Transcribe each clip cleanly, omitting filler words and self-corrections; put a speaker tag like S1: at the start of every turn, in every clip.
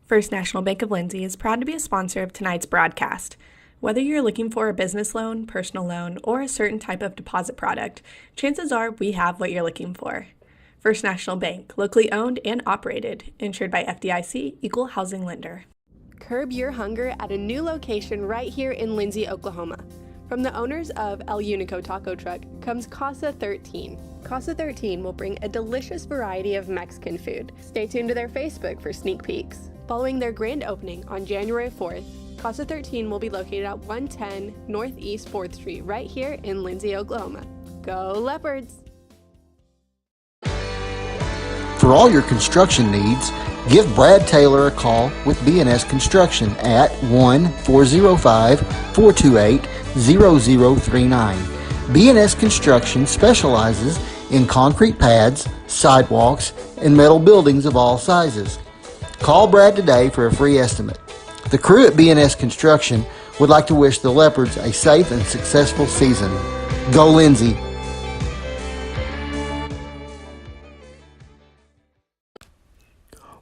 S1: First National Bank of Lindsay is proud to be a sponsor of tonight's broadcast. Whether you're looking for a business loan, personal loan, or a certain type of deposit product, chances are we have what you're looking for. First National Bank, locally owned and operated, insured by FDIC, Equal Housing Lender.
S2: Curb your hunger at a new location right here in Lindsay, Oklahoma. From the owners of El Unico Taco Truck comes Casa 13. Casa 13 will bring a delicious variety of Mexican food. Stay tuned to their Facebook for sneak peeks. Following their grand opening on January 4th, Casa 13 will be located at 110 Northeast 4th Street right here in Lindsay, Oklahoma. Go Leopards!
S3: For all your construction needs, give Brad Taylor a call with B&S Construction at 1-405-428-0039. B&S Construction specializes in concrete pads, sidewalks, and metal buildings of all sizes. Call Brad today for a free estimate. The crew at B&S Construction would like to wish the Leopards a safe and successful season. Go Lindsay!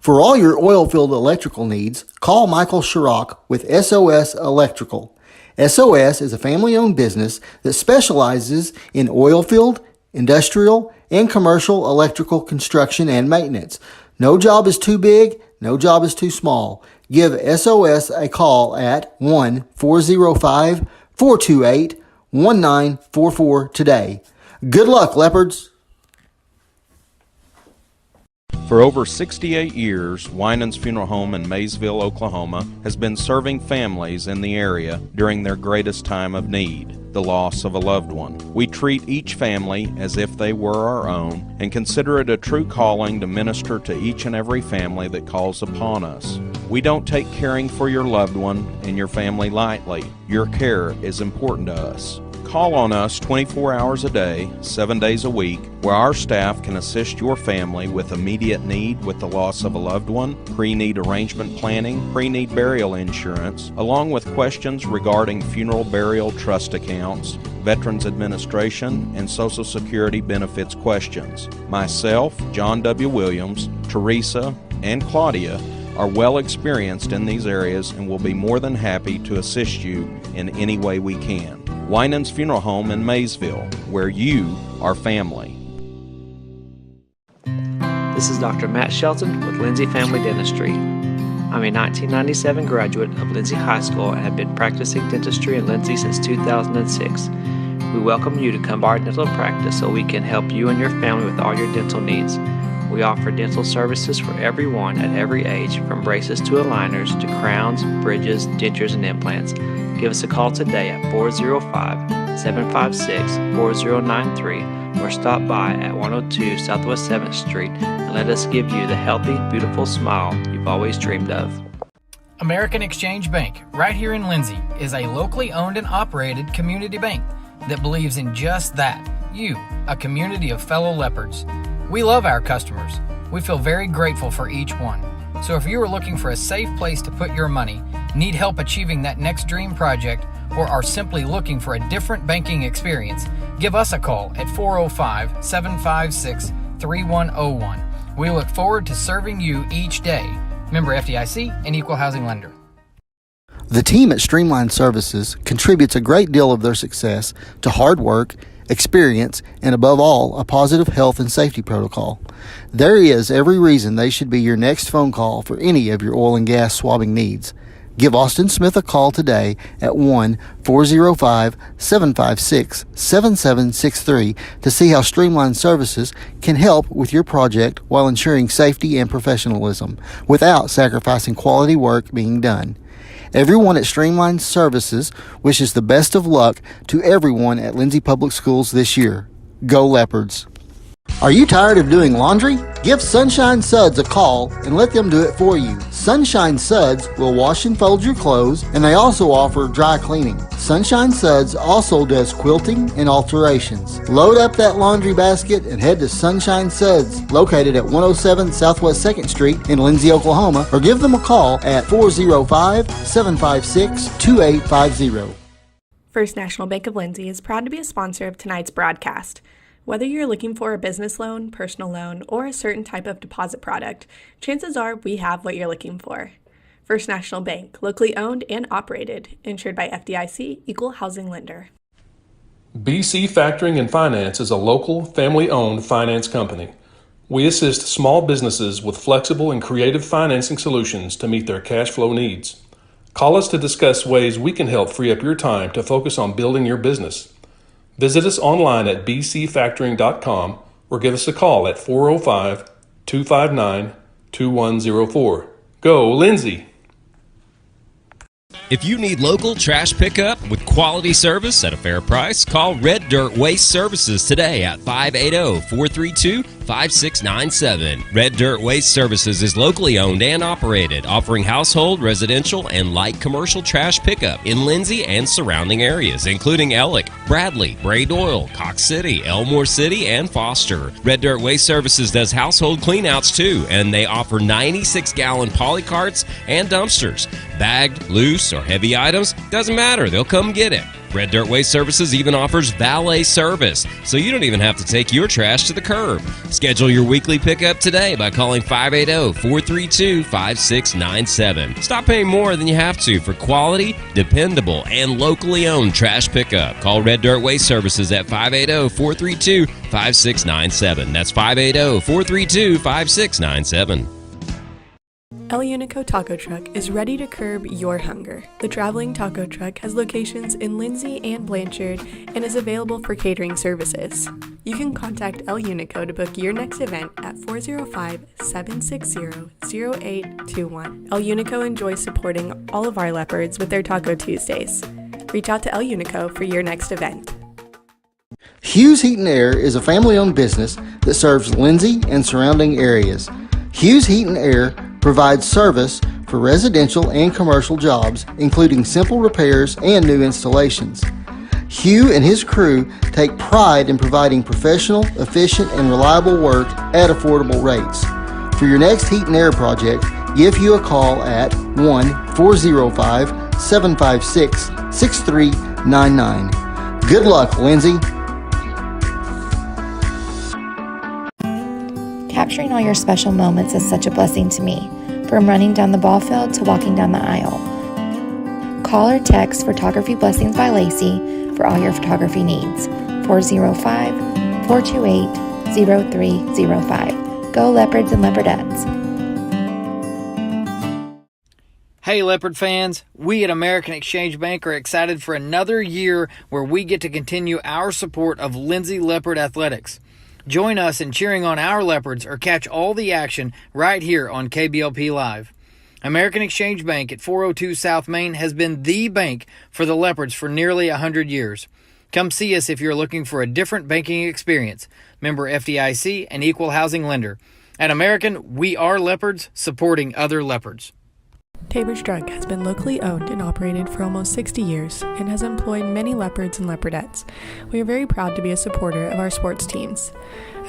S3: For all your oil-filled electrical needs, call Michael Schirach with SOS Electrical. SOS is a family-owned business that specializes in oil-filled, industrial, and commercial electrical construction and maintenance. No job is too big, no job is too small. Give SOS a call at 1-405-428-1944 today. Good luck, Leopards!
S4: For over 68 years, Winans Funeral Home in Maysville, Oklahoma has been serving families in the area during their greatest time of need, the loss of a loved one. We treat each family as if they were our own and consider it a true calling to minister to each and every family that calls upon us. We don't take caring for your loved one and your family lightly. Your care is important to us. Call on us 24 hours a day, 7 days a week, where our staff can assist your family with immediate need with the loss of a loved one, pre-need arrangement planning, pre-need burial insurance, along with questions regarding funeral burial trust accounts, Veterans Administration, and Social Security benefits questions. Myself, John W. Williams, Teresa, and Claudia are well experienced in these areas and will be more than happy to assist you in any way we can. Winans Funeral Home in Maysville, where you are family.
S5: This is Dr. Matt Shelton with Lindsay Family Dentistry. I'm a 1997 graduate of Lindsay High School and have been practicing dentistry in Lindsay since 2006. We welcome you to come to our dental practice so we can help you and your family with all your dental needs. We offer dental services for everyone at every age, from braces to aligners to crowns, bridges, dentures, and implants. Give us a call today at 405-756-4093 or stop by at 102 Southwest 7th Street and let us give you the healthy, beautiful smile you've always dreamed of.
S6: American Exchange Bank, right here in Lindsay, is a locally owned and operated community bank that believes in just that, you, a community of fellow Leopards. We love our customers. We feel very grateful for each one. So if you are looking for a safe place to put your money, need help achieving that next dream project, or are simply looking for a different banking experience, give us a call at 405-756-3101. We look forward to serving you each day. Member FDIC and Equal Housing Lender.
S3: The team at Streamline Services contributes a great deal of their success to hard work, experience, and above all, a positive health and safety protocol. There is every reason they should be your next phone call for any of your oil and gas swabbing needs. Give Austin Smith a call today at 1-405-756-7763 to see how Streamline Services can help with your project while ensuring safety and professionalism without sacrificing quality work being done. Everyone at Streamline Services wishes the best of luck to everyone at Lindsay Public Schools this year. Go Leopards! Are you tired of doing laundry? Give Sunshine Suds a call and let them do it for you. Sunshine Suds will wash and fold your clothes, and they also offer dry cleaning. Sunshine Suds also does quilting and alterations. Load up that laundry basket and head to Sunshine Suds, located at 107 Southwest 2nd Street in Lindsay, Oklahoma, or give them a call at 405-756-2850.
S1: First National Bank of Lindsay is proud to be a sponsor of tonight's broadcast. Whether you're looking for a business loan, personal loan, or a certain type of deposit product, chances are we have what you're looking for. First National Bank, locally owned and operated, insured by FDIC, Equal Housing Lender.
S7: BC Factoring and Finance is a local, family-owned finance company. We assist small businesses with flexible and creative financing solutions to meet their cash flow needs. Call us to discuss ways we can help free up your time to focus on building your business. Visit us online at bcfactoring.com or give us a call at 405-259-2104. Go, Lindsay!
S8: If you need local trash pickup with quality service at a fair price, call Red Dirt Waste Services today at 580-432-5697. Red Dirt Waste Services is locally owned and operated, offering household, residential, and light commercial trash pickup in Lindsay and surrounding areas, including Ellick, Bradley, Bray Doyle, Cox City, Elmore City, and Foster. Red Dirt Waste Services does household cleanouts too, and they offer 96-gallon poly carts and dumpsters. Bagged, loose, or heavy items, doesn't matter, they'll come get it. Red Dirt Waste Services even offers valet service, so you don't even have to take your trash to the curb. Schedule your weekly pickup today by calling 580-432-5697. Stop paying more than you have to for quality, dependable, and locally owned trash pickup. Call Red Dirt Waste Services at 580-432-5697. That's 580-432-5697.
S1: El Unico Taco Truck is ready to curb your hunger. The traveling taco truck has locations in Lindsay and Blanchard and is available for catering services. You can contact El Unico to book your next event at 405-760-0821. El Unico enjoys supporting all of our leopards with their Taco Tuesdays. Reach out to El Unico for your next event.
S3: Hughes Heat and Air is a family-owned business that serves Lindsay and surrounding areas. Hughes Heat and Air provides service for residential and commercial jobs, including simple repairs and new installations. Hugh and his crew take pride in providing professional, efficient, and reliable work at affordable rates. For your next heat and air project, give Hugh a call at 1-405-756-6399. Good luck, Lindsay.
S9: Capturing all your special moments is such a blessing to me, from running down the ball field to walking down the aisle. Call or text Photography Blessings by Lacey for all your photography needs. 405-428-0305. Go Leopards and Leopardettes.
S6: Hey Leopard fans, we at American Exchange Bank are excited for another year where we get to continue our support of Lindsay Leopard Athletics. Join us in cheering on our Leopards or catch all the action right here on KBLPlive. American Exchange Bank at 402 South Main has been the bank for the Leopards for nearly 100 years. Come see us if you're looking for a different banking experience. Member FDIC and Equal Housing Lender. At American, we are Leopards supporting other Leopards.
S1: Tabor's Drug has been locally owned and operated for almost 60 years and has employed many leopards and leopardettes. We are very proud to be a supporter of our sports teams.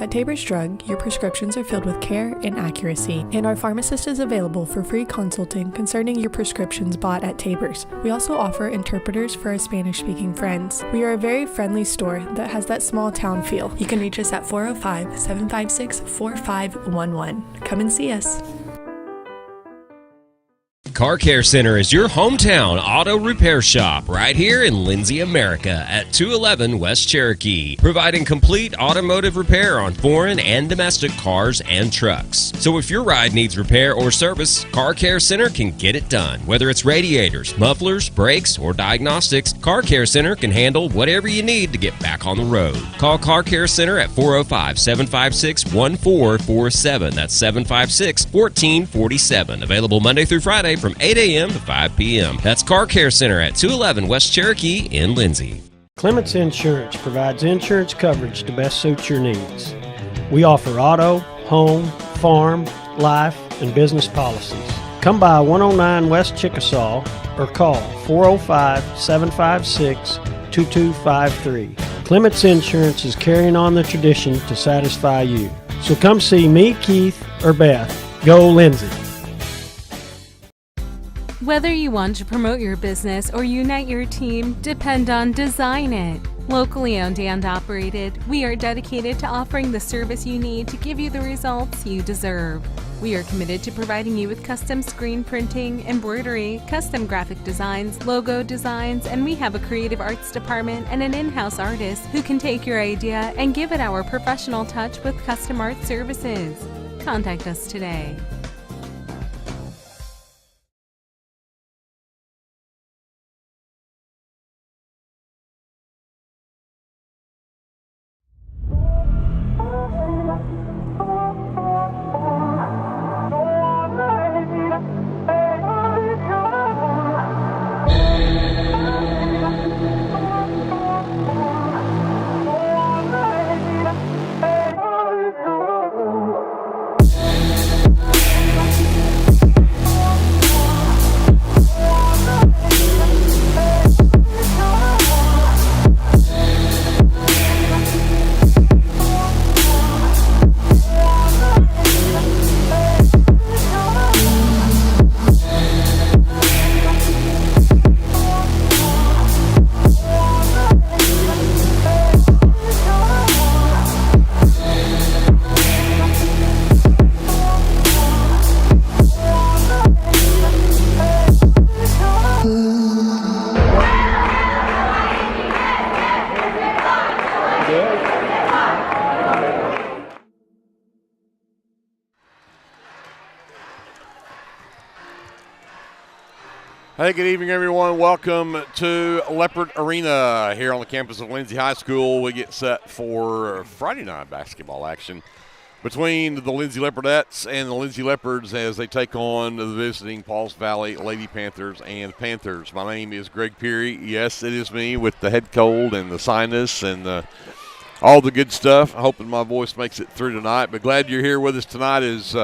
S1: At Tabor's Drug, your prescriptions are filled with care and accuracy, and our pharmacist is available for free consulting concerning your prescriptions bought at Tabor's. We also offer interpreters for our Spanish-speaking friends. We are a very friendly store that has that small town feel. You can reach us at 405-756-4511. Come and see us.
S8: Car Care Center is your hometown auto repair shop right here in Lindsay, America at 211 West Cherokee, providing complete automotive repair on foreign and domestic cars and trucks. So if your ride needs repair or service, Car Care Center can get it done. Whether it's radiators, mufflers, brakes, or diagnostics, Car Care Center can handle whatever you need to get back on the road. Call Car Care Center at 405-756-1447. That's 756-1447. Available Monday through Friday from 8 a.m. to 5 p.m. That's Car Care Center at 211 West Cherokee in Lindsay.
S10: Clements Insurance provides insurance coverage to best suit your needs. We offer auto, home, farm, life, and business policies. Come by 109 West Chickasaw or call 405-756-2253. Clements Insurance is carrying on the tradition to satisfy you. So come see me, Keith, or Beth. Go Lindsay.
S11: Whether you want to promote your business or unite your team, depend on Design It. Locally owned and operated, we are dedicated to offering the service you need to give you the results you deserve. We are committed to providing you with custom screen printing, embroidery, custom graphic designs, logo designs, and we have a creative arts department and an in-house artist who can take your idea and give it our professional touch with custom art services. Contact us today.
S12: Hey, good evening, everyone. Welcome to Leopard Arena here on the campus of Lindsay High School. We get set for Friday night basketball action between the Lindsay Leopardettes and the Lindsay Leopards as they take on the visiting Pauls Valley Lady Panthers and Panthers. My name is Greg Peary. Yes, it is me with the head cold and the sinus and all the good stuff. Hoping my voice makes it through tonight, but glad you're here with us tonight as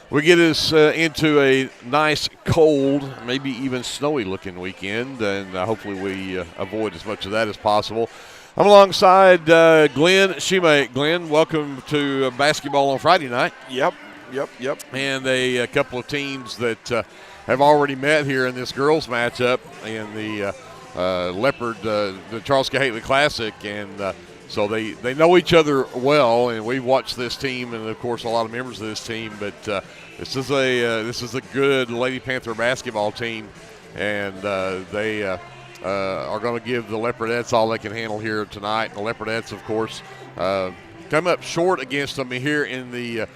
S12: we get us into a nice, cold, maybe even snowy-looking weekend, and hopefully we avoid as much of that as possible. I'm alongside Glenn Shumate. Glenn, welcome to basketball on Friday night.
S13: Yep.
S12: And a couple of teams that have already met here in this girls' matchup in the Leopard, the Charles Cahately Classic, and so they know each other well, and we've watched this team, and of course a lot of members of this team. But this is a good Lady Panther basketball team, and they are going to give the Leopardettes all they can handle here tonight. And the Leopardettes, of course, come up short against them here in the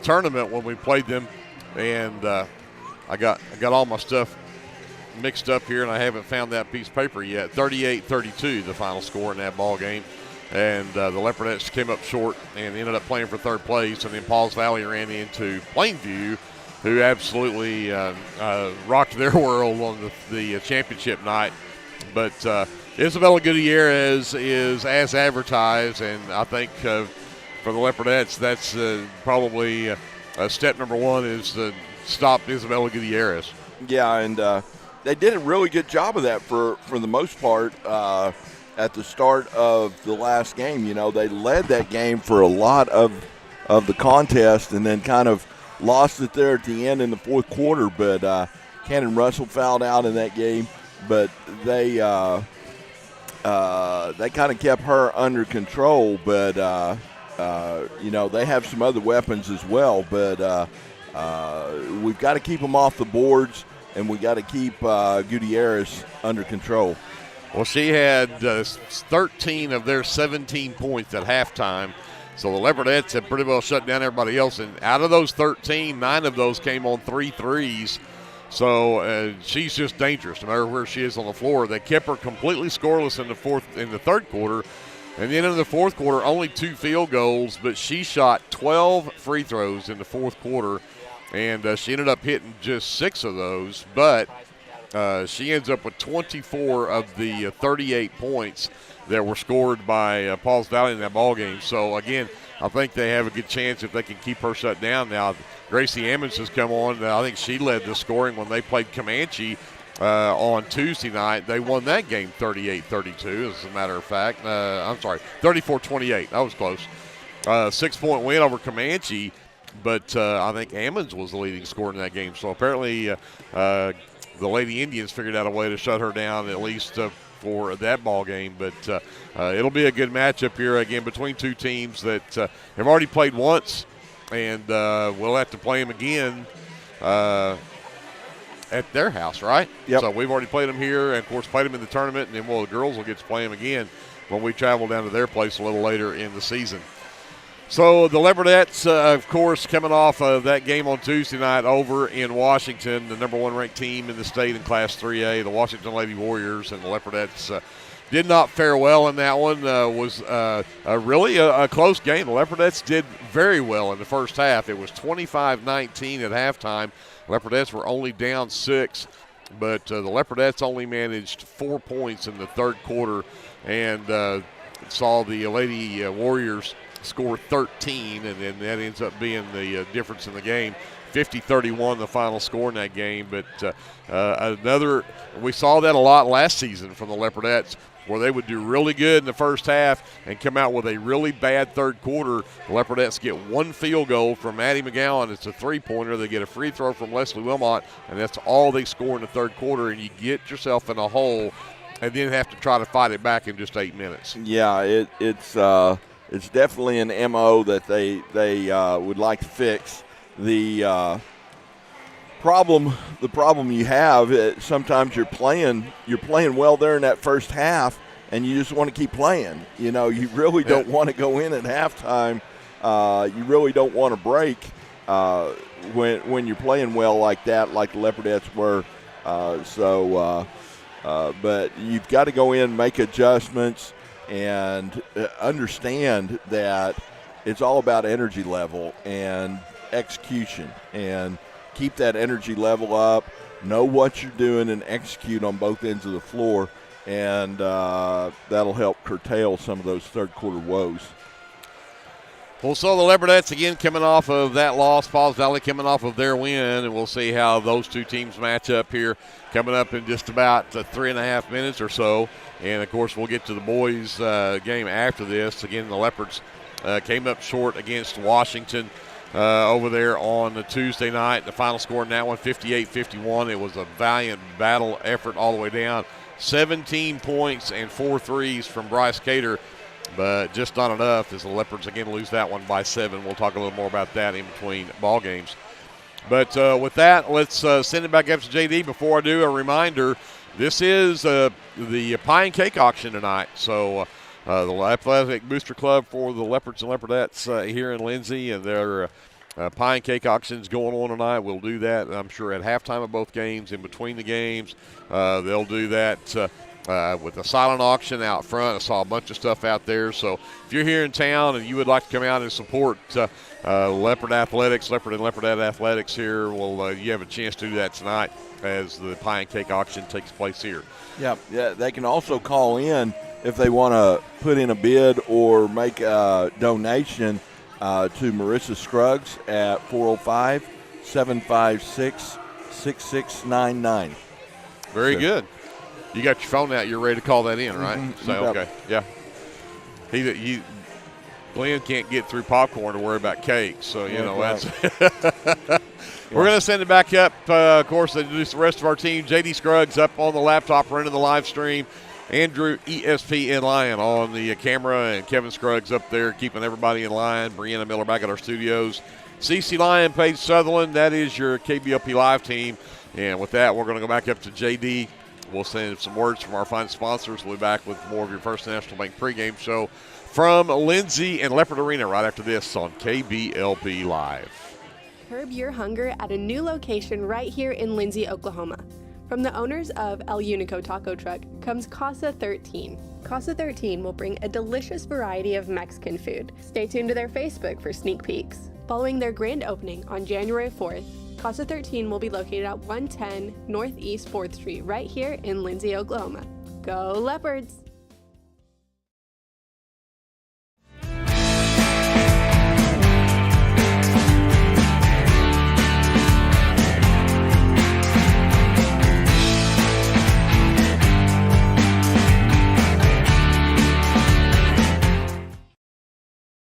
S12: tournament when we played them, and I got all my stuff mixed up here, and I haven't found that piece of paper yet. 38-32, the final score in that ball game. And the Leopardettes came up short and ended up playing for third place. And then Pauls Valley ran into Plainview, who absolutely rocked their world on the championship night. But Isabella Gutierrez is as advertised, and I think for the Leopardettes, that's probably step number one is to stop Isabella Gutierrez.
S13: Yeah, and they did a really good job of that for the most part. At the start of the last game, you know, they led that game for a lot of the contest and then kind of lost it there at the end in the fourth quarter. But Cannon Russell fouled out in that game, but they kind of kept her under control. But, you know, they have some other weapons as well. But we've got to keep them off the boards, and we got to keep Gutierrez under control.
S12: Well, she had 13 of their 17 points at halftime. So the Leopardettes had pretty well shut down everybody else. And out of those 13, 9 of those came on 3 threes. So she's just dangerous no matter where she is on the floor. They kept her completely scoreless in the third quarter. And then in the fourth quarter, only 2 field goals. But she shot 12 free throws in the fourth quarter. And she ended up hitting just 6 of those. But she ends up with 24 of the 38 points that were scored by Pauls Valley in that ball game. So, again, I think they have a good chance if they can keep her shut down. Now, Gracie Ammons has come on. I think she led the scoring when they played Comanche on Tuesday night. They won that game 38-32, as a matter of fact. I'm sorry, 34-28. That was close. 6-point win over Comanche, but I think Ammons was the leading scorer in that game. So, apparently the Lady Indians figured out a way to shut her down at least for that ball game. But it'll be a good matchup here again between two teams that have already played once. and we'll have to play them again at their house, right?
S13: Yep.
S12: So we've already played them here, and of course played them in the tournament, and then the girls will get to play them again when we travel down to their place a little later in the season. So the Leopardettes, of course, coming off of that game on Tuesday night over in Washington, the number 1 ranked team in the state in Class 3A, the Washington Lady Warriors, and the Leopardettes did not fare well in that one. Was really a close game. The Leopardettes did very well in the first half. It was 25-19 at halftime. Leopardettes were only down 6, but the Leopardettes only managed 4 points in the third quarter, and saw the Lady Warriors score 13, and then that ends up being the difference in the game. 50-31 the final score in that game, but we saw that a lot last season from the Leopardettes, where they would do really good in the first half and come out with a really bad third quarter. The Leopardettes get 1 field goal from Maddie McGowan. It's a three-pointer. They get a free throw from Leslie Wilmot, and that's all they score in the third quarter, and you get yourself in a hole and then have to try to fight it back in just 8 minutes.
S13: Yeah, it's definitely an MO that they would like to fix. The problem you have, sometimes you're playing well there in that first half, and you just want to keep playing. You really don't want to go in at halftime. You really don't want to break when you're playing well like that, like the Leopardettes were. But you've got to go in, make adjustments, and understand that it's all about energy level and execution, and keep that energy level up, know what you're doing, and execute on both ends of the floor, and that'll help curtail some of those third quarter woes.
S12: Well, so the Leopardettes again coming off of that loss, Pauls Valley coming off of their win, and we'll see how those two teams match up here coming up in just about 3.5 minutes or so. And, of course, we'll get to the boys' game after this. Again, the Leopards came up short against Washington over there on the Tuesday night. The final score in that one, 58-51. It was a valiant battle effort all the way down. 17 points and 4 threes from Bryce Cater, but just not enough as the Leopards again lose that one by 7. We'll talk a little more about that in between ball games. But with that, let's send it back up to JD. Before I do, a reminder, this is the pie and cake auction tonight. So the Athletic Booster Club for the Leopards and Leopardettes here in Lindsay, and their pie and cake auctions going on tonight. We'll do that, I'm sure, at halftime of both games, in between the games. They'll do that with a silent auction out front. I saw a bunch of stuff out there. So if you're here in town and you would like to come out and support Leopard Athletics, Leopard and Leopardette Athletics here, well, you have a chance to do that tonight as the pie and cake auction takes place here.
S13: Yeah, they can also call in if they want to put in a bid or make a donation to Marissa Scruggs at 405-756-6699.
S12: Very good. You got your phone out. You're ready to call that in, right?
S13: Mm-hmm.
S12: So, okay, yeah. Glenn can't get through popcorn to worry about cake, so, that's We're going to send it back up. Of course, introduce the rest of our team. J.D. Scruggs up on the laptop running the live stream. Andrew ESP in line on the camera, and Kevin Scruggs up there keeping everybody in line. Brianna Miller back at our studios. CC Lyon, Paige Sutherland, that is your KBLP Live team. And with that, we're going to go back up to J.D. We'll send some words from our fine sponsors. We'll be back with more of your First National Bank pregame show from Lindsay and Leopard Arena right after this on KBLP Live.
S2: Curb your hunger at a new location right here in Lindsay, Oklahoma. From the owners of El Unico Taco Truck comes Casa 13. Casa 13 will bring a delicious variety of Mexican food. Stay tuned to their Facebook for sneak peeks. Following their grand opening on January 4th, Casa 13 will be located at 110 Northeast 4th Street right here in Lindsay, Oklahoma. Go Leopards!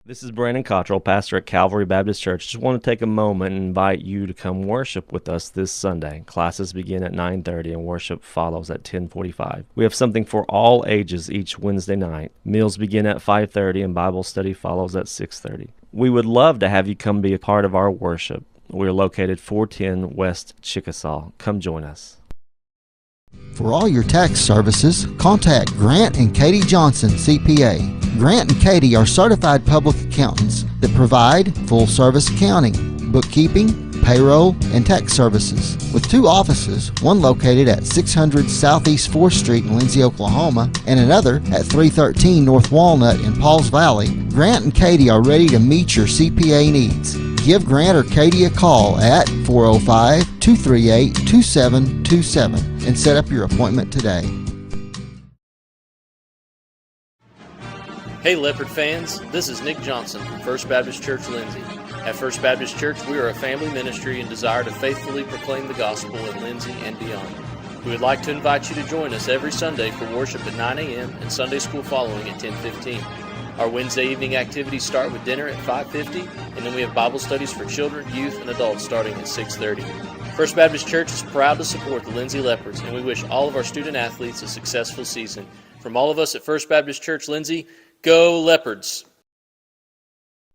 S14: This is Brandon Cottrell, pastor at Calvary Baptist Church. Just want to take a moment and invite you to come worship with us this Sunday. Classes begin at 9:30 and worship follows at 10:45. We have something for all ages each Wednesday night. Meals begin at 5:30 and Bible study follows at 6:30. We would love to have you come be a part of our worship. We're located 410 West Chickasaw. Come join us.
S3: For all your tax services, contact Grant and Katie Johnson, CPA. Grant and Katie are certified public accountants that provide full-service accounting, bookkeeping, payroll, and tax services. With 2 offices, one located at 600 Southeast 4th Street in Lindsay, Oklahoma, and another at 313 North Walnut in Pauls Valley, Grant and Katie are ready to meet your CPA needs. Give Grant or Katie a call at 405-238-2727 and set up your appointment today.
S15: Hey Leopard fans, this is Nick Johnson from First Baptist Church Lindsay. At First Baptist Church, we are a family ministry and desire to faithfully proclaim the gospel in Lindsay and beyond. We would like to invite you to join us every Sunday for worship at 9 a.m. and Sunday school following at 10:15. Our Wednesday evening activities start with dinner at 5:50, and then we have Bible studies for children, youth, and adults starting at 6:30. First Baptist Church is proud to support the Lindsay Leopards, and we wish all of our student athletes a successful season. From all of us at First Baptist Church Lindsay, go Leopards!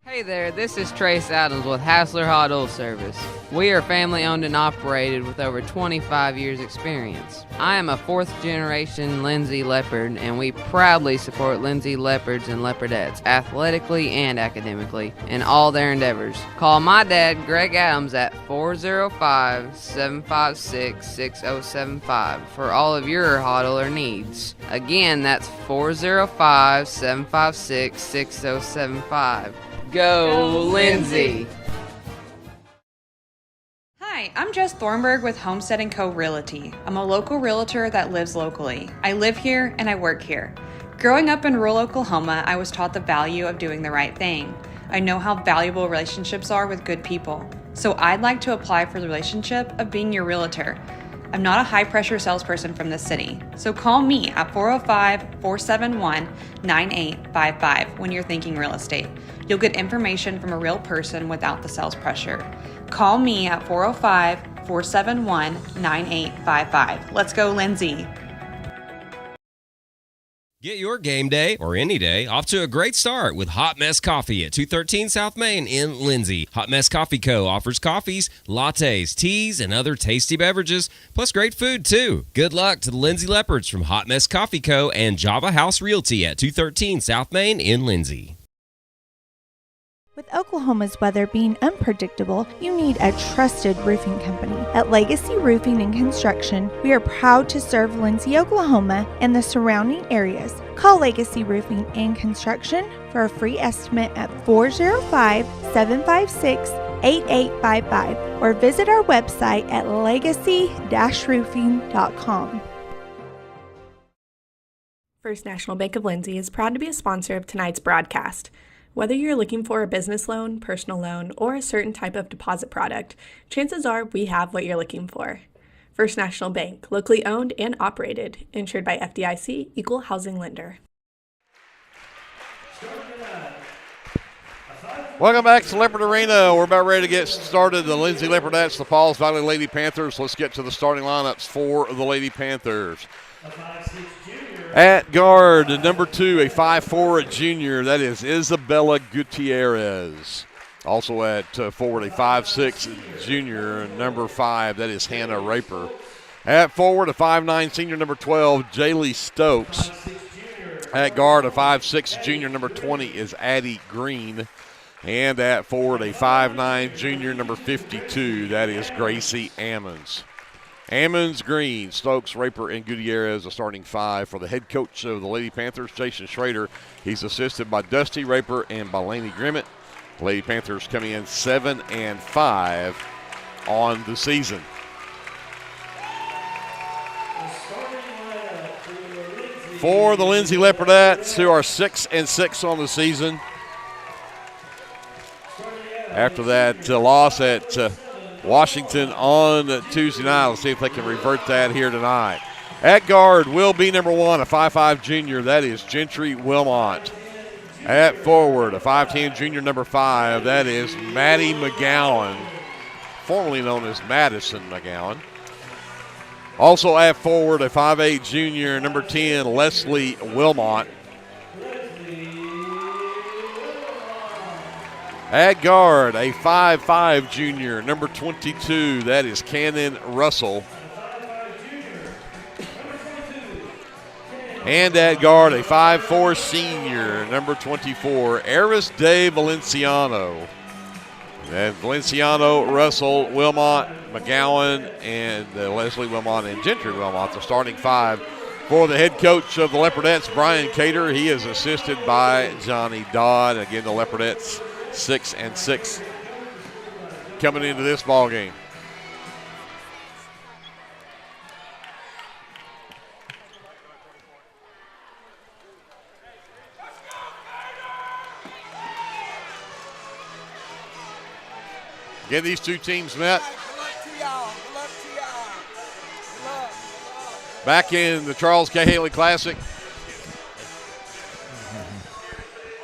S16: Hey there, this is Trace Adams with Hassler Hot Oil Service. We are family owned and operated with over 25 years experience. I am a 4th generation Lindsay Leopard, and we proudly support Lindsay Leopards and Leopardettes athletically and academically in all their endeavors. Call my dad, Greg Adams, at 405-756-6075 for all of your hot oiler needs. Again, that's 405-756-6075. Go Lindsay!
S17: Hi, I'm Jess Thornburg with Homestead & Co. Realty. I'm a local realtor that lives locally. I live here and I work here. Growing up in rural Oklahoma, I was taught the value of doing the right thing. I know how valuable relationships are with good people. So I'd like to apply for the relationship of being your realtor. I'm not a high-pressure salesperson from the city, so call me at 405-471-9855 when you're thinking real estate. You'll get information from a real person without the sales pressure. Call me at 405-471-9855. Let's go, Lindsay.
S8: Get your game day, or any day, off to a great start with Hot Mess Coffee at 213 South Main in Lindsay. Hot Mess Coffee Co. offers coffees, lattes, teas, and other tasty beverages, plus great food, too. Good luck to the Lindsay Leopards from Hot Mess Coffee Co. and Java House Realty at 213 South Main in Lindsay.
S18: With Oklahoma's weather being unpredictable, you need a trusted roofing company. At Legacy Roofing and Construction, we are proud to serve Lindsay, Oklahoma, and the surrounding areas. Call Legacy Roofing and Construction for a free estimate at 405-756-8855 or visit our website at legacy-roofing.com.
S1: First National Bank of Lindsay is proud to be a sponsor of tonight's broadcast. Whether you're looking for a business loan, personal loan, or a certain type of deposit product, chances are we have what you're looking for. First National Bank, locally owned and operated, insured by FDIC, Equal Housing Lender.
S12: Welcome back to Leopard Arena. We're about ready to get started. The Lindsay Leopardettes, the Pauls Valley Lady Panthers. Let's get to the starting lineups for the Lady Panthers. At guard, number 2, a 5'4" junior, that is Isabella Gutierrez. Also at forward, a 5'6" junior, number 5, that is Hannah Raper. At forward, a 5'9" senior, number 12, Jaylee Stokes. At guard, a 5'6" junior, number 20 is Addie Green. And at forward, a 5'9" junior, number 52, that is Gracie Ammons. Ammons, Green, Stokes, Raper, and Gutierrez, the starting 5 for the head coach of the Lady Panthers, Jason Schrader. He's assisted by Dusty Raper and by Laney Grimmett. The Lady Panthers coming in 7-5 on the season. For the Lindsay Leopardettes, who are 6-6 on the season. After that loss at Washington on Tuesday night. Let's see if they can revert that here tonight. At guard will be number 1, a 5'5" junior. That is Gentry Wilmot. At forward, a 5'10" junior, number 5. That is Maddie McGowan, formerly known as Madison McGowan. Also at forward, a 5'8" junior, number 10, Leslie Wilmot. At guard, a 5'5 junior, number 22. That is Cannon Russell. And at guard, a 5'4 senior, number 24, Aris de Valenciano. And Valenciano, Russell, Wilmot, McGowan, and Leslie Wilmot and Gentry Wilmot, the starting five for the head coach of the Leopardettes, Brian Cater. He is assisted by Johnny Dodd. Again, the Leopardettes 6-6 coming into this ball game. Again, these two teams met back in the Charles K. Haley Classic.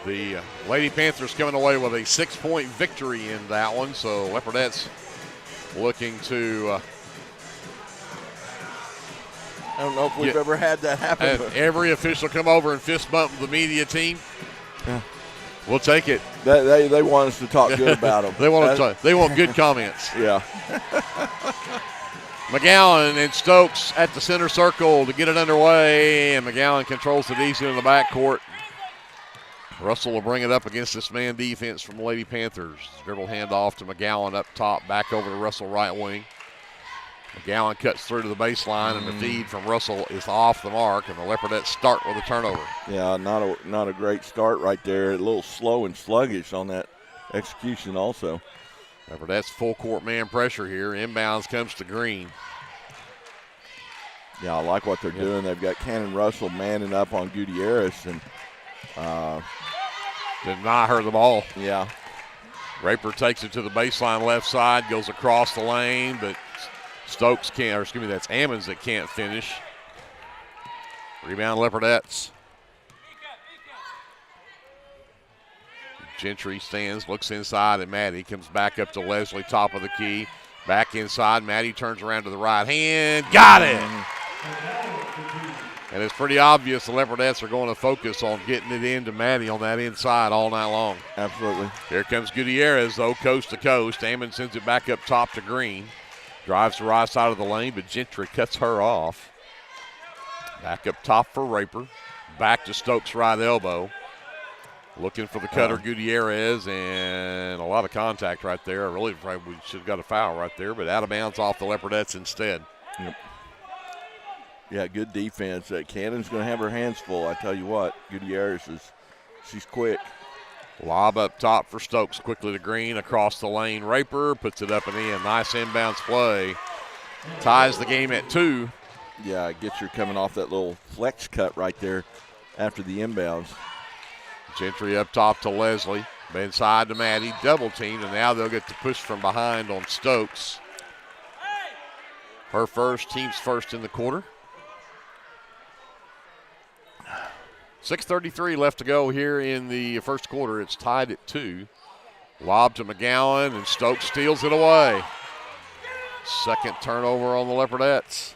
S12: The Lady Panthers coming away with a 6-point victory in that one. So Leopardettes looking to
S13: I don't know if we've ever had that happen.
S12: And every official come over and fist bump the media team.
S13: Yeah.
S12: We'll take it.
S13: They want us to talk good about them.
S12: They want good comments.
S13: Yeah.
S12: McGowan and Stokes at the center circle to get it underway, and McGowan controls the DC in the backcourt. Russell will bring it up against this man defense from the Lady Panthers. Dribble handoff to McGowan up top, back over to Russell right wing. McGowan cuts through to the baseline, and the feed from Russell is off the mark, and the Leopardettes start with a turnover.
S13: Yeah, not a great start right there. A little slow and sluggish on that execution also.
S12: Leopardettes full court man pressure here. Inbounds comes to Green.
S13: Yeah, I like what they're doing. They've got Cannon Russell manning up on Gutierrez, and
S12: did not hurt the ball.
S13: Yeah.
S12: Raper takes it to the baseline left side, goes across the lane, but Stokes can't, or excuse me, that's Ammons that can't finish. Rebound Leopardettes. Gentry stands, looks inside, and Maddie comes back up to Leslie, top of the key. Back inside, Maddie turns around to the right hand. Got it! And it's pretty obvious the Leopardettes are going to focus on getting it into Maddie on that inside all night long.
S13: Absolutely.
S12: Here comes Gutierrez, though, coast to coast. Ammon sends it back up top to Green. Drives the right side of the lane, but Gentry cuts her off. Back up top for Raper. Back to Stokes' right elbow. Looking for the cutter, Gutierrez, and a lot of contact right there. I really afraid we should have got a foul right there, but out of bounds off the Leopardettes instead.
S13: Yep. Yeah, good defense. Cannon's going to have her hands full. I tell you what, Gutierrez she's quick.
S12: Lob up top for Stokes, quickly to Green, across the lane. Raper puts it up and in. Nice inbounds play. Ties the game at 2.
S13: Yeah, gets her coming off that little flex cut right there after the inbounds.
S12: Gentry up top to Leslie. Inside to Maddie, double teamed, and now they'll get to push from behind on Stokes. Her first, team's first in the quarter. 6:33 left to go here in the first quarter. It's tied at 2. Lob to McGowan, and Stokes steals it away. Second turnover on the Leopardettes.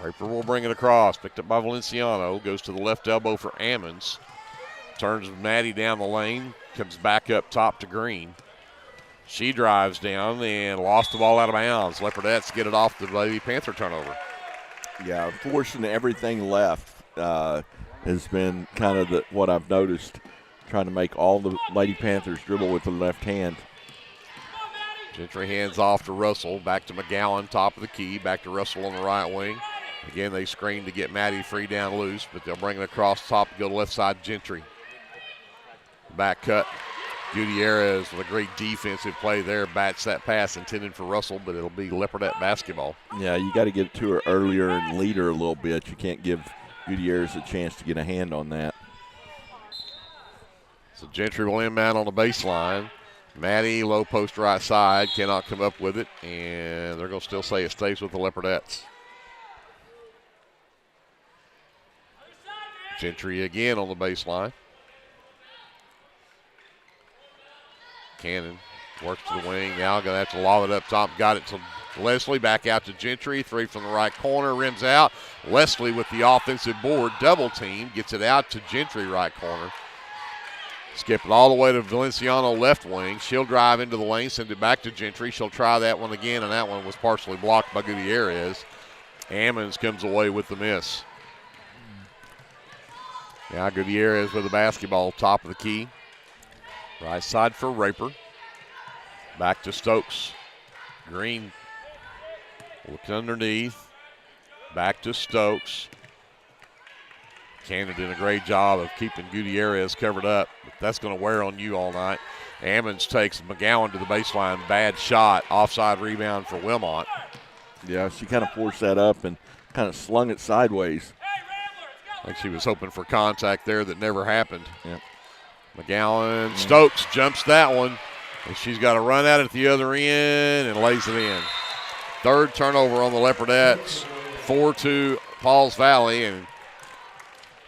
S12: Raper will bring it across. Picked up by Valenciano. Goes to the left elbow for Ammons. Turns Maddie down the lane. Comes back up top to Green. She drives down and lost the ball out of bounds. Leopardettes get it off the Lady Panther turnover.
S13: Yeah, forcing everything left has been kind of what I've noticed. Trying to make all the Lady Panthers dribble with the left hand.
S12: Gentry hands off to Russell. Back to McGowan, top of the key. Back to Russell on the right wing. Again, they screen to get Maddie free down loose, but they'll bring it across top to go to left side, Gentry. Back cut. Gutierrez with a great defensive play there. Bats that pass intended for Russell, but it'll be Leopardette basketball.
S13: Yeah, you got to get to her earlier and lead her a little bit. You can't give Gutierrez a chance to get a hand on that.
S12: So Gentry will inbound on the baseline. Maddie, low post right side, cannot come up with it, and they're going to still say it stays with the Leopardettes. Gentry again on the baseline. Cannon works to the wing. Now going to have to lob it up top. Got it to Leslie. Back out to Gentry. 3 from the right corner. Rims out. Leslie with the offensive board. Double team. Gets it out to Gentry right corner. Skip it all the way to Valenciano left wing. She'll drive into the lane, send it back to Gentry. She'll try that one again, and that one was partially blocked by Gutierrez. Ammons comes away with the miss. Now Gutierrez with the basketball, top of the key. Right side for Raper. Back to Stokes. Green looks underneath. Back to Stokes. Cannon did a great job of keeping Gutierrez covered up, but that's going to wear on you all night. Ammons takes McGowan to the baseline. Bad shot. Offside rebound for Wilmot.
S13: Yeah, she kind of forced that up and kind of slung it sideways.
S12: I think she was hoping for contact there that never happened.
S13: Yep.
S12: McGowan, Stokes jumps that one, and she's got to run at it at the other end and lays it in. Third turnover on the Leopardettes. 4-2 Pauls Valley, and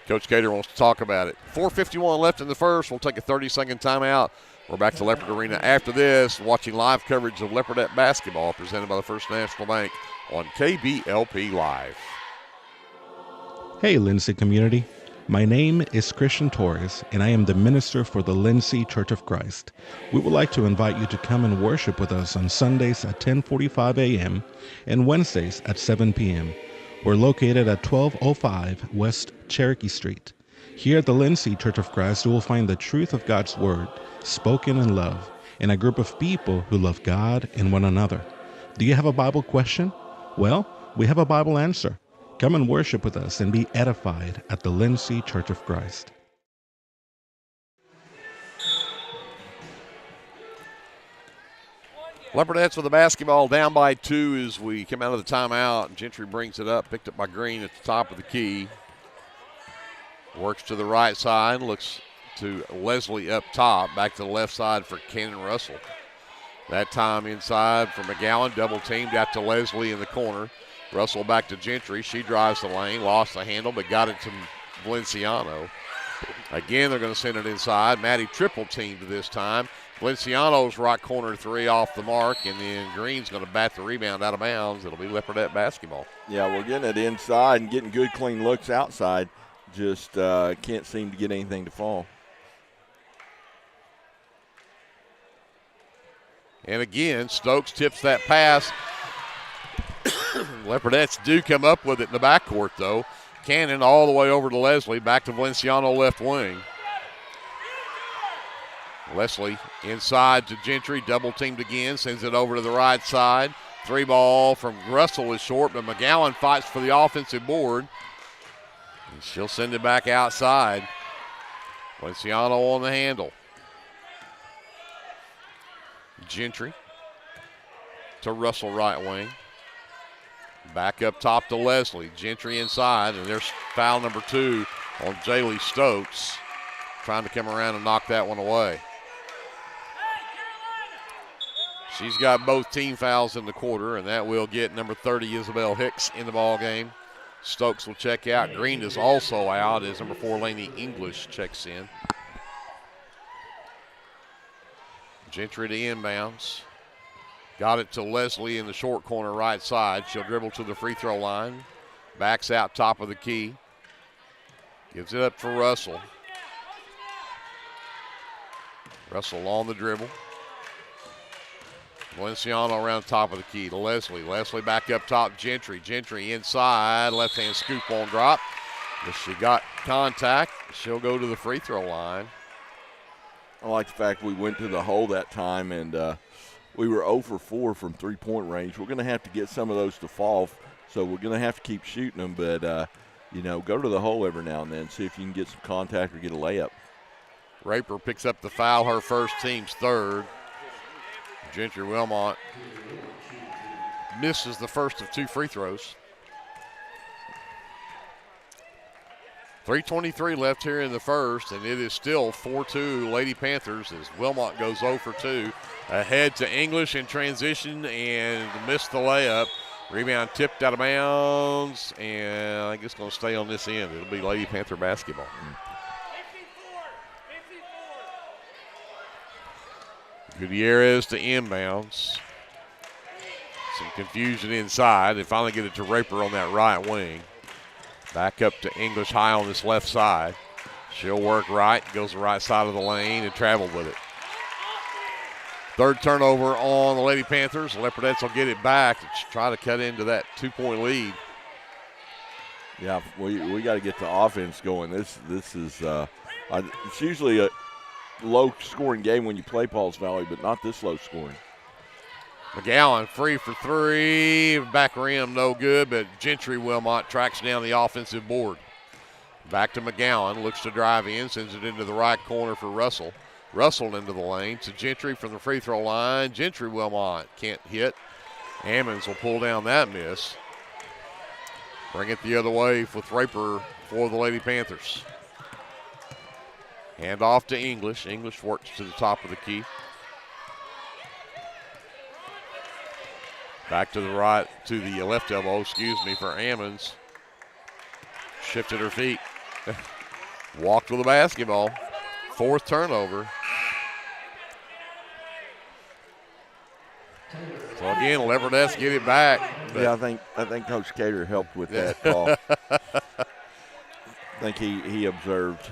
S12: Coach Cater wants to talk about it. 4:51 left in the first. We'll take a 30-second timeout. We're back to Leopard Arena after this, watching live coverage of Leopardette basketball presented by the First National Bank on KBLP Live.
S19: Hey, Lindsay community. My name is Christian Torres, and I am the minister for the Lindsay Church of Christ. We would like to invite you to come and worship with us on Sundays at 10:45 a.m. and Wednesdays at 7 p.m. We're located at 1205 West Cherokee Street. Here at the Lindsay Church of Christ, you will find the truth of God's Word, spoken in love, and a group of people who love God and one another. Do you have a Bible question? Well, we have a Bible answer. Come and worship with us and be edified at the Lindsay Church of Christ.
S12: Leopardettes with the basketball down by 2 as we come out of the timeout. Gentry brings it up, picked up by Green at the top of the key. Works to the right side, looks to Leslie up top, back to the left side for Cannon Russell. That time inside for McGowan, double teamed out to Leslie in the corner. Russell back to Gentry. She drives the lane, lost the handle, but got it to Valenciano. Again, they're going to send it inside. Maddie triple teamed this time. Valenciano's right corner three off the mark, and then Green's going to bat the rebound out of bounds. It'll be Leopardette basketball.
S13: Yeah, we're getting it inside and getting good, clean looks outside. Just can't seem to get anything to fall.
S12: And again, Stokes tips that pass. Leopardettes do come up with it in the backcourt, though. Cannon all the way over to Leslie, back to Valenciano left wing. Leslie inside to Gentry, double teamed again, sends it over to the right side. Three ball from Russell is short, but McGowan fights for the offensive board. And she'll send it back outside. Valenciano on the handle. Gentry to Russell right wing. Back up top to Leslie. Gentry inside, and there's foul number 2 on Jaylee Stokes. Trying to come around and knock that one away. She's got both team fouls in the quarter, and that will get number 30, Isabel Hicks, in the ball game. Stokes will check out. Green is also out as number 4, Lainey English checks in. Gentry to inbounds. Got it to Leslie in the short corner right side. She'll dribble to the free throw line. Backs out top of the key. Gives it up for Russell. Russell on the dribble. Valenciano around top of the key to Leslie. Leslie back up top, Gentry. Gentry inside, left-hand scoop on drop. If she got contact, she'll go to the free throw line.
S13: I like the fact we went to the hole that time, and we were 0 for 4 from three-point range. We're going to have to get some of those to fall, so we're going to have to keep shooting them. But, go to the hole every now and then, see if you can get some contact or get a layup.
S12: Raper picks up the foul, her first, team's third. Gentry Wilmot misses the first of 2 free throws. 3:23 left here in the first, and it is still 4-2 Lady Panthers as Wilmot goes 0 for 2. Ahead to English in transition and missed the layup. Rebound tipped out of bounds, and I think it's going to stay on this end. It'll be Lady Panther basketball. Gutierrez to inbounds. Some confusion inside. They finally get it to Raper on that right wing. Back up to English high on this left side. She'll work right, goes the right side of the lane and traveled with it. Third turnover on the Lady Panthers. The Leopardettes will get it back and try to cut into that 2-point lead.
S13: Yeah, we got to get the offense going. This is it's usually a low-scoring game when you play Pauls Valley, but not this low-scoring.
S12: McGowan free for three. Back rim, no good, but Gentry Wilmot tracks down the offensive board. Back to McGowan, looks to drive in, sends it into the right corner for Russell. Russell into the lane to Gentry from the free throw line. Gentry Wilmot can't hit. Ammons will pull down that miss. Bring it the other way with Raper for the Lady Panthers. Hand off to English. English works to the top of the key. Back to the right, to the left elbow, for Ammons. Shifted her feet. Walked with the basketball. Fourth turnover. So again, Leopardettes get it back.
S13: Yeah, I think Coach Cater helped with that call. I think he observed,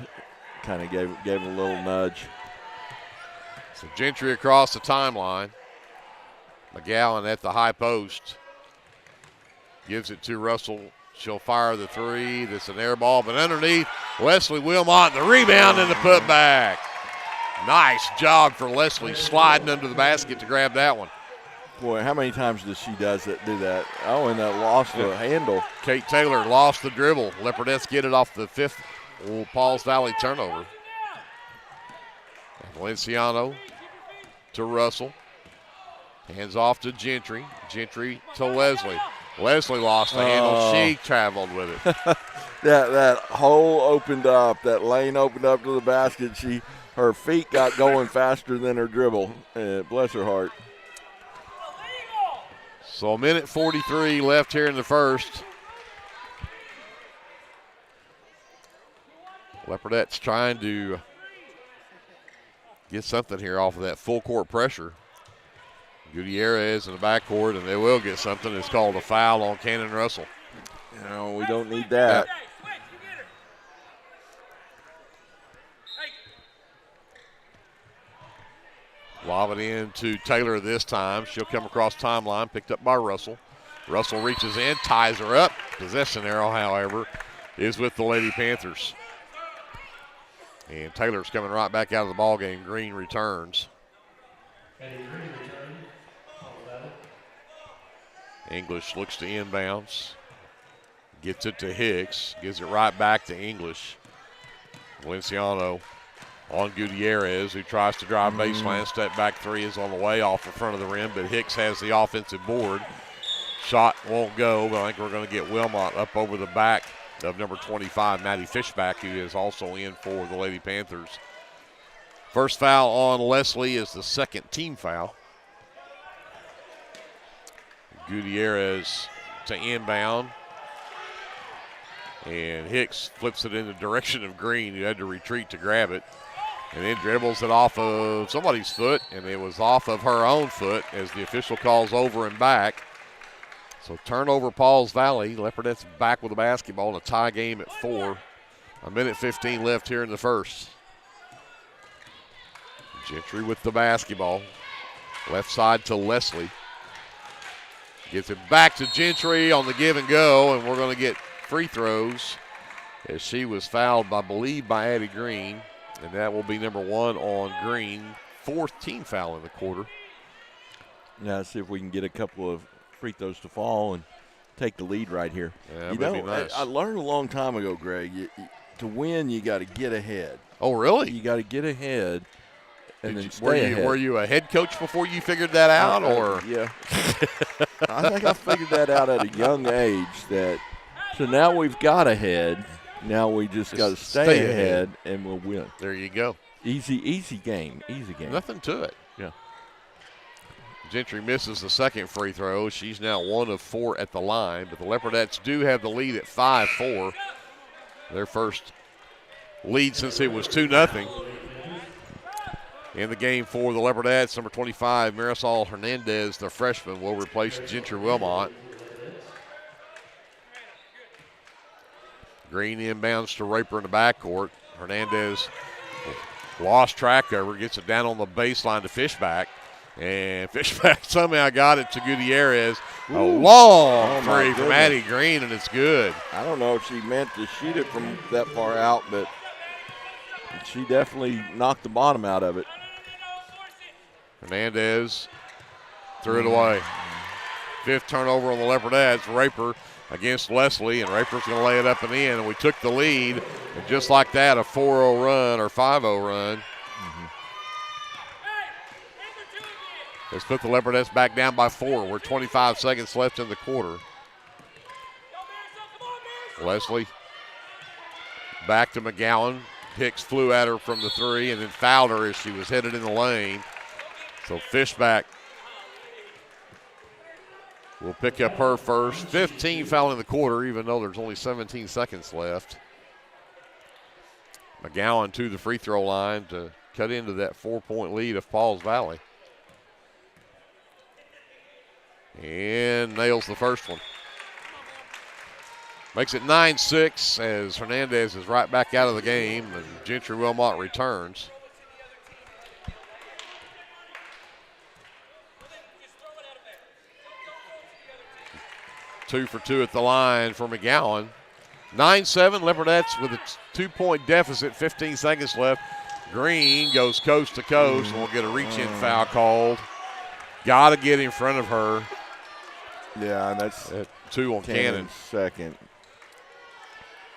S13: kind of gave a little nudge.
S12: So Gentry across the timeline. McGowan at the high post. Gives it to Russell. She'll fire the three. That's an air ball, but underneath, Leslie Wilmot, the rebound and the putback. Nice job for Leslie sliding under the basket to grab that one.
S13: Boy, how many times does she do that? Oh, and that lost the handle.
S12: Kate Taylor lost the dribble. Leopardettes get it off the fifth Pauls Valley turnover. Valenciano to Russell. Hands off to Gentry. Gentry to Leslie. Leslie lost the handle. She traveled with it.
S13: that hole opened up. That lane opened up to the basket. Her feet got going faster than her dribble. Bless her heart.
S12: So a minute 43 left here in the first. Leopardettes trying to get something here off of that full court pressure. Gutierrez in the backcourt, and they will get something. It's called a foul on Cannon Russell.
S13: No, we don't need that.
S12: Lob it in to Taylor this time. She'll come across timeline, picked up by Russell. Russell reaches in, ties her up. Possession arrow, however, is with the Lady Panthers. And Taylor's coming right back out of the ballgame. Green returns. English looks to inbounds. Gets it to Hicks. Gives it right back to English. Valenciano on Gutierrez, who tries to drive baseline. Step back three is on the way off the front of the rim, but Hicks has the offensive board. Shot won't go, but I think we're going to get Wilmot up over the back of number 25, Maddie Fishback, who is also in for the Lady Panthers. First foul on Leslie is the second team foul. Gutierrez to inbound. And Hicks flips it in the direction of Green, who had to retreat to grab it. And then dribbles it off of somebody's foot, and it was off of her own foot as the official calls over and back. So turnover Pauls Valley. Leopardettes back with the basketball in a tie game at 4. A minute 15 left here in the first. Gentry with the basketball. Left side to Leslie. Gets it back to Gentry on the give and go, and we're going to get free throws as she was fouled, I believe, by Addie Green. And that will be number 1 on Green. 4th team foul in the quarter.
S13: Yeah, let's see if we can get a couple of free throws to fall and take the lead right here.
S12: Yeah, that would be nice.
S13: I learned a long time ago, Greg, to win, you got to get ahead.
S12: Oh, really?
S13: You got to get ahead and then stay ahead.
S12: Were you a head coach before you figured that out? Or
S13: yeah. I think I figured that out at a young age. So now we've got ahead. Now we just got to stay ahead, and we'll win.
S12: There you go.
S13: Easy game. Easy game.
S12: Nothing to it.
S13: Yeah.
S12: Gentry misses the second free throw. She's now 1 of 4 at the line, but the Leopardettes do have the lead at 5-4. Their first lead since it was 2-0. In the game for the Leopardettes, number 25, Marisol Hernandez, the freshman, will replace Gentry Wilmot. Green inbounds to Raper in the backcourt. Hernandez lost track of her, gets it down on the baseline to Fishback. And Fishback somehow got it to Gutierrez. A long three from Addie Green, and it's good.
S13: I don't know if she meant to shoot it from that far out, but she definitely knocked the bottom out of it.
S12: Hernandez threw it away. 5th turnover on the Leopardettes. Raper against Leslie, and Raper's going to lay it up and in, and we took the lead. And just like that, a 4-0 run or 5-0 run. Let's put the Leopardettes back down by 4. We're 25 seconds left in the quarter. Leslie back to McGowan. Hicks flew at her from the 3 and then fouled her as she was headed in the lane. So Fishback will pick up her first. 15 foul in the quarter, even though there's only 17 seconds left. McGowan to the free throw line to cut into that 4-point lead of Pauls Valley. And nails the first one. Makes it 9-6 as Hernandez is right back out of the game and Gentry Wilmot returns. Two for 2 at the line for McGowan. 9-7, Leopardettes with a 2-point deficit, 15 seconds left. Green goes coast to coast and we'll get a reach-in foul called. Got to get in front of her.
S13: Yeah, and that's
S12: 2 on Cannon.
S13: Second.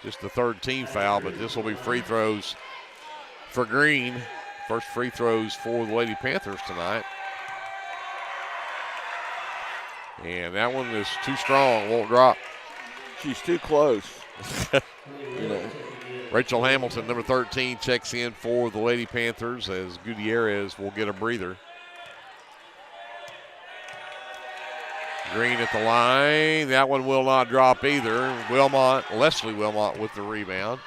S12: Just the 3rd team foul, but this will be free throws for Green. First free throws for the Lady Panthers tonight. And that one is too strong, won't drop.
S13: She's too close.
S12: Rachel Hamilton, number 13, checks in for the Lady Panthers as Gutierrez will get a breather. Green at the line. That one will not drop either. Leslie Wilmot with the rebound.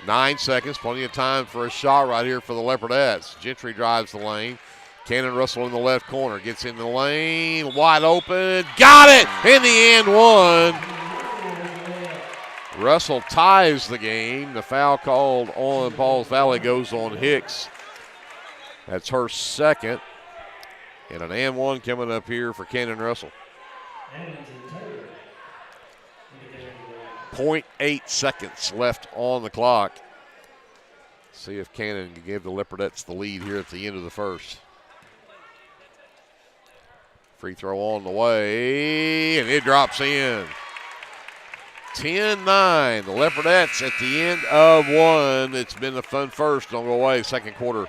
S12: 9 seconds, plenty of time for a shot right here for the Leopardettes. Gentry drives the lane. Cannon Russell in the left corner. Gets in the lane. Wide open. Got it! In the end one. Russell ties the game. The foul called on Pauls Valley goes on Hicks. That's her second. And an and one coming up here for Cannon Russell. 0.8 seconds left on the clock. See if Cannon can give the Leopardettes the lead here at the end of the first. Free throw on the way, and it drops in. 10-9, the Leopardettes at the end of one. It's been a fun first. Don't go away, second quarter.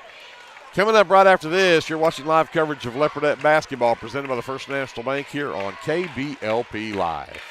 S12: Coming up right after this, you're watching live coverage of Leopardette basketball presented by the First National Bank here on KBLP Live.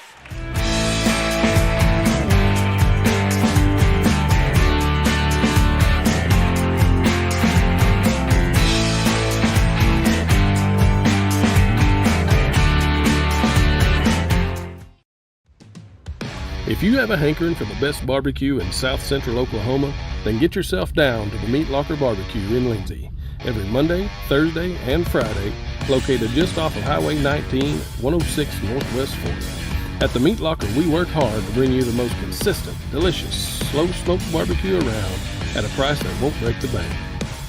S7: If you have a hankering for the best barbecue in South Central Oklahoma, then get yourself down to the Meat Locker Barbecue in Lindsay. Every Monday, Thursday, and Friday, located just off of Highway 19, 106 Northwest 4th. At the Meat Locker, we work hard to bring you the most consistent, delicious, slow-smoked barbecue around at a price that won't break the bank.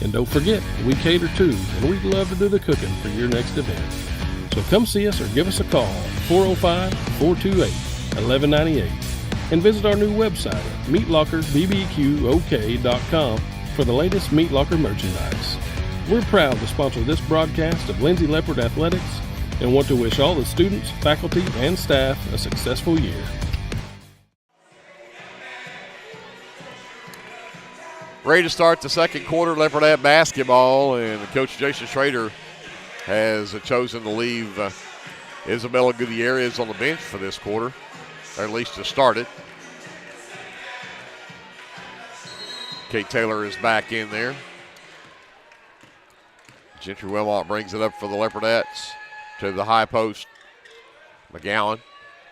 S7: And don't forget, we cater too, and we'd love to do the cooking for your next event. So come see us or give us a call at 405-428-1198. And visit our new website at meatlockerbbqok.com for the latest Meat Locker merchandise. We're proud to sponsor this broadcast of Lindsay Leopard Athletics and want to wish all the students, faculty, and staff a successful year.
S12: Ready to start the second quarter, Leopardette basketball, and Coach Jason Schrader has chosen to leave Isabella Gutierrez on the bench for this quarter, or at least to start it. Kate Taylor is back in there. Gentry Wilmot brings it up for the Leopardettes to the high post. McGowan,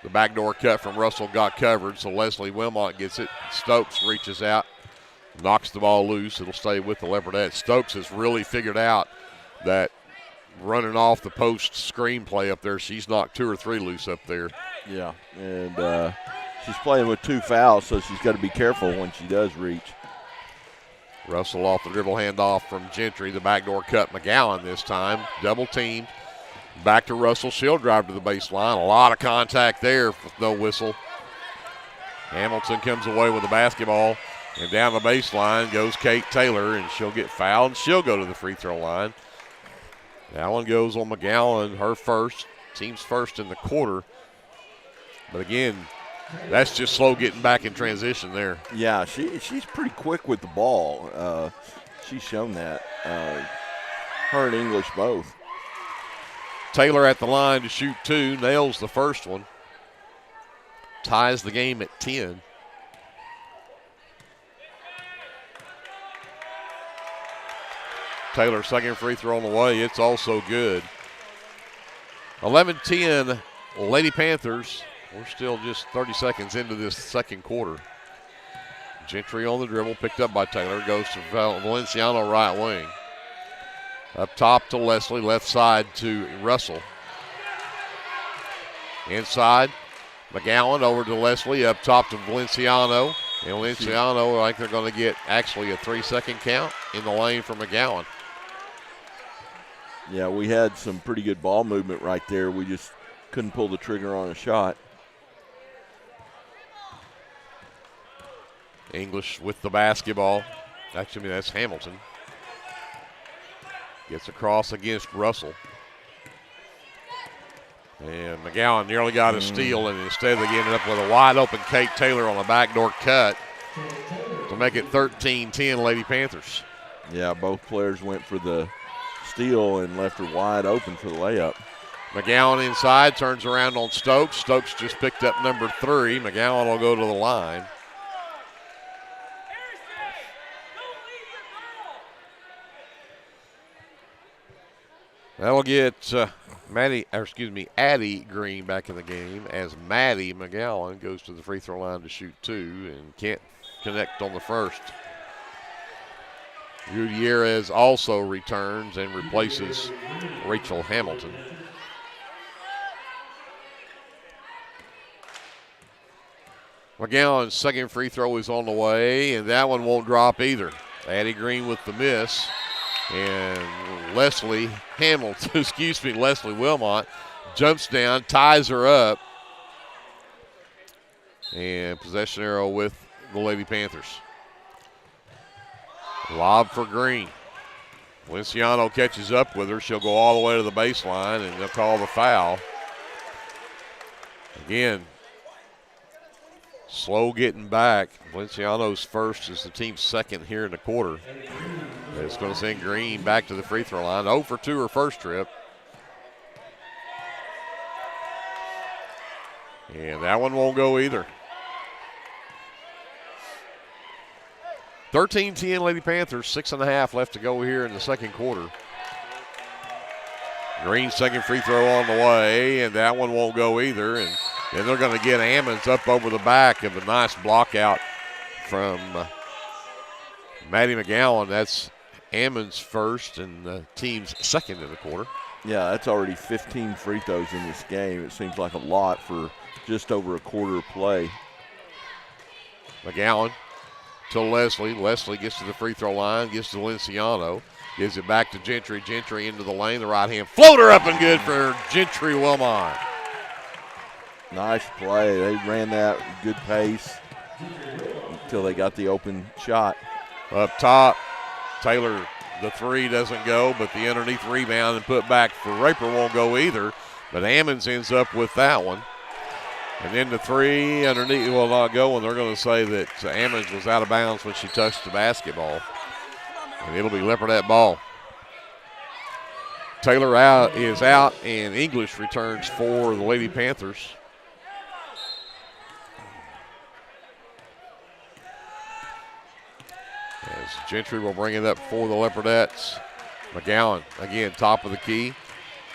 S12: the backdoor cut from Russell got covered, so Leslie Wilmot gets it. Stokes reaches out, knocks the ball loose. It'll stay with the Leopardettes. Stokes has really figured out that running off the post screenplay up there, she's knocked 2 or 3 loose up there.
S13: Yeah, and she's playing with 2 fouls, so she's got to be careful when she does reach.
S12: Russell off the dribble handoff from Gentry. The backdoor cut McGowan this time. Double teamed. Back to Russell. She'll drive to the baseline. A lot of contact there with no whistle. Hamilton comes away with the basketball. And down the baseline goes Kate Taylor, and she'll get fouled, and she'll go to the free throw line. That one goes on McGowan, her first, team's first in the quarter. But again, that's just slow getting back in transition there.
S13: Yeah, she's pretty quick with the ball. She's shown that. Her and English both.
S12: Taylor at the line to shoot 2, nails the first one. Ties the game at 10. Taylor, second free throw on the way. It's also good. 11-10, Lady Panthers. We're still just 30 seconds into this second quarter. Gentry on the dribble, picked up by Taylor. Goes to Valenciano, right wing. Up top to Leslie, left side to Russell. Inside, McGowan over to Leslie, up top to Valenciano. And Valenciano, I think they're going to get actually a 3-second count in the lane for McGowan.
S13: Yeah, we had some pretty good ball movement right there. We just couldn't pull the trigger on a shot.
S12: English with the basketball. Actually, that's Hamilton. Gets across against Russell. And McGowan nearly got a steal, and instead they ended up with a wide open Kate Taylor on a backdoor cut to make it 13-10 Lady Panthers.
S13: Yeah, both players went for the steal and left her wide open for the layup.
S12: McGowan inside, turns around on Stokes. Stokes just picked up number 3. McGowan will go to the line. That'll get Addie Green back in the game as Maddie McGowan goes to the free throw line to shoot 2 and can't connect on the first. Gutierrez also returns and replaces Rachel Hamilton. McGowan's second free throw is on the way, and that one won't drop either. Addie Green with the miss. And Leslie Wilmot jumps down, ties her up. And possession arrow with the Lady Panthers. Lob for Green. Valenciano catches up with her. She'll go all the way to the baseline, and they'll call the foul. Again, slow getting back. Valenciano's first is the team's second here in the quarter. It's going to send Green back to the free throw line. 0 for 2 her first trip. And that one won't go either. 13-10 Lady Panthers, 6.5 left to go here in the second quarter. Green's second free throw on the way, and that one won't go either. And they're going to get Ammons up over the back of a nice block out from Maddie McGowan. That's Ammons first and the team's second in the quarter.
S13: Yeah, that's already 15 free throws in this game. It seems like a lot for just over a quarter of play.
S12: McGowan to Leslie. Leslie gets to the free throw line, gets to Valenciano, gives it back to Gentry. Gentry into the lane, the right hand floater up and good for Gentry Wilmot.
S13: Nice play. They ran that good pace until they got the open shot.
S12: Up top, Taylor, the 3 doesn't go, but the underneath rebound and put back for Raper won't go either. But Ammons ends up with that one. And then the 3 underneath will not go, and they're going to say that Ammons was out of bounds when she touched the basketball. And it'll be Leopardette ball. Taylor is out, and English returns for the Lady Panthers. As Gentry will bring it up for the Leopardettes. McGowan, again, top of the key.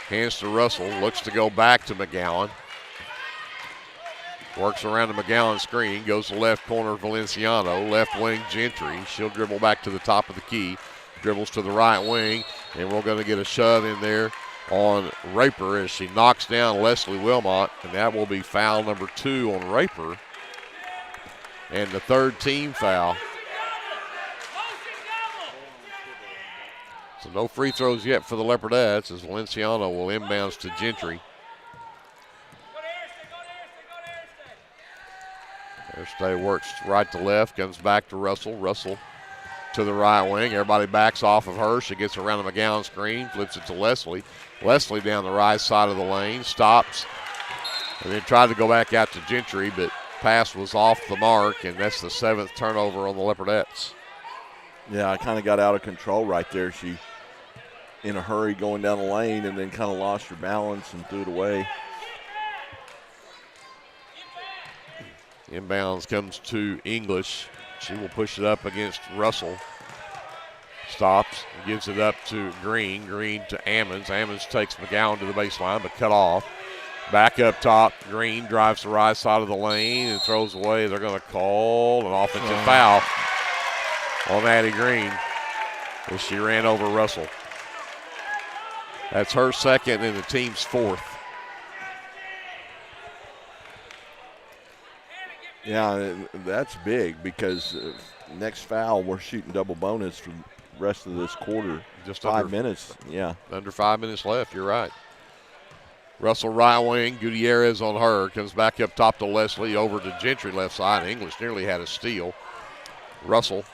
S12: Hands to Russell, looks to go back to McGowan. Works around the McGowan screen, goes to left corner Valenciano, left wing Gentry. She'll dribble back to the top of the key, dribbles to the right wing, and we're going to get a shove in there on Raper as she knocks down Leslie Wilmot, and that will be foul number 2 on Raper, and the third team foul. So no free throws yet for the Leopardettes as Valenciano will inbounds to Gentry. Thursday works right to left, comes back to Russell. Russell to the right wing. Everybody backs off of her. She gets around the McGowan screen, flips it to Leslie. Leslie down the right side of the lane, stops, and then tried to go back out to Gentry, but pass was off the mark, and that's the 7th turnover on the Leopardettes.
S13: Yeah, I kind of got out of control right there. She, in a hurry going down the lane, and then kind of lost her balance and threw it away.
S12: Inbounds comes to English. She will push it up against Russell. Stops, gives it up to Green. Green to Ammons. Ammons takes McGowan to the baseline, but cut off. Back up top, Green drives the right side of the lane and throws away. They're going to call an offensive foul on Addie Green as she ran over Russell. That's her second and the team's 4th.
S13: Yeah, that's big because next foul, we're shooting double bonus for the rest of this quarter.
S12: Just
S13: 5 minutes, yeah.
S12: Under 5 minutes left, you're right. Russell right wing, Gutierrez on her, comes back up top to Leslie, over to Gentry left side. English nearly had a steal. Russell.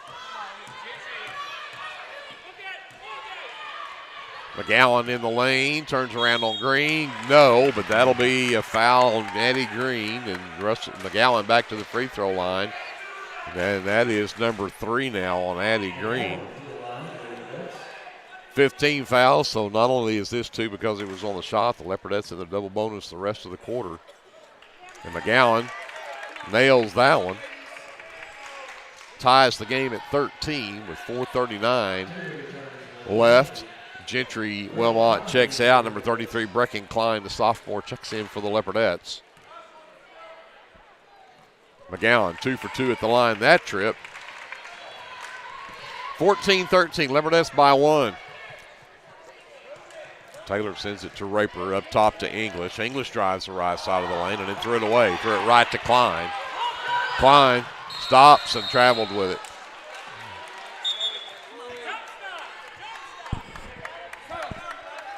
S12: McGowan in the lane, turns around on Green. No, but that'll be a foul on Addie Green, and Russell McGowan back to the free throw line. And that is number 3 now on Addie Green. 15 fouls, so not only is this 2 because it was on the shot, the Leopardettes in the double bonus the rest of the quarter. And McGowan nails that one. Ties the game at 13 with 4:39 left. Gentry Wilmot checks out. Number 33, Brecken Klein, the sophomore, checks in for the Leopardettes. McGowan 2 for 2 at the line that trip. 14-13, Leopardettes by 1. Taylor sends it to Raper, up top to English. English drives the right side of the lane and then threw it away. Threw it right to Klein. Klein stops and traveled with it.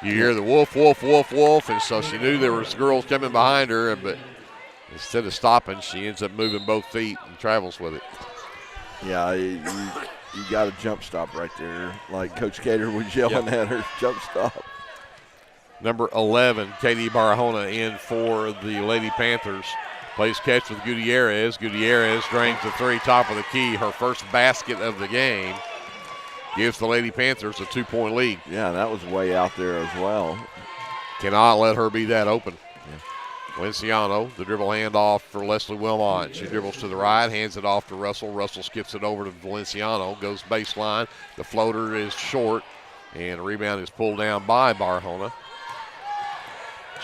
S12: You hear the wolf, wolf, wolf, wolf, and so she knew there was girls coming behind her, but instead of stopping, she ends up moving both feet and travels with it.
S13: Yeah, you got a jump stop right there. Like Coach Cater was yelling at her, jump stop.
S12: Number 11, Katie Barahona in for the Lady Panthers. Plays catch with Gutierrez. Gutierrez drains the 3, top of the key, her first basket of the game. Gives the Lady Panthers a 2-point lead.
S13: Yeah, that was way out there as well.
S12: Cannot let her be that open. Valenciano, the dribble handoff for Leslie Wilmot. She dribbles to the right, hands it off to Russell. Russell skips it over to Valenciano, goes baseline. The floater is short, and the rebound is pulled down by Barahona.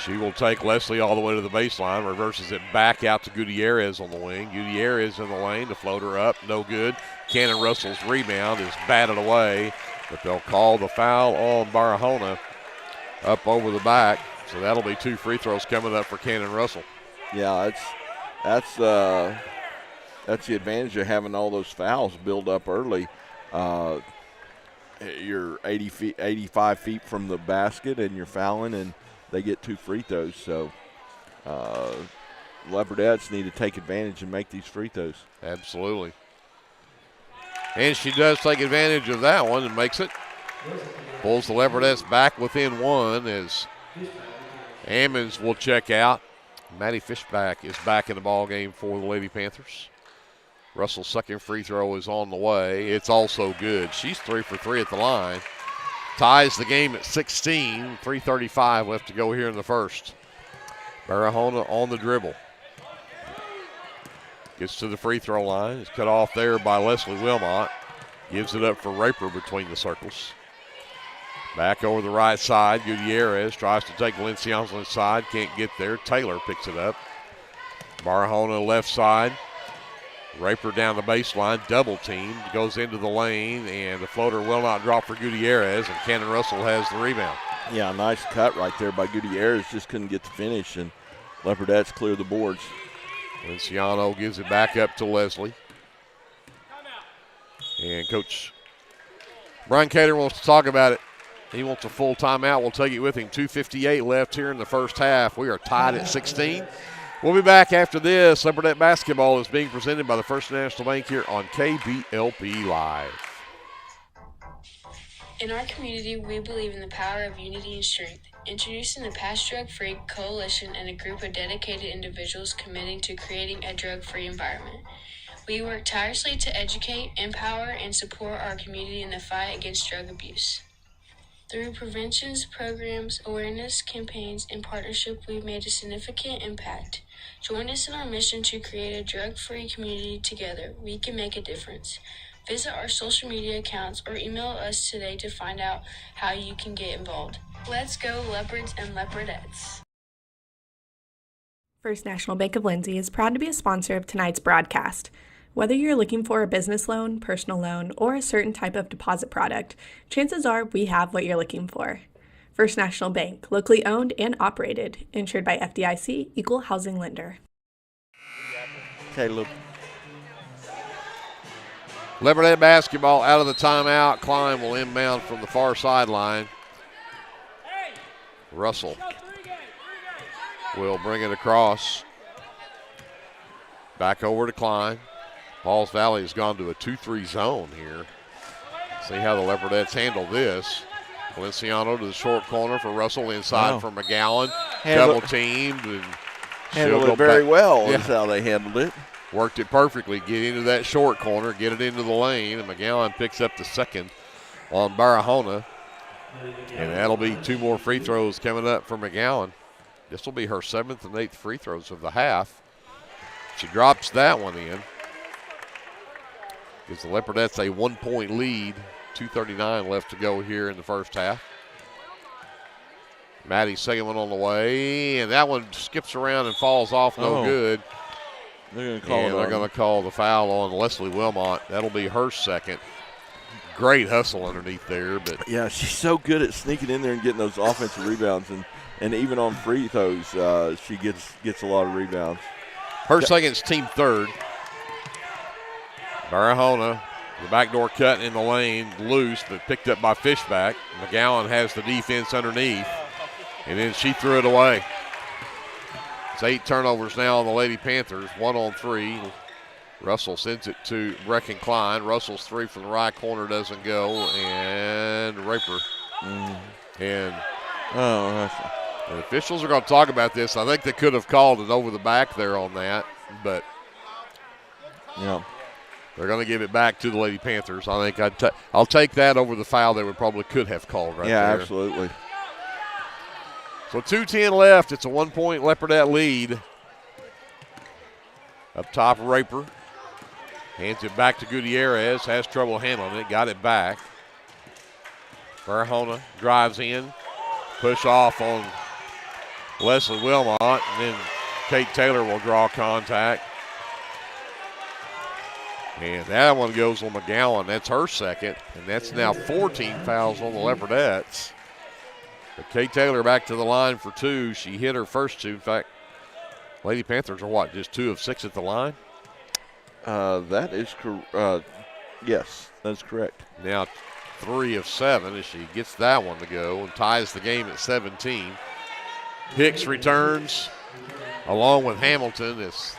S12: She will take Leslie all the way to the baseline, reverses it back out to Gutierrez on the wing. Gutierrez in the lane, the floater up, no good. Cannon Russell's rebound is batted away, but they'll call the foul on Barahona up over the back. So that'll be 2 free throws coming up for Cannon Russell.
S13: Yeah, that's the advantage of having all those fouls build up early. You're 85 feet from the basket, and you're fouling, and they get 2 free throws. So Leopardettes need to take advantage and make these free throws.
S12: Absolutely. And she does take advantage of that one and makes it. Pulls the Leopardettes back within 1 as Ammons will check out. Maddie Fishback is back in the ball game for the Lady Panthers. Russell's second free throw is on the way. It's also good. She's 3 for 3 at the line. Ties the game at 16. 3:35 left to go here in the first. Barahona on the dribble. Gets to the free throw line. It's cut off there by Leslie Wilmot. Gives it up for Raper between the circles. Back over the right side. Gutierrez tries to take Valenciano's inside. Can't get there. Taylor picks it up. Barahona left side. Raper down the baseline. Double teamed. Goes into the lane. And the floater will not drop for Gutierrez. And Cannon Russell has the rebound.
S13: Yeah, nice cut right there by Gutierrez. Just couldn't get the finish. And Leopardettes clear the boards.
S12: Valenciano gives it back up to Leslie. And Coach Brian Cater wants to talk about it. He wants a full timeout. We'll take it with him. 2:58 left here in the first half. We are tied at 16. We'll be back after this. Leopardette basketball is being presented by the First National Bank here on KBLP Live.
S20: In our community, we believe in the power of unity and strength. Introducing the Pass Drug Free Coalition and a group of dedicated individuals committing to creating a drug-free environment. We work tirelessly to educate, empower, and support our community in the fight against drug abuse. Through preventions, programs, awareness campaigns, and partnership, we've made a significant impact. Join us in our mission to create a drug-free community together. We can make a difference. Visit our social media accounts or email us today to find out how you can get involved. Let's go Leopards and Leopardettes.
S1: First National Bank of Lindsay is proud to be a sponsor of tonight's broadcast. Whether you're looking for a business loan, personal loan, or a certain type of deposit product, chances are we have what you're looking for. First National Bank, locally owned and operated, insured by FDIC, Equal Housing Lender.
S13: Caleb.
S12: Leopardette basketball out of the timeout. Klein will inbound from the far sideline. Russell will bring it across. Back over to Klein. Pauls Valley has gone to a 2-3 zone here. See how the Leopardettes handle this. Valenciano to the short corner for Russell, inside for McGowan. Double teamed. And
S13: handled it very well is how they handled it.
S12: Worked it perfectly. Get into that short corner, get it into the lane, and McGowan picks up the second on Barahona. And that'll be 2 more free throws coming up for McGowan. This will be her 7th and 8th free throws of the half. She drops that one in. Gives the Leopardettes a 1-point lead. 2:39 left to go here in the first half. Maddie's second one on the way, and that one skips around and falls off, no good.
S13: They're going to
S12: call the foul on Leslie Wilmot. That'll be her second. Great hustle underneath there, but
S13: yeah, she's so good at sneaking in there and getting those offensive rebounds, and even on free throws, she gets a lot of rebounds.
S12: Her second's team third. Barahona, the backdoor cut in the lane, loose, but picked up by Fishback. McGowan has the defense underneath, and then she threw it away. It's 8 turnovers now on the Lady Panthers, 1 on 3. Russell sends it to Brecken Klein. Russell's 3 from the right corner doesn't go, and Raper. And the officials are going to talk about this. I think they could have called it over the back there on that, but they're going to give it back to the Lady Panthers. I think I'll take that over the foul they could have called right there.
S13: Yeah, absolutely.
S12: So 2:10 left. It's a 1-point Leopardette lead. Up top, Raper. Hands it back to Gutierrez. Has trouble handling it. Got it back. Barahona drives in. Push off on Leslie Wilmot. And then Kate Taylor will draw contact. And that one goes on McGowan. That's her second. And that's now 14 fouls on the Leopardettes. But Kate Taylor back to the line for 2. She hit her first 2. In fact, Lady Panthers are just 2 of 6 at the line?
S13: That is correct. Yes, that's correct.
S12: Now 3 of 7 as she gets that one to go and ties the game at 17. Hicks returns along with Hamilton as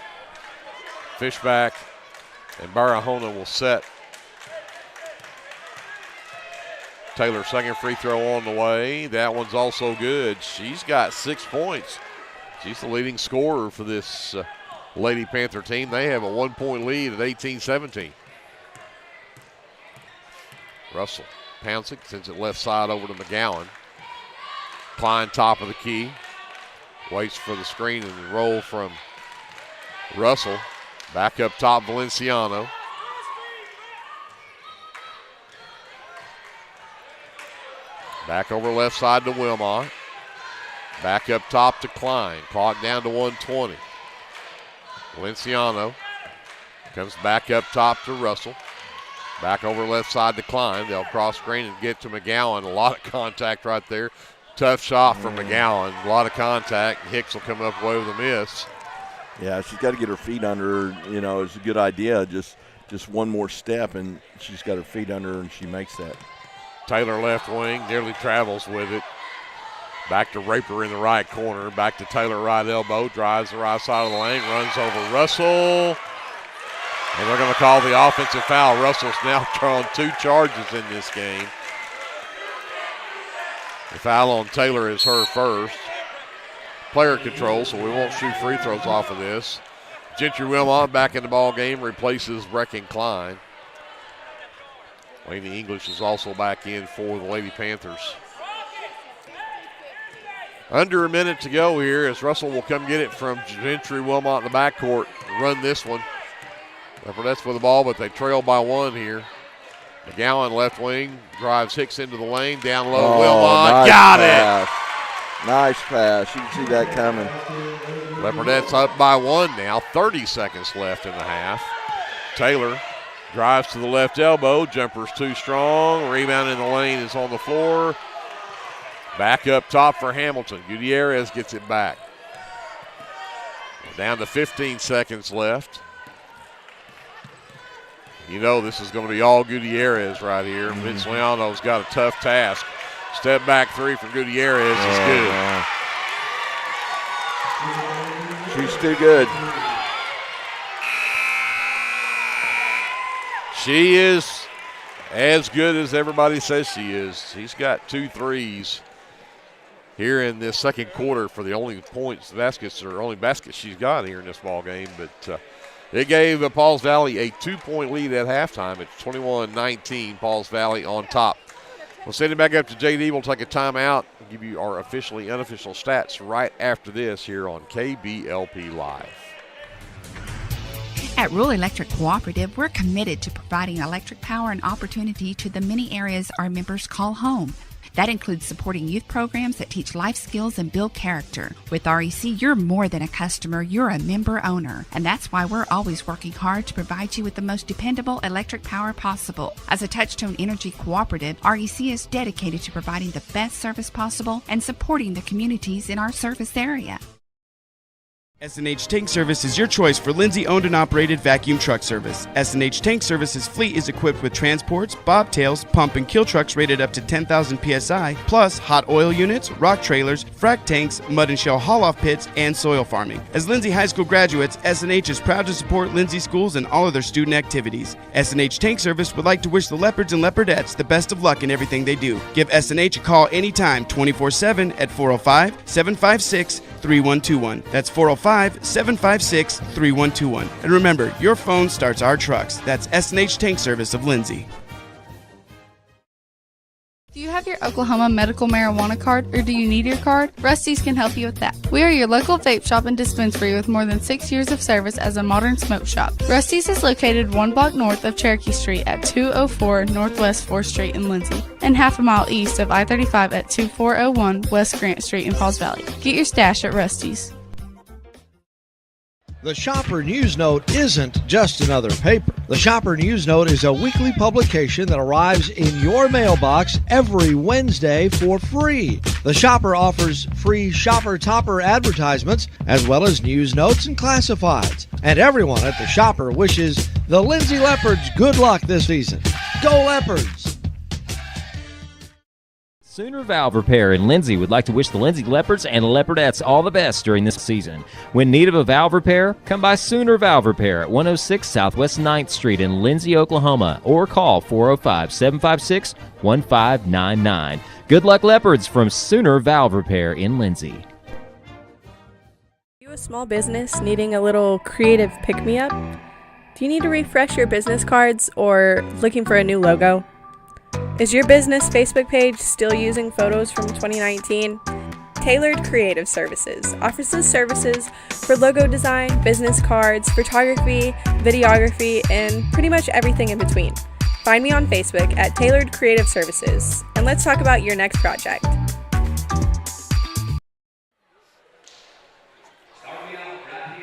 S12: Fishback and Barahona will set. Taylor's second free throw on the way. That one's also good. She's got 6 points. She's the leading scorer for this Lady Panther team. They have a 1-point lead at 18-17. Russell pounds it, sends it left side over to McGowan. Klein top of the key. Waits for the screen and the roll from Russell. Back up top, Valenciano. Back over left side to Wilmot. Back up top to Klein. Clock down to 1:20. Valenciano comes back up top to Russell. Back over left side to Klein. They'll cross screen and get to McGowan. A lot of contact right there. Tough shot from McGowan. A lot of contact. Hicks will come up away with a miss.
S13: Yeah, she's got to get her feet under her. You know, it's a good idea. Just one more step, and she's got her feet under her, and she makes that.
S12: Taylor left wing, nearly travels with it. Back to Raper in the right corner. Back to Taylor right elbow. Drives the right side of the lane. Runs over Russell. And they're going to call the offensive foul. Russell's now drawn 2 charges in this game. The foul on Taylor is her first. Player control, so we won't shoot free throws off of this. Gentry Wilmot back in the ball game, replaces Brecken Klein. Laney English is also back in for the Lady Panthers. Under a minute to go here as Russell will come get it from Gentry Wilmot in the backcourt. Run this one. Leopardettes with the ball, but they trail by 1 here. McGowan left wing, drives Hicks into the lane, down low, Wilmot,
S13: nice
S12: got
S13: pass.
S12: it!
S13: Nice pass, you can see that coming.
S12: Leopardettes up by 1 now, 30 seconds left in the half. Taylor drives to the left elbow, jumper's too strong, rebound in the lane is on the floor. Back up top for Hamilton, Gutierrez gets it back. Down to 15 seconds left. You know this is going to be all Gutierrez right here. Vince Leano's got a tough task. Step back 3 from Gutierrez is good.
S13: She's too good.
S12: She is as good as everybody says she is. She's got 2 threes here in this second quarter for the only baskets she's got here in this ball game. But it gave Pauls Valley a 2-point lead at halftime. It's 21-19, Pauls Valley on top. We'll send it back up to JD. We'll take a timeout and give you our officially unofficial stats right after this here on KBLP Live.
S21: At Rural Electric Cooperative, we're committed to providing electric power and opportunity to the many areas our members call home. That includes supporting youth programs that teach life skills and build character. With REC, you're more than a customer, you're a member owner. And that's why we're always working hard to provide you with the most dependable electric power possible. As a Touchstone Energy Cooperative, REC is dedicated to providing the best service possible and supporting the communities in our service area.
S22: S&H Tank Service is your choice for Lindsay owned and operated vacuum truck service. S&H Tank Service's fleet is equipped with transports, bobtails, pump and kill trucks rated up to 10,000 psi, plus hot oil units, rock trailers, frac tanks, mud and shell haul-off pits, and soil farming. As Lindsay High School graduates, S&H is proud to support Lindsay schools and all of their student activities. S&H Tank Service would like to wish the Leopards and Leopardettes the best of luck in everything they do. Give S&H a call anytime, 24/7 at 405-756-3121. That's 405-756-3121. And remember, your phone starts our trucks. That's S&H Tank Service of Lindsay.
S23: Do you have your Oklahoma medical marijuana card, or do you need your card? Rusty's can help you with that. We are your local vape shop and dispensary with more than 6 years of service as a modern smoke shop. Rusty's is located 1 block north of Cherokee Street at 204 Northwest 4th Street in Lindsay, and half a mile east of I-35 at 2401 West Grant Street in Pauls Valley. Get your stash at Rusty's.
S24: The Shopper News Note isn't just another paper. The Shopper News Note is a weekly publication that arrives in your mailbox every Wednesday for free. The Shopper offers free Shopper Topper advertisements as well as news notes and classifieds. And everyone at the Shopper wishes the Lindsay Leopards good luck this season. Go Leopards!
S25: Sooner Valve Repair in Lindsay would like to wish the Lindsay Leopards and Leopardettes all the best during this season. When in need of a valve repair, come by Sooner Valve Repair at 106 Southwest 9th Street in Lindsay, Oklahoma, or call 405-756-1599. Good luck, Leopards, from Sooner Valve Repair in Lindsay.
S1: Are you a small business needing a little creative pick-me-up? Do you need to refresh your business cards or looking for a new logo? Is your business Facebook page still using photos from 2019? Tailored Creative Services offers services for logo design, business cards, photography, videography, and pretty much everything in between. Find me on Facebook at Tailored Creative Services, and let's talk about your next project.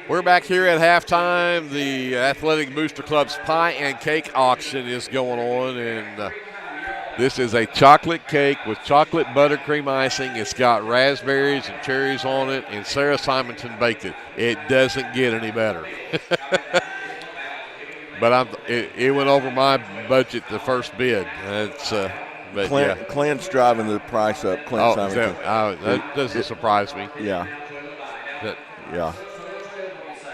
S12: We're back here at halftime. The Athletic Booster Club's pie and cake auction is going on, and this is a chocolate cake with chocolate buttercream icing. It's got raspberries and cherries on it, and Sarah Simonton baked it. It doesn't get any better. But it went over my budget the first bid. It's But
S13: Clint's driving the price up. Clint Simon.
S12: That doesn't surprise me.
S13: Yeah.
S12: Yeah.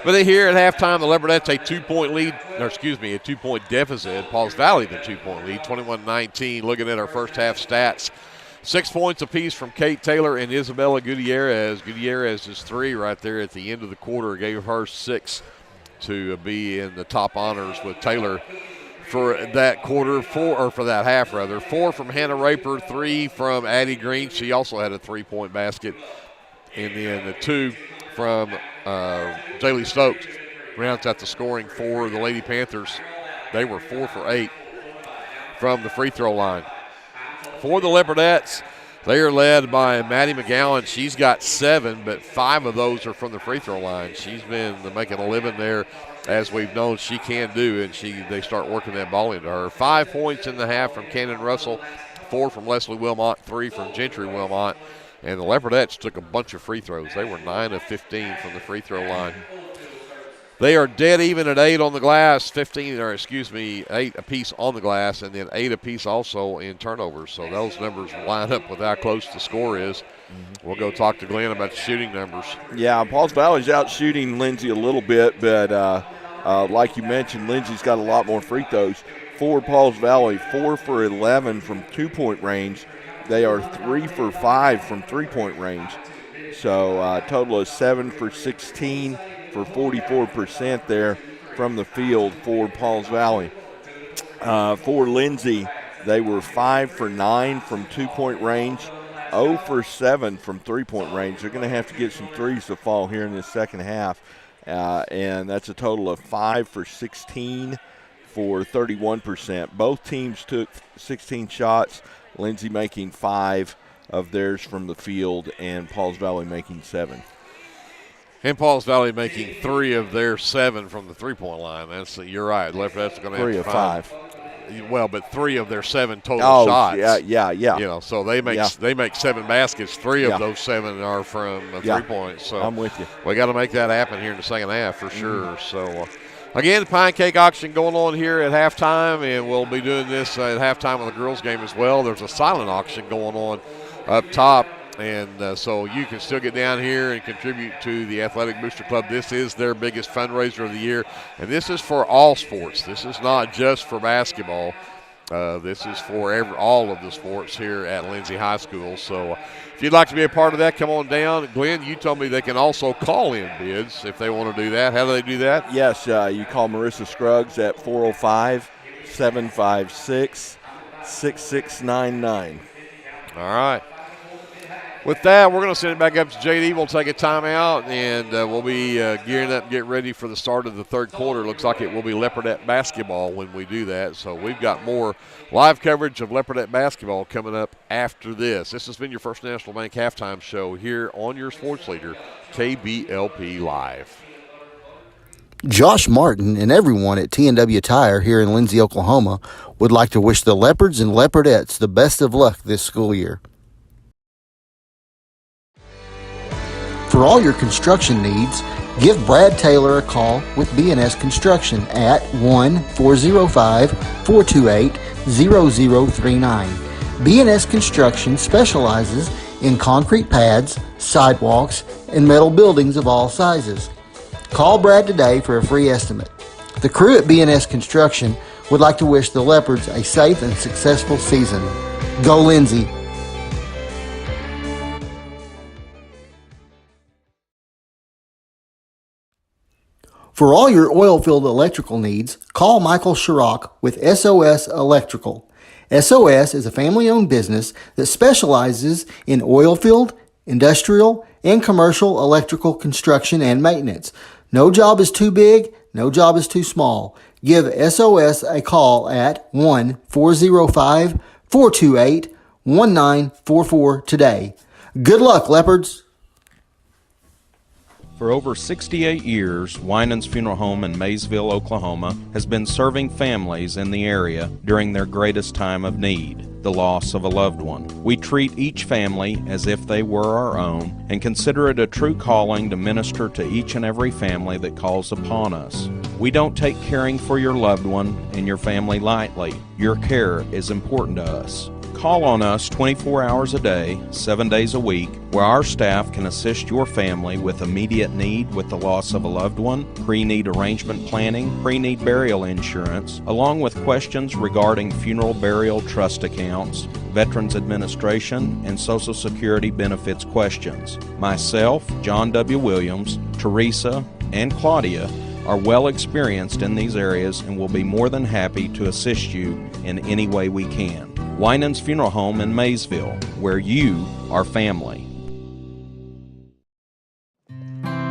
S12: But here at halftime, the Leopardettes a 2-point lead, a 2-point deficit. Pauls Valley the 2-point lead, 21-19. Looking at our first half stats, 6 points apiece from Kate Taylor and Isabella Gutierrez. Gutierrez's 3 right there at the end of the quarter gave her 6 to be in the top honors with Taylor for that quarter, for that half rather. 4 from Hannah Raper, 3 from Addie Green. She also had a 3-point basket. And then the 2 from Jaylee Stokes rounds out the scoring for the Lady Panthers. They were 4 for 8 from the free throw line. For the Leopardettes, they are led by Maddie McGowan. She's got 7, but 5 of those are from the free throw line. She's been making a living there, as we've known she can do, and they start working that ball into her. 5 points in the half from Cannon Russell, 4 from Leslie Wilmot, 3 from Gentry Wilmot. And the Leopardettes took a bunch of free throws. They were 9 of 15 from the free throw line. They are dead even at 8 on the glass, 8 apiece on the glass, and then 8 apiece also in turnovers. So those numbers line up with how close the score is. We'll go talk to Glenn about the shooting numbers.
S13: Yeah, Pauls Valley's out shooting Lindsay a little bit, but like you mentioned, Lindsay's got a lot more free throws. For Pauls Valley, 4 for 11 from 2-point range. They are 3 for 5 from 3-point range. So a total of 7 for 16 for 44% there from the field for Pauls Valley. For Lindsay, they were 5 for 9 from 2-point range, 0 for 7 from 3-point range. They're going to have to get some threes to fall here in the second half. And that's a total of 5 for 16 for 31%. Both teams took 16 shots. Lindsay making 5 of theirs from the field, and Pauls Valley making 7.
S12: And Pauls Valley making 3 of their 7 from the 3-point line. You're right. Leopardettes are going to have
S13: 3
S12: to
S13: of
S12: find
S13: 5.
S12: Well, but 3 of their 7 total shots.
S13: Yeah.
S12: So they make 7 baskets. 3 of those 7 are from 3 points. So
S13: I'm with you.
S12: We got to make that happen here in the second half for sure. So. Again, the Pine Cake Auction going on here at halftime, and we'll be doing this at halftime of the girls' game as well. There's a silent auction going on up top, and so you can still get down here and contribute to the Athletic Booster Club. This is their biggest fundraiser of the year, and this is for all sports. This is not just for basketball. This is for all of the sports here at Lindsay High School. So if you'd like to be a part of that, come on down. Glenn, you told me they can also call in bids if they want to do that. How do they do that?
S13: Yes, you call Marissa Scruggs at 405-756-6699.
S12: All right. With that, we're going to send it back up to JD. We'll take a timeout, and we'll be gearing up, get ready for the start of the third quarter. Looks like it will be Leopardette basketball when we do that. So we've got more live coverage of Leopardette basketball coming up after this. This has been your First National Bank halftime show here on your sports leader, KBLP Live.
S3: Josh Martin and everyone at T&W Tire here in Lindsay, Oklahoma would like to wish the Leopards and Leopardettes the best of luck this school year. For all your construction needs, give Brad Taylor a call with B&S Construction at 1-405-428-0039. B&S Construction specializes in concrete pads, sidewalks, and metal buildings of all sizes. Call Brad today for a free estimate. The crew at B&S Construction would like to wish the Leopards a safe and successful season. Go Lindsay! For all your oil-filled electrical needs, call Michael Sharrock with SOS Electrical. SOS is a family-owned business that specializes in oil-filled, industrial, and commercial electrical construction and maintenance. No job is too big, no job is too small. Give SOS a call at 1-405-428-1944 today. Good luck, Leopards!
S4: For over 68 years, Winans Funeral Home in Maysville, Oklahoma, has been serving families in the area during their greatest time of need, the loss of a loved one. We treat each family as if they were our own and consider it a true calling to minister to each and every family that calls upon us. We don't take caring for your loved one and your family lightly. Your care is important to us. Call on us 24 hours a day, 7 days a week, where our staff can assist your family with immediate need with the loss of a loved one, pre-need arrangement planning, pre-need burial insurance, along with questions regarding funeral burial trust accounts, Veterans Administration, and Social Security benefits questions. Myself, John W. Williams, Teresa, and Claudia are well experienced in these areas and will be more than happy to assist you in any way we can. Winans Funeral Home in Maysville, where you are family.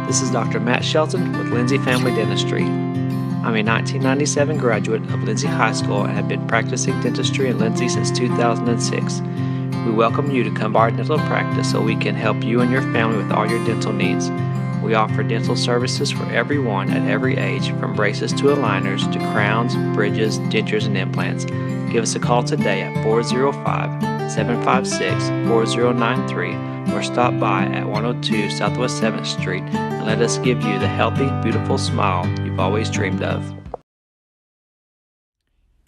S5: This is Dr. Matt Shelton with Lindsay Family Dentistry. I'm a 1997 graduate of Lindsay High School and have been practicing dentistry in Lindsay since 2006. We welcome you to come by our dental practice so we can help you and your family with all your dental needs. We offer dental services for everyone at every age, from braces to aligners to crowns, bridges, dentures, and implants. Give us a call today at 405-756-4093 or stop by at 102 Southwest 7th Street and let us give you the healthy, beautiful smile you've always dreamed of.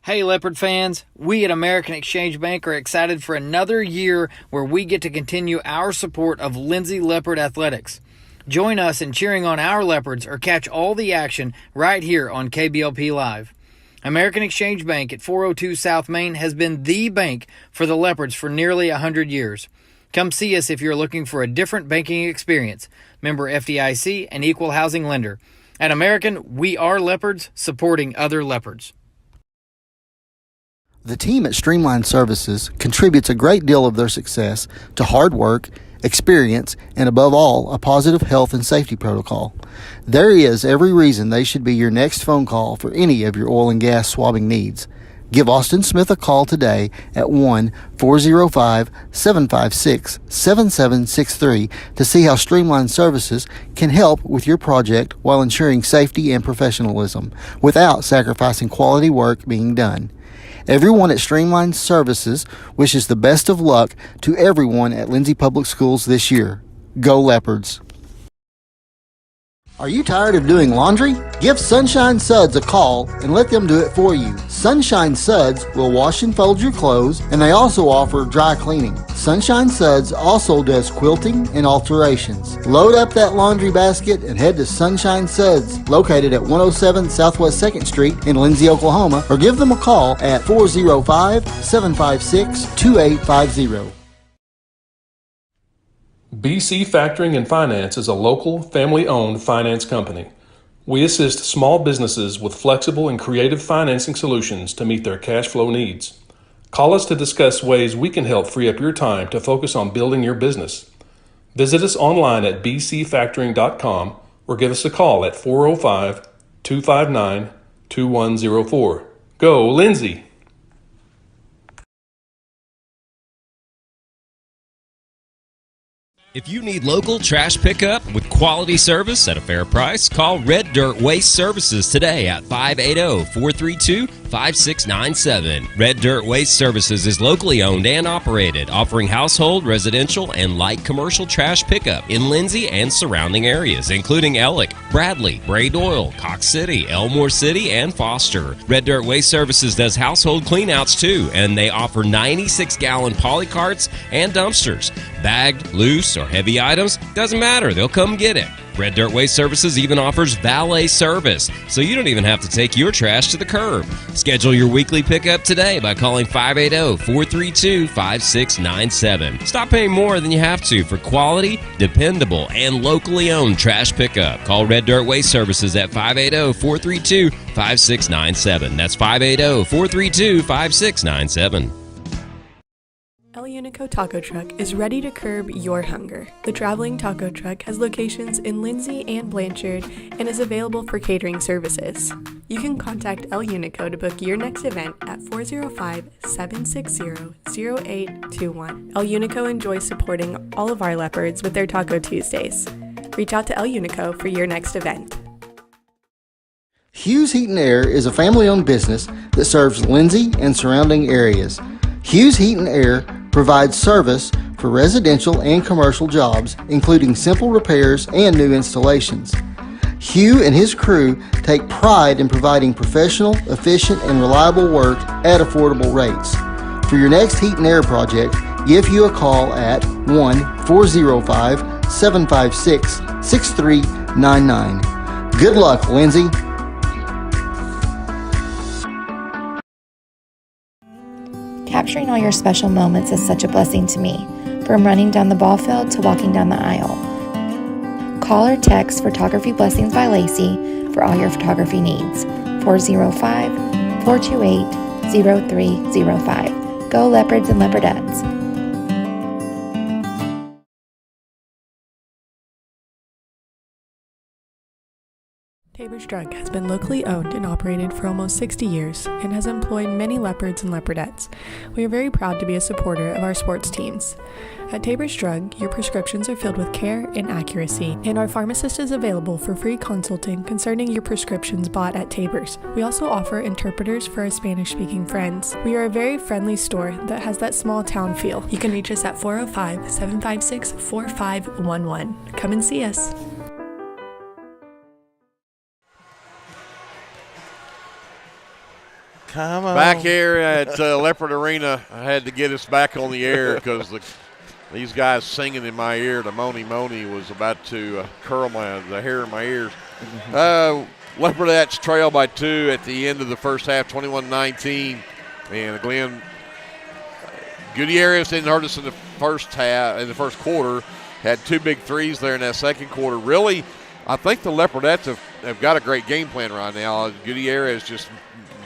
S6: Hey Leopard fans, we at American Exchange Bank are excited for another year where we get to continue our support of Lindsay Leopard Athletics. Join us in cheering on our Leopards or catch all the action right here on KBLPlive. American Exchange Bank at 402 South Main has been the bank for the Leopards for nearly 100 years. Come see us if you're looking for a different banking experience. Member FDIC and equal housing lender. At American, we are Leopards supporting other Leopards.
S3: The team at Streamline Services contributes a great deal of their success to hard work, experience, and above all, a positive health and safety protocol. There is every reason they should be your next phone call for any of your oil and gas swabbing needs. Give Austin Smith a call today at 1-405-756-7763 to see how Streamline Services can help with your project while ensuring safety and professionalism without sacrificing quality work being done. Everyone at Streamline Services wishes the best of luck to everyone at Lindsay Public Schools this year. Go Leopards! Are you tired of doing laundry? Give Sunshine Suds a call and let them do it for you. Sunshine Suds will wash and fold your clothes, and they also offer dry cleaning. Sunshine Suds also does quilting and alterations. Load up that laundry basket and head to Sunshine Suds, located at 107 Southwest 2nd Street in Lindsay, Oklahoma, or give them a call at 405-756-2850.
S7: BC Factoring and Finance is a local, family-owned finance company. We assist small businesses with flexible and creative financing solutions to meet their cash flow needs. Call us to discuss ways we can help free up your time to focus on building your business. Visit us online at bcfactoring.com or give us a call at 405-259-2104. Go, Lindsay!
S8: If you need local trash pickup with quality service at a fair price, call Red Dirt Waste Services today at 580-432-5697. Red Dirt Waste Services is locally owned and operated, offering household, residential, and light commercial trash pickup in Lindsay and surrounding areas, including Ellick, Bradley, Braid Oil, Cox City, Elmore City, and Foster. Red Dirt Waste Services does household cleanouts too, and they offer 96-gallon poly carts and dumpsters. Bagged, loose, or heavy items, doesn't matter, they'll come get it. Red Dirt Waste Services even offers valet service, so you don't even have to take your trash to the curb. Schedule your weekly pickup today by calling 580-432-5697. Stop paying more than you have to for quality, dependable, and locally owned trash pickup. Call Red Dirt Waste Services at 580-432-5697. That's 580-432-5697.
S1: El Unico Taco Truck is ready to curb your hunger. The traveling taco truck has locations in Lindsay and Blanchard and is available for catering services. You can contact El Unico to book your next event at 405-760-0821. El Unico enjoys supporting all of our Leopards with their Taco Tuesdays. Reach out to El Unico for your next event.
S3: Hughes Heat and Air is a family-owned business that serves Lindsay and surrounding areas. Hughes Heat and Air provides service for residential and commercial jobs, including simple repairs and new installations. Hugh and his crew take pride in providing professional, efficient, and reliable work at affordable rates. For your next heat and air project, give you a call at 1-405-756-6399. Good luck, Lindsay.
S2: Capturing all your special moments is such a blessing to me, from running down the ball field to walking down the aisle. Call or text Photography Blessings by Lacey for all your photography needs. 405-428-0305. Go Leopards and Leopardettes.
S1: Tabor's Drug has been locally owned and operated for almost 60 years and has employed many Leopards and Leopardettes. We are very proud to be a supporter of our sports teams. At Tabor's Drug, your prescriptions are filled with care and accuracy, and our pharmacist is available for free consulting concerning your prescriptions bought at Tabor's. We also offer interpreters for our Spanish-speaking friends. We are a very friendly store that has that small town feel. You can reach us at 405-756-4511. Come and see us.
S12: Come on. Back here at Leopard Arena, I had to get us back on the air because these guys singing in my ear, the Moni Moni, was about to curl the hair in my ears. Leopardettes trail by 2 at the end of the first half, 21-19. And Glenn Gutierrez didn't hurt us in the first quarter. Had 2 big threes there in that second quarter. Really, I think the Leopardettes have got a great game plan right now. Gutierrez just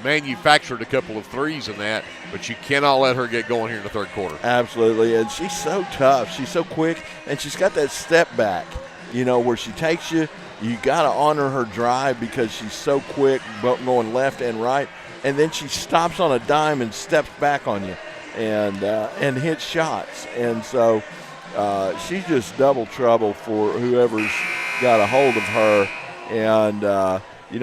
S12: manufactured a couple of threes in that, but you cannot let her get going here in the third quarter.
S13: Absolutely, and she's so tough. She's so quick, and she's got that step back, where she takes you. You got to honor her drive because she's so quick, going left and right, and then she stops on a dime and steps back on you and hits shots. And so she's just double trouble for whoever's got a hold of her. And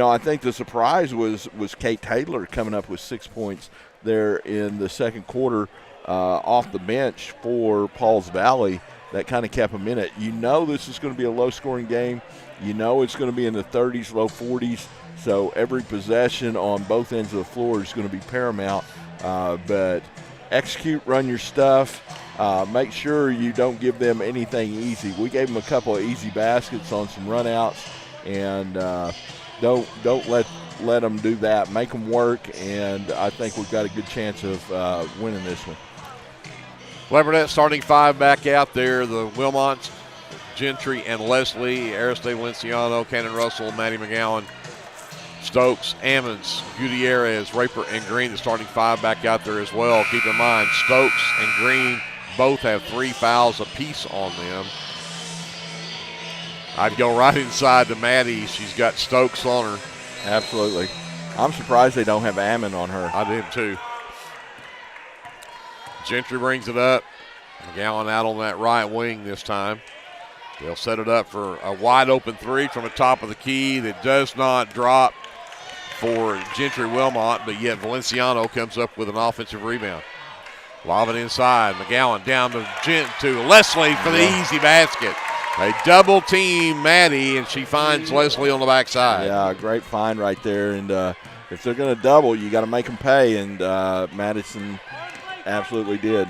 S13: I think the surprise was Kate Taylor coming up with 6 points there in the second quarter off the bench for Pauls Valley. That kind of kept them in it. This is going to be a low-scoring game. It's going to be in the 30s, low 40s. So every possession on both ends of the floor is going to be paramount. But execute, run your stuff. Make sure you don't give them anything easy. We gave them a couple of easy baskets on some runouts, and don't let them do that. Make them work, and I think we've got a good chance of winning this one.
S12: Leopardette starting 5 back out there. The Wilmots, Gentry, and Leslie, Aristide Valenciano, Cannon Russell, Maddie McGowan, Stokes, Ammons, Gutierrez, Raper, and Green, the starting 5 back out there as well. Keep in mind, Stokes and Green both have 3 fouls apiece on them. I'd go right inside to Maddie. She's got Stokes on her.
S13: Absolutely. I'm surprised they don't have Ammon on her.
S12: I did too. Gentry brings it up. McGowan out on that right wing this time. They'll set it up for a wide open 3 from the top of the key that does not drop for Gentry Wilmot, but yet Valenciano comes up with an offensive rebound. Lob it inside. McGowan down to Leslie for the easy basket. They double team Maddie, and she finds Leslie on the backside.
S13: Yeah, great find right there. And if they're going to double, you got to make them pay, and Madison absolutely did.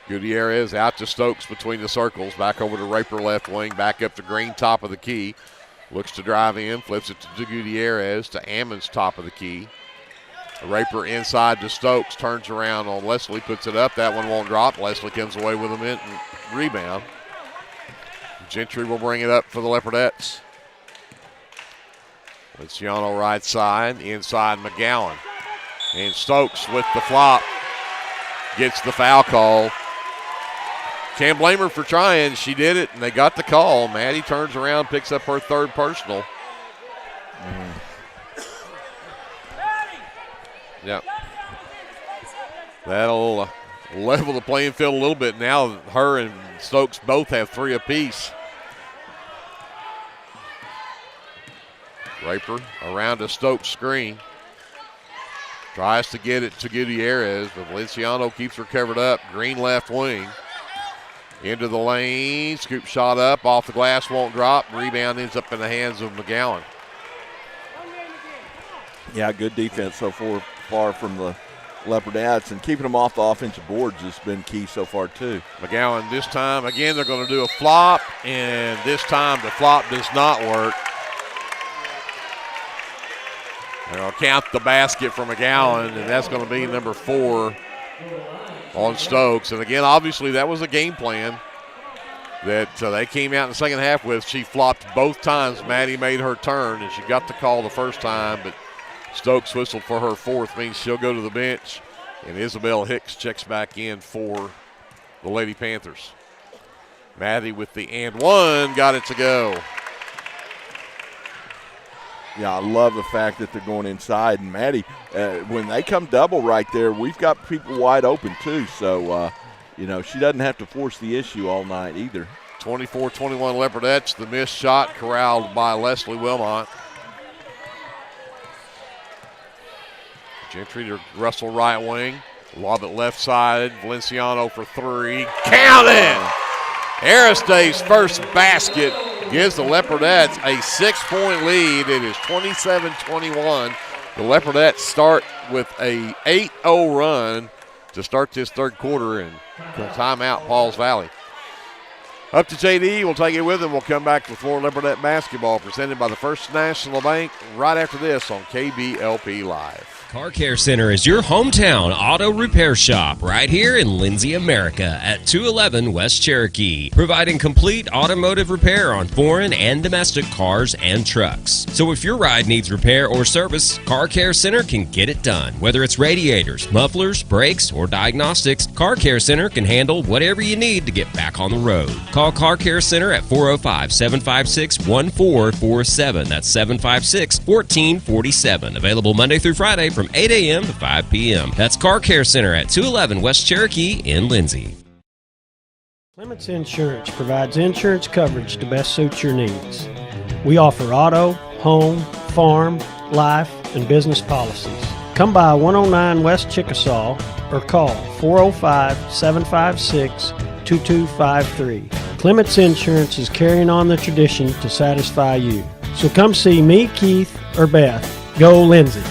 S12: Gutierrez out to Stokes between the circles. Back over to Raper left wing. Back up to Green, top of the key. Looks to drive in. Flips it to Gutierrez to Ammons, top of the key. Raper inside to Stokes. Turns around on Leslie. Puts it up. That one won't drop. Leslie comes away with a rebound. Gentry will bring it up for the Leopardettes. Luciano right side. Inside McGowan. And Stokes with the flop. Gets the foul call. Can't blame her for trying. She did it, and they got the call. Maddie turns around, picks up her 3rd personal. Yep. That'll level the playing field a little bit. Now her and Stokes both have 3 apiece. Raper around a Stokes screen. Tries to get it to Gutierrez, but Valenciano keeps her covered up. Green left wing. Into the lane. Scoop shot up. Off the glass, won't drop. Rebound ends up in the hands of McGowan.
S13: Yeah, good defense so far from the Leopardettes, and keeping them off the offensive boards has been key so far too.
S12: McGowan this time, again, they're going to do a flop, and this time the flop does not work. They'll count the basket for McGowan, and that's going to be number 4 on Stokes. And again, obviously that was a game plan that they came out in the second half with. She flopped both times. Maddie made her turn, and she got the call the first time, but Stokes whistled for her 4th, means she'll go to the bench, and Isabel Hicks checks back in for the Lady Panthers. Maddie with the and one, got it to go.
S13: Yeah, I love the fact that they're going inside. And Maddie, when they come double right there, we've got people wide open too. So, she doesn't have to force the issue all night either.
S12: 24-21 Leopardettes. The missed shot corralled by Leslie Wilmot. Gentry to Russell right wing. Lob it left side. Valenciano for 3. Count it! Aristae's first basket gives the Leopardettes a 6-point lead. It is 27-21. The Leopardettes start with a 8-0 run to start this third quarter, and timeout Pauls Valley. Up to JD. We'll take it with him. We'll come back with more Leopardette basketball presented by the First National Bank right after this on KBLP Live.
S8: Car Care Center is your hometown auto repair shop right here in Lindsay, America at 211 West Cherokee, providing complete automotive repair on foreign and domestic cars and trucks. So if your ride needs repair or service, Car Care Center can get it done. Whether it's radiators, mufflers, brakes, or diagnostics, Car Care Center can handle whatever you need to get back on the road. Call Car Care Center at 405-756-1447. That's 756-1447. Available Monday through Friday from 8 a.m. to 5 p.m. That's Car Care Center at 211 West Cherokee in Lindsay.
S9: Clements Insurance provides insurance coverage to best suit your needs. We offer auto, home, farm, life, and business policies. Come by 109 West Chickasaw or call 405-756-2253. Clements Insurance is carrying on the tradition to satisfy you. So come see me, Keith, or Beth. Go Lindsay.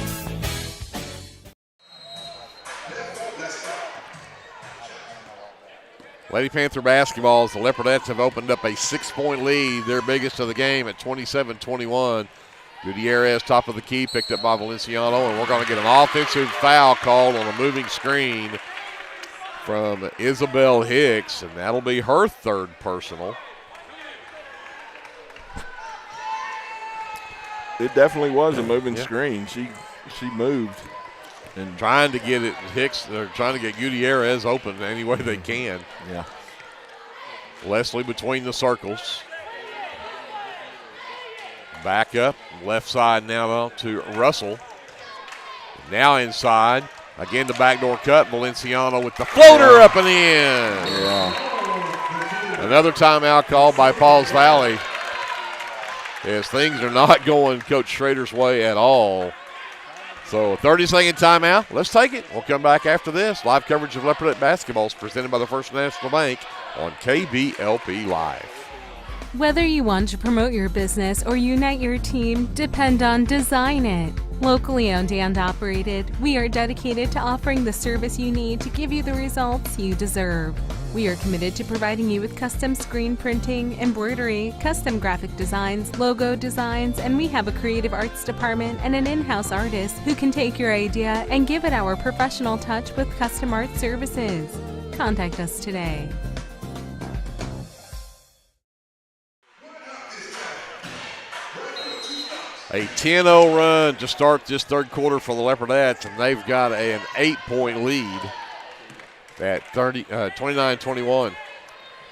S12: Lady Panther basketball, as the Leopardettes have opened up a 6-point lead, their biggest of the game at 27-21. Gutierrez, top of the key, picked up by Valenciano, and we're going to get an offensive foul called on a moving screen from Isabel Hicks, and that'll be her 3rd personal.
S13: It definitely was a moving screen. She moved.
S12: And trying to get it, Hicks, they're trying to get Gutierrez open any way they can.
S13: Yeah.
S12: Leslie between the circles. Back up, left side now to Russell. Now inside. Again, the backdoor cut. Valenciano with the floater up and in.
S13: Yeah.
S12: Another timeout called by Pauls Valley, as things are not going Coach Schrader's way at all. So 30-second timeout. Let's take it. We'll come back after this. Live coverage of Leopardette basketball is presented by the First National Bank on KBLP Live.
S10: Whether you want to promote your business or unite your team, depend on Design It. Locally owned and operated, we are dedicated to offering the service you need to give you the results you deserve. We are committed to providing you with custom screen printing, embroidery, custom graphic designs, logo designs, and we have a creative arts department and an in-house artist who can take your idea and give it our professional touch with custom art services. Contact us today.
S12: A 10-0 run to start this third quarter for the Leopardettes, and they've got an 8-point lead at 29-21.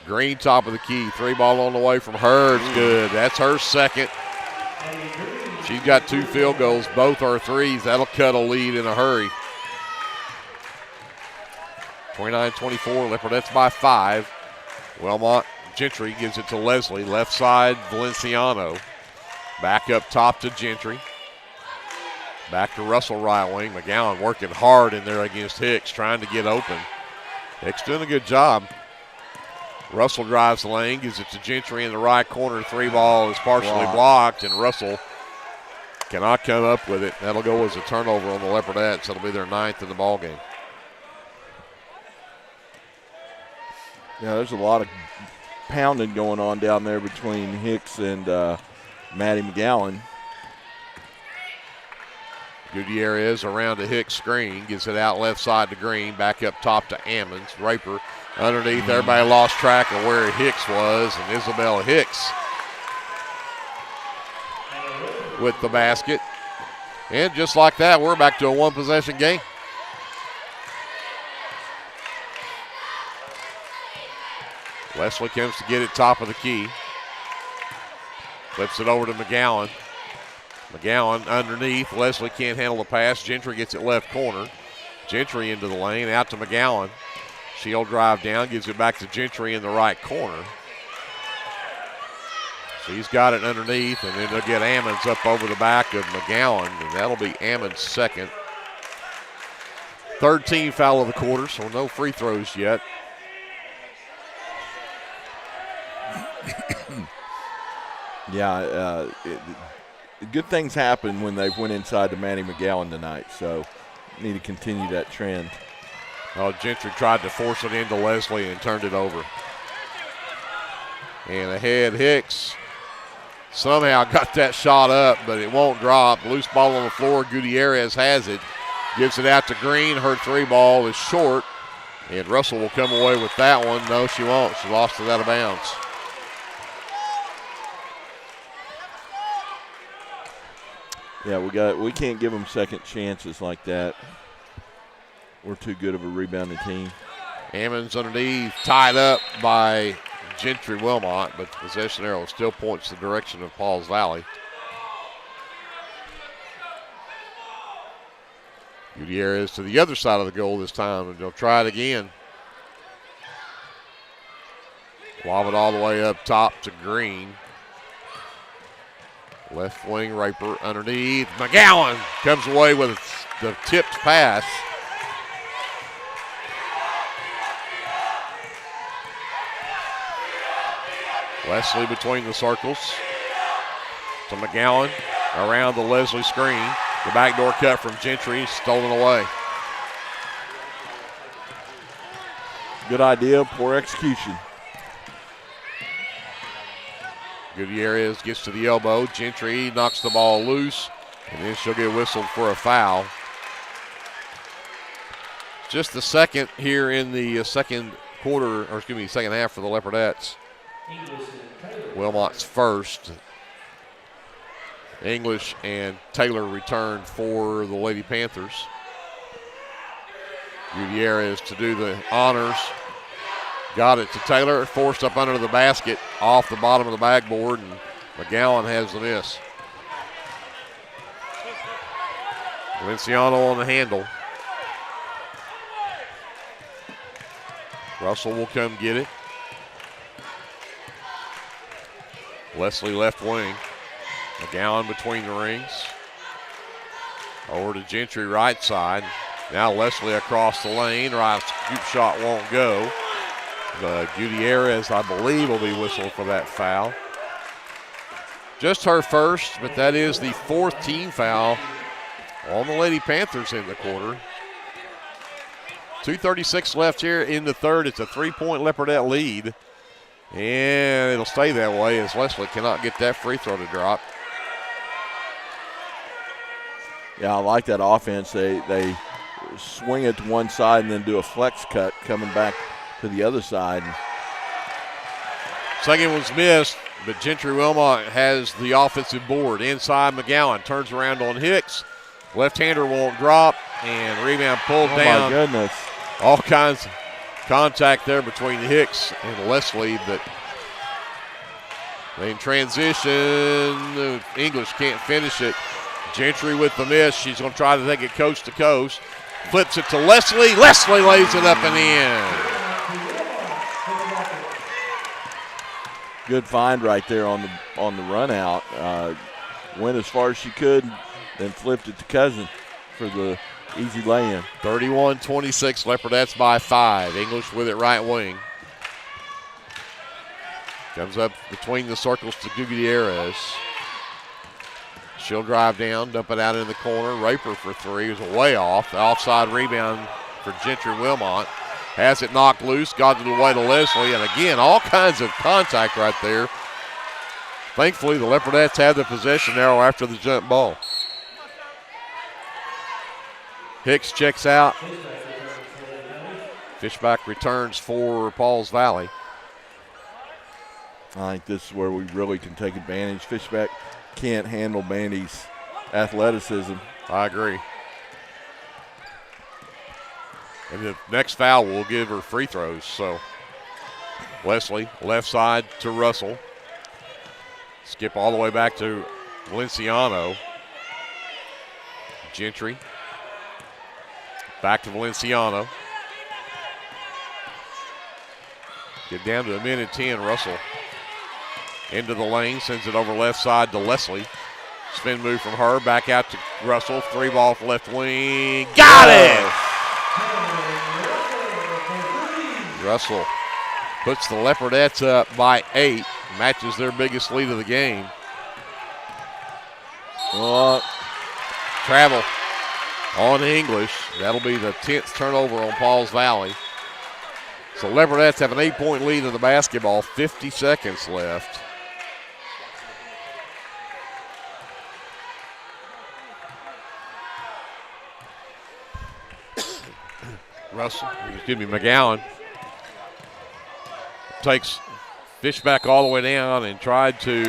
S12: Green top of the key. 3-ball on the way from her. It's good. That's her second. She's got 2 field goals. Both are threes. That'll cut a lead in a hurry. 29-24. Leopardettes by 5. Wilmot Gentry gives it to Leslie. Left side, Valenciano. Back up top to Gentry. Back to Russell right wing. McGowan working hard in there against Hicks, trying to get open. Hicks doing a good job. Russell drives the lane, gives it to Gentry in the right corner. 3-ball is partially blocked, and Russell cannot come up with it. That'll go as a turnover on the Leopardettes. That'll be their 9th in the ballgame.
S13: Yeah, there's a lot of pounding going on down there between Hicks and Maddie McGowan.
S12: Gutierrez around the Hicks screen, gets it out left side to Green, back up top to Ammons. Raper underneath, everybody lost track of where Hicks was, and Isabella Hicks with the basket. And just like that, we're back to a one-possession game. Leslie comes to get it top of the key. Flips it over to McGowan. McGowan underneath. Leslie can't handle the pass. Gentry gets it left corner. Gentry into the lane, out to McGowan. She'll drive down, gives it back to Gentry in the right corner. She's got it underneath, and then they'll get Ammons up over the back of McGowan, and that'll be Ammons' second. Third team foul of the quarter, so no free throws yet.
S13: Yeah, good things happen when they went inside to Manny McGowan tonight, so need to continue that trend.
S12: Oh, Gentry tried to force it into Leslie and turned it over. And ahead, Hicks somehow got that shot up, but it won't drop. Loose ball on the floor. Gutierrez has it. Gives it out to Green. Her three ball is short. And Russell will come away with that one. No, she won't. She lost it out of bounds.
S13: Yeah, we can't give them second chances like that. We're too good of a rebounding team.
S12: Ammons underneath, tied up by Gentry Wilmot, but the possession arrow still points the direction of Pauls Valley. Gutierrez to the other side of the goal this time, and they'll try it again. Lob it all the way up top to Green. Left wing, Raper underneath. McGowan comes away with the tipped pass. Leslie between the circles to McGowan around the Leslie screen. The backdoor cut from Gentry, stolen away.
S13: Good idea, poor execution.
S12: Gutierrez gets to the elbow. Gentry knocks the ball loose, and then she'll get whistled for a foul. Just the second here in the second half for the Leopardettes. Wilmot's first. English and Taylor return for the Lady Panthers. Gutierrez to do the honors. Got it to Taylor, forced up under the basket, off the bottom of the backboard, and McGowan has the miss. Valenciano on the handle. Russell will come get it. Leslie left wing. McGowan between the rings. Over to Gentry right side. Now Leslie across the lane. Right scoop shot won't go. Gutierrez, I believe, will be whistled for that foul. Just her first, but that is the fourth team foul on the Lady Panthers in the quarter. 2:36 left here in the third. It's a 3-point Leopardette lead. And it'll stay that way as Leslie cannot get that free throw to drop.
S13: Yeah, I like that offense. They swing it to one side and then do a flex cut coming back to the other side.
S12: Second was missed, but Gentry Wilmot has the offensive board. Inside, McGowan turns around on Hicks. Left-hander won't drop, and rebound pulled down.
S13: Oh, my goodness.
S12: All kinds of contact there between Hicks and Leslie, but in transition, English can't finish it. Gentry with the miss. She's going to try to take it coast to coast. Flips it to Leslie. Leslie lays it up and in.
S13: Good find right there on the run out. Went as far as she could, then flipped it to Cousin for the easy lay-in.
S12: 31-26, Leopardettes by 5. English with it right wing. Comes up between the circles to Gutierrez. She'll drive down, dump it out in the corner. Raper for three is way off. The offside rebound for Gentry Wilmot. Has it knocked loose, got it away to Leslie, and again, all kinds of contact right there. Thankfully, the Leopardettes had the possession arrow after the jump ball. Hicks checks out. Fishback returns for Pauls Valley.
S13: I think this is where we really can take advantage. Fishback can't handle Bandy's athleticism.
S12: I agree. And the next foul will give her free throws. So Leslie, left side to Russell. Skip all the way back to Valenciano. Gentry. Back to Valenciano. Get down to 1:10. Russell into the lane, sends it over left side to Leslie. Spin move from her, back out to Russell. 3 ball for left wing. Got it! Russell puts the Leopardettes up by 8, matches their biggest lead of the game. Travel on English. That'll be the 10th turnover on Pauls Valley. So Leopardettes have an 8-point lead in the basketball, 50 seconds left. McGowan takes Fishback all the way down and tried to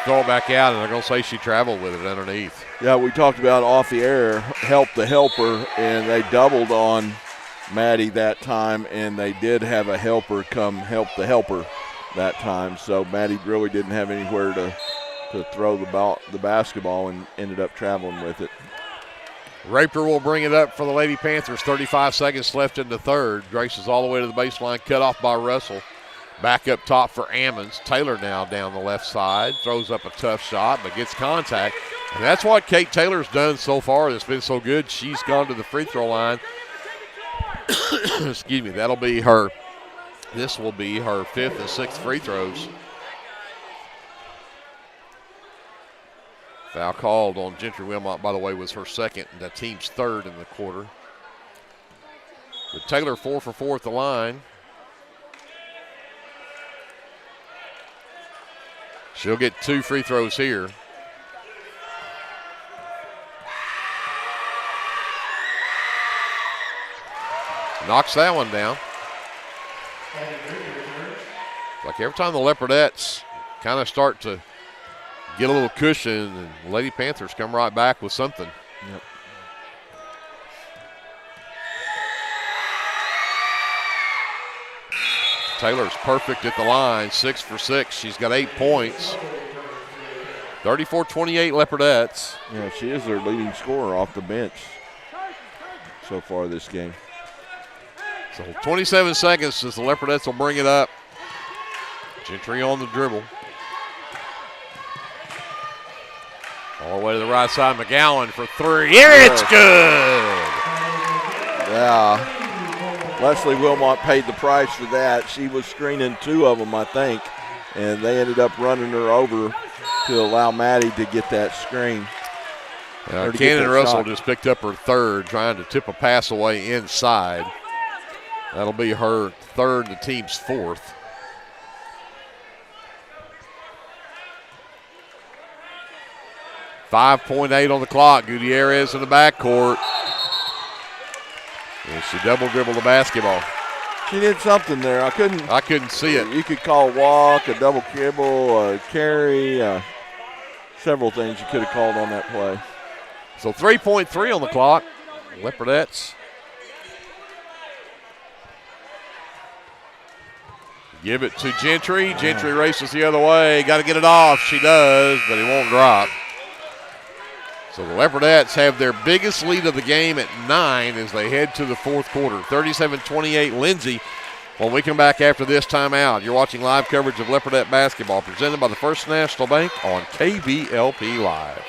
S12: throw it back out, and they're going to say she traveled with it underneath.
S13: Yeah, we talked about off the air, help the helper, and they doubled on Maddie that time, and they did have a helper come help the helper that time. So Maddie really didn't have anywhere to throw the basketball and ended up traveling with it.
S12: Raper will bring it up for the Lady Panthers. 35 seconds left in the third. Graces all the way to the baseline, cut off by Russell. Back up top for Ammons. Taylor now down the left side. Throws up a tough shot, but gets contact. And that's what Kate Taylor's done so far that's been so good. She's gone to the free throw line. Excuse me, that'll be her. This will be her 5th and 6th free throws. Foul called on Gentry Wilmot, by the way, was her 2nd and the team's 3rd in the quarter. But Taylor 4 for 4 at the line. She'll get 2 free throws here. Knocks that one down. Like every time the Leopardettes kind of start to get a little cushion, and Lady Panthers come right back with something.
S13: Yep.
S12: Taylor's perfect at the line, 6 for 6. She's got 8 points. 34-28 Leopardettes.
S13: Yeah, she is their leading scorer off the bench so far this game.
S12: So 27 seconds as the Leopardettes will bring it up. Gentry on the dribble. All the way to the right side, McGowan for 3. It's good!
S13: Yeah. Leslie Wilmot paid the price for that. She was screening 2 of them, I think, and they ended up running her over to allow Maddie to get that screen.
S12: Cannon Russell just picked up her 3rd, trying to tip a pass away inside. That'll be her 3rd, the team's 4th. .8 on the clock. Gutierrez in the backcourt. And she double dribbled the basketball.
S13: She did something there. I couldn't
S12: see it.
S13: You could call a walk, a double dribble, a carry, several things you could have called on that play.
S12: So 3.3 on the clock. Leopardettes give it to Gentry. Gentry races the other way. Got to get it off. She does, but it won't drop. So the Leopardettes have their biggest lead of the game at 9 as they head to the 4th quarter. 37-28 Lindsay. When we come back after this timeout, you're watching live coverage of Leopardette basketball presented by the First National Bank on KBLP Live.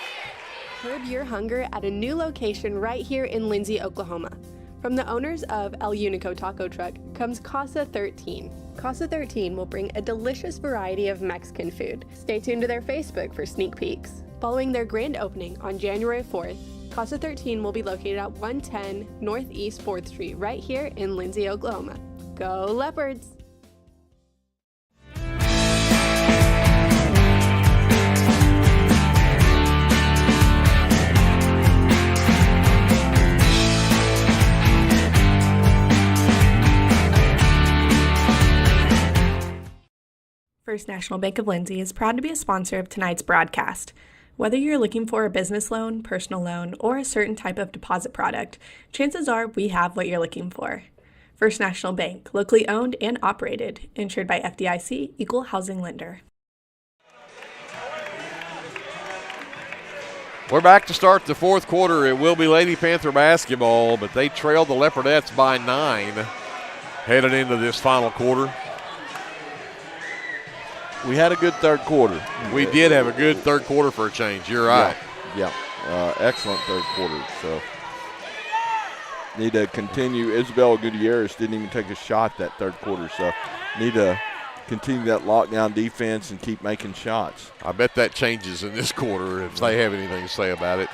S1: Curb your hunger at a new location right here in Lindsay, Oklahoma. From the owners of El Unico Taco Truck comes Casa 13. Casa 13 will bring a delicious variety of Mexican food. Stay tuned to their Facebook for sneak peeks. Following their grand opening on January 4th, Casa 13 will be located at 110 Northeast 4th Street right here in Lindsay, Oklahoma.
S11: Go Leopards!
S1: First National Bank of Lindsay is proud to be a sponsor of tonight's broadcast. Whether you're looking for a business loan, personal loan, or a certain type of deposit product, chances are we have what you're looking for. First National Bank, locally owned and operated, insured by FDIC, Equal Housing Lender.
S12: We're back to start the fourth quarter. It will be Lady Panther basketball, but they trailed the Leopardettes by 9 headed into this final quarter.
S13: We had a good third quarter.
S12: We did have a good third quarter for a change. You're right.
S13: Yeah. Excellent third quarter. So need to continue. Isabella Gutierrez didn't even take a shot that third quarter. So need to continue that lockdown defense and keep making shots.
S12: I bet that changes in this quarter if they have anything to say about it.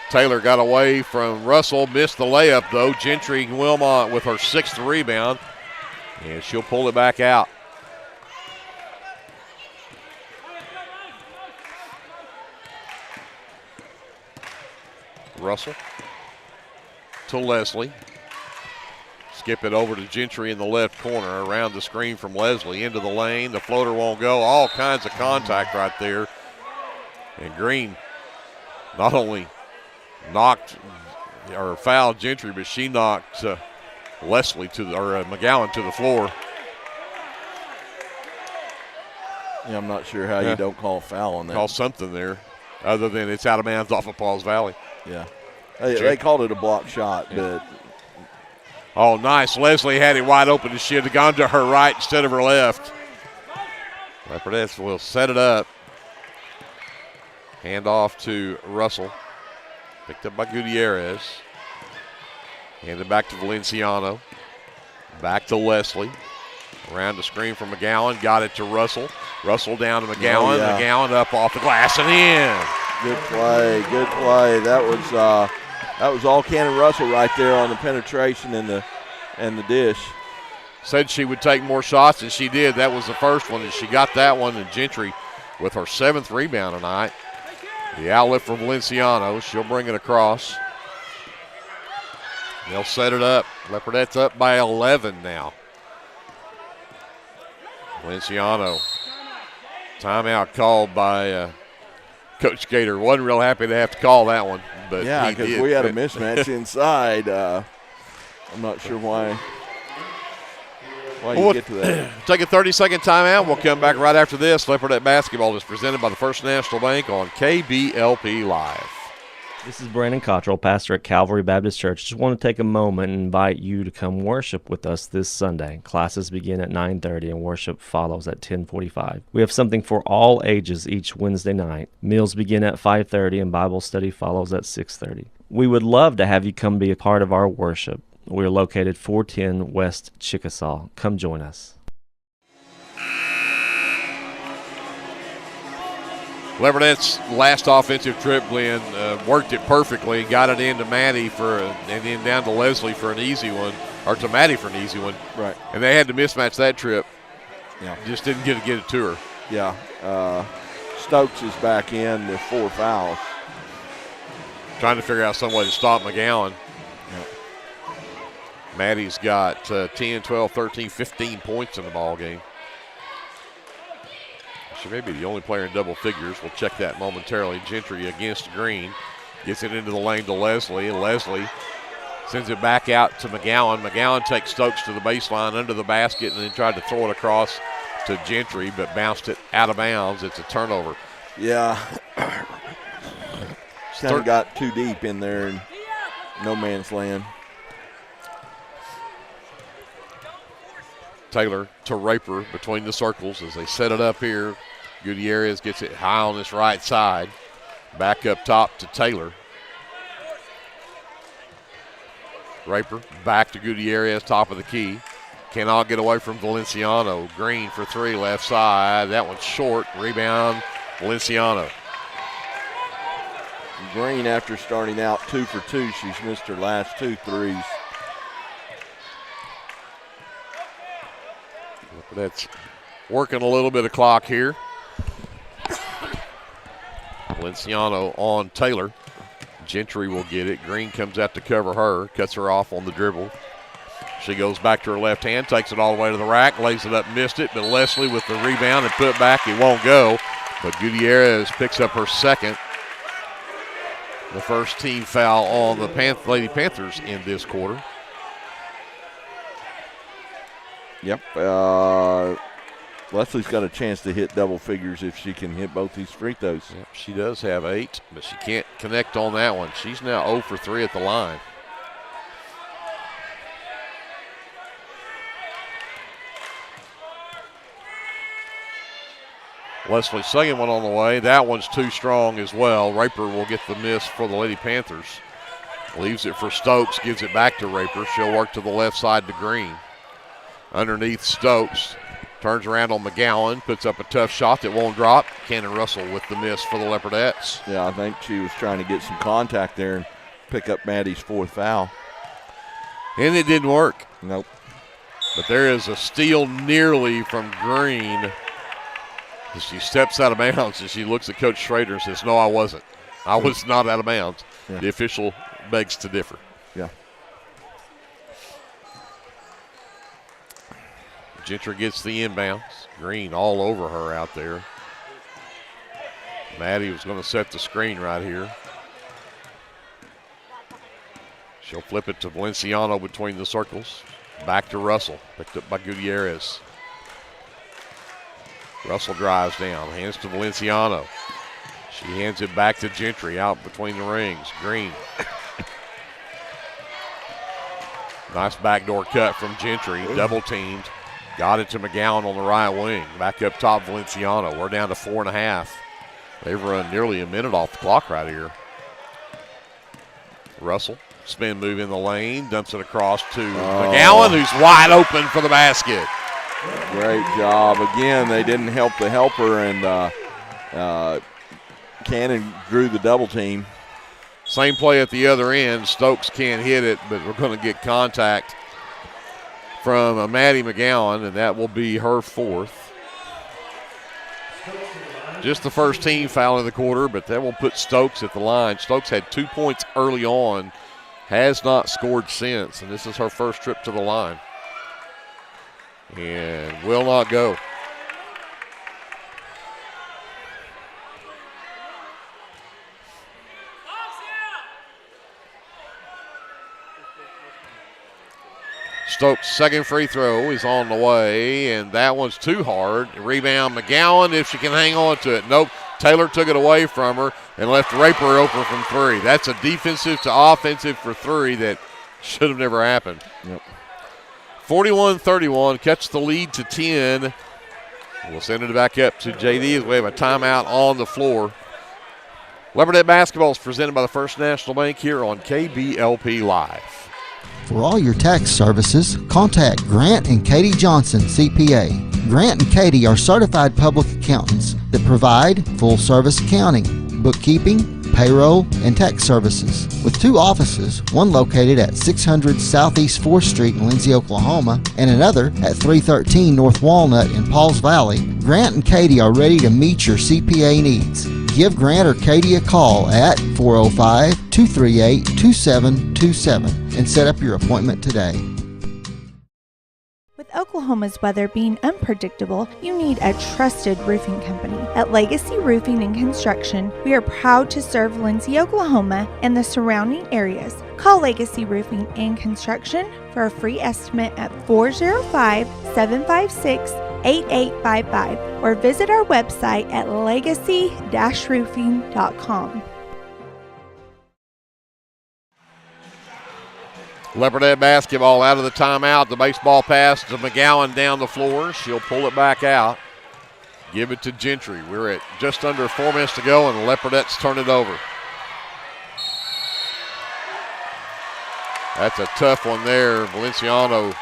S12: Taylor got away from Russell, missed the layup though. Gentry Wilmot with her 6th rebound, and she'll pull it back out. Russell to Leslie. Skip it over to Gentry in the left corner, around the screen from Leslie, into the lane. The floater won't go. All kinds of contact right there. And Green not only knocked or fouled Gentry, but she knocked Leslie to the, or McGowan to the floor.
S13: Yeah, I'm not sure how you don't call a foul on that.
S12: Call something there, other than it's out of bounds off of Pauls Valley.
S13: Yeah. They called it a block shot, but.
S12: Oh, nice. Leslie had it wide open, and she had gone to her right instead of her left. Leopardettes will set it up. Hand off to Russell. Picked up by Gutierrez. Handed back to Valenciano. Back to Leslie. Around the screen from McGowan. Got it to Russell. Russell down to McGowan. McGowan up off the glass and in.
S13: Good play. Good play. That was all Cannon Russell right there on the penetration and the dish.
S12: Said she would take more shots, and she did. That was the first one, and she got that one. And Gentry with her 7th rebound tonight. The outlet from Valenciano. She'll bring it across. They'll set it up. Leopardettes up by 11 now. Valenciano. Timeout called by Coach Gator. Wasn't real happy to have to call that one. But
S13: yeah, because we had a mismatch inside. I'm not sure why you get to that.
S12: Take a 30-second timeout. We'll come back right after this. Leopardette basketball is presented by the First National Bank on KBLP Live.
S14: This is Brandon Cottrell, pastor at Calvary Baptist Church. Just want to take a moment and invite you to come worship with us this Sunday. Classes begin at 9:30 and worship follows at 10:45. We have something for all ages each Wednesday night. Meals begin at 5:30 and Bible study follows at 6:30. We would love to have you come be a part of our worship. We are located 410 West Chickasaw. Come join us.
S12: Leopardettes' last offensive trip, Glenn, worked it perfectly, got it into Maddie and then down to Leslie for an easy one, or to Maddie for an easy one.
S13: Right.
S12: And they had to mismatch that trip.
S13: Yeah.
S12: Just didn't get it to her.
S13: Yeah. Stokes is back in with 4 fouls.
S12: Trying to figure out some way to stop McGowan.
S13: Yep.
S12: Maddie's got 10, 12, 13, 15 points in the ball game. She may be the only player in double figures. We'll check that momentarily. Gentry against Green. Gets it into the lane to Leslie. Leslie sends it back out to McGowan. McGowan takes Stokes to the baseline under the basket and then tried to throw it across to Gentry, but bounced it out of bounds. It's a turnover.
S13: Yeah. Kind of got too deep in there and no man's land.
S12: Taylor to Raper between the circles as they set it up here. Gutierrez gets it high on this right side. Back up top to Taylor. Raper back to Gutierrez, top of the key. Cannot get away from Valenciano. Green for 3, left side. That one's short. Rebound, Valenciano.
S13: Green, after starting out 2 for 2, she's missed her last 2 threes.
S12: That's working a little bit of clock here. Valenciano on Taylor. Gentry will get it. Green comes out to cover her, cuts her off on the dribble. She goes back to her left hand, takes it all the way to the rack, lays it up, missed it, but Leslie with the rebound and put back, it won't go. But Gutierrez picks up her second. The first team foul on the Lady Panthers in this quarter.
S13: Yep. Leslie's got a chance to hit double figures if she can hit both these free throws.
S12: Yep, she does have 8, but she can't connect on that one. She's now 0 for 3 at the line. Leslie's second one on the way. That one's too strong as well. Raper will get the miss for the Lady Panthers. Leaves it for Stokes, gives it back to Raper. She'll work to the left side to Green. Underneath Stokes. Turns around on McGowan, puts up a tough shot that won't drop. Cannon Russell with the miss for the Leopardettes.
S13: Yeah, I think she was trying to get some contact there and pick up Maddie's fourth foul.
S12: And it didn't work.
S13: Nope.
S12: But there is a steal nearly from Green. She steps out of bounds and she looks at Coach Schrader and says, "No, I wasn't. I was not out of bounds."
S13: Yeah.
S12: The official begs to differ.
S13: Yeah.
S12: Gentry gets the inbounds. Green all over her out there. Maddie was going to set the screen right here. She'll flip it to Valenciano between the circles. Back to Russell. Picked up by Gutierrez. Russell drives down. Hands to Valenciano. She hands it back to Gentry out between the rings. Green. Nice backdoor cut from Gentry. Double teamed. Got it to McGowan on the right wing. Back up top, Valenciano. We're down to 4.5. They've run nearly a minute off the clock right here. Russell, spin move in the lane, dumps it across to McGowan, who's wide open for the basket.
S13: Great job. Again, they didn't help the helper, and Cannon drew the double team.
S12: Same play at the other end. Stokes can't hit it, but we're going to get contact from Maddie McGowan, and that will be her fourth. Just the first team foul in the quarter, but that will put Stokes at the line. Stokes had 2 points early on, has not scored since, and this is her first trip to the line. And will not go. Stokes' second free throw is on the way, and that one's too hard. Rebound McGowan if she can hang on to it. Nope. Taylor took it away from her and left Raper open from three. That's a defensive to offensive for three that should have never happened.
S13: Yep.
S12: 41-31, cuts the lead to 10. We'll send it back up to JD as we have a timeout on the floor. Leopardette basketball is presented by the First National Bank here on KBLP Live.
S3: For all your tax services, contact Grant and Katie Johnson, CPA. Grant and Katie are certified public accountants that provide full-service accounting, bookkeeping, payroll, and tax services. With 2 offices, one located at 600 Southeast 4th Street in Lindsay, Oklahoma, and another at 313 North Walnut in Pauls Valley, Grant and Katie are ready to meet your CPA needs. Give Grant or Katie a call at 405-238-2727 and set up your appointment today.
S11: With Oklahoma's weather being unpredictable, you need a trusted roofing company. At Legacy Roofing and Construction, we are proud to serve Lindsay, Oklahoma and the surrounding areas. Call Legacy Roofing and Construction for a free estimate at 405-756-8855 or visit our website at legacy-roofing.com.
S12: Leopardette basketball out of the timeout. The baseball pass to McGowan down the floor. She'll pull it back out. Give it to Gentry. We're at just under 4 minutes to go, and the Leopardettes turn it over. That's a tough one there. Valenciano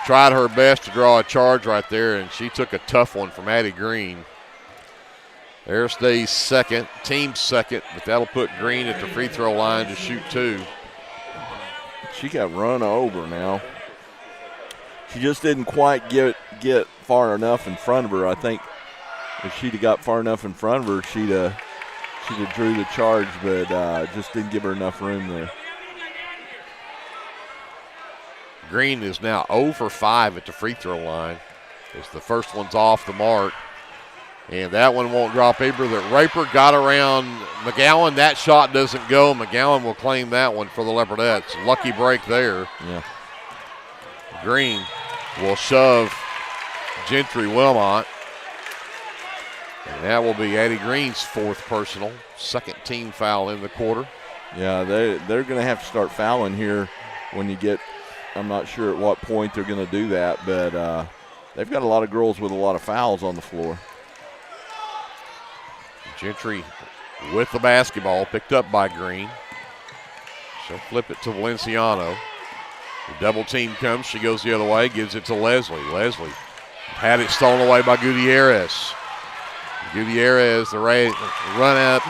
S12: tried her best to draw a charge right there, and she took a tough one from Addie Green. There stays second, team second, but that'll put Green at the free throw line to shoot 2.
S13: She got run over now. She just didn't quite get far enough in front of her. I think if she'd have got far enough in front of her, she'd have drew the charge, but just didn't give her enough room there.
S12: Green is now 0 for 5 at the free throw line. As the first one's off the mark. And that one won't drop either. That Raper got around McGowan. That shot doesn't go. McGowan will claim that one for the Leopardettes. Lucky break there.
S13: Yeah.
S12: Green will shove Gentry Wilmot. And that will be Addie Green's 4th personal. 2nd team foul in the quarter.
S13: Yeah, they're going to have to start fouling here when you get, I'm not sure at what point they're going to do that, but they've got a lot of girls with a lot of fouls on the floor.
S12: Gentry with the basketball, picked up by Green. She'll flip it to Valenciano. The double team comes, she goes the other way, gives it to Leslie. Leslie had it stolen away by Gutierrez. Gutierrez, the run out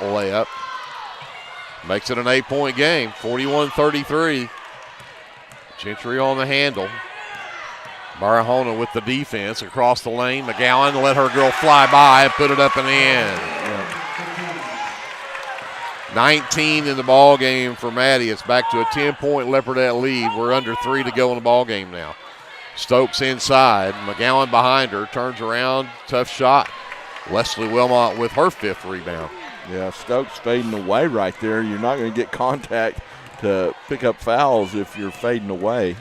S12: layup. Makes it an 8-point game, 41-33. Gentry on the handle. Barahona with the defense across the lane. McGowan let her girl fly by and put it up and in. 19 in the ball game for Maddie. It's back to a 10-point Leopardette lead. We're under 3 to go in the ball game now. Stokes inside. McGowan behind her. Turns around. Tough shot. Leslie Wilmot with her 5th rebound.
S13: Yeah, Stokes fading away right there. You're not going to get contact to pick up fouls if you're fading away.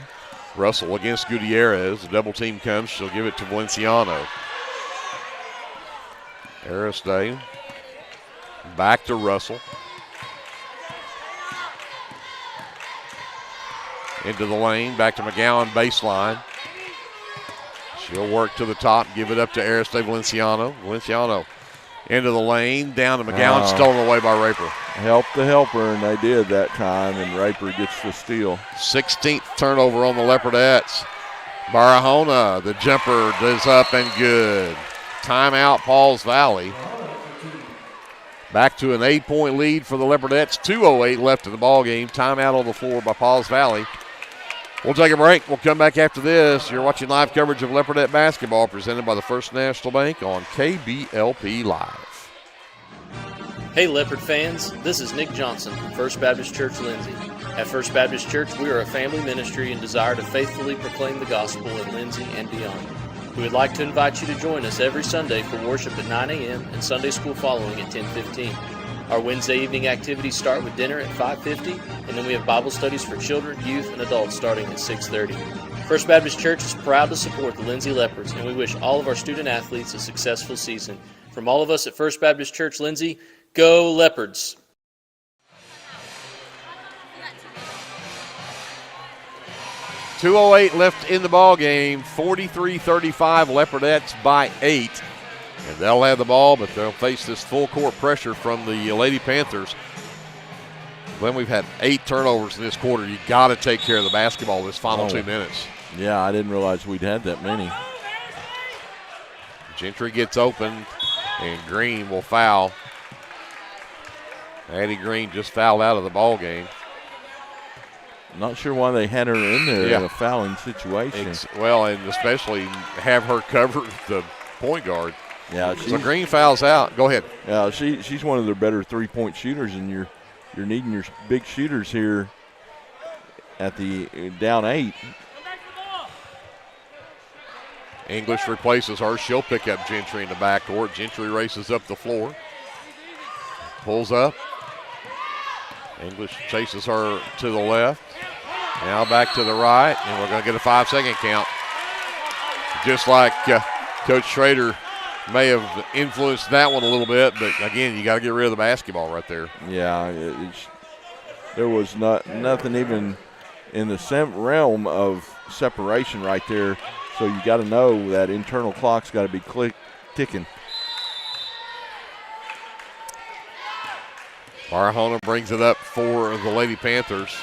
S12: Russell against Gutierrez. The double team comes. She'll give it to Valenciano. Aristide back to Russell. Into the lane. Back to McGowan baseline. She'll work to the top. Give it up to Aristide Valenciano. Valenciano into the lane. Down to McGowan. Stolen away by Raper.
S13: Help the helper, and they did that time, and Raper gets the steal.
S12: 16th turnover on the Leopardettes. Barahona, the jumper is up and good. Timeout, Pauls Valley. Back to an 8-point lead for the Leopardettes. 2:08 left in the ball game. Timeout on the floor by Pauls Valley. We'll take a break. We'll come back after this. You're watching live coverage of Leopardette basketball presented by the First National Bank on KBLP Live.
S15: Hey Leopard fans, this is Nick Johnson from First Baptist Church Lindsay. At First Baptist Church, we are a family ministry and desire to faithfully proclaim the gospel in Lindsay and beyond. We would like to invite you to join us every Sunday for worship at 9 a.m. and Sunday school following at 10:15. Our Wednesday evening activities start with dinner at 5:50, and then we have Bible studies for children, youth, and adults starting at 6:30. First Baptist Church is proud to support the Lindsay Leopards, and we wish all of our student athletes a successful season. From all of us at First Baptist Church Lindsay, go Leopards!
S12: .208 left in the ball game. 43-35, Leopardettes by 8. And they'll have the ball, but they'll face this full court pressure from the Lady Panthers. Then we've had 8 turnovers in this quarter. You got to take care of the basketball this final 2 minutes.
S13: Yeah, I didn't realize we'd had that many.
S12: Gentry gets open, and Green will foul. Addie Green just fouled out of the ball game.
S13: Not sure why they had her in there in a fouling situation.
S12: Well, and especially have her cover the point guard.
S13: Yeah,
S12: so Green fouls out. Go ahead.
S13: Yeah, she's one of their better 3-point shooters, and you're needing your big shooters here at the down 8.
S12: English replaces her. She'll pick up Gentry in the backcourt. Gentry races up the floor. Pulls up. English chases her to the left. Now back to the right, and we're going to get a 5-second count. Just like Coach Schrader may have influenced that one a little bit, but again, you got to get rid of the basketball right there.
S13: Yeah, there was nothing even in the realm of separation right there, so you got to know that internal clock's got to be ticking.
S12: Barahona brings it up for the Lady Panthers.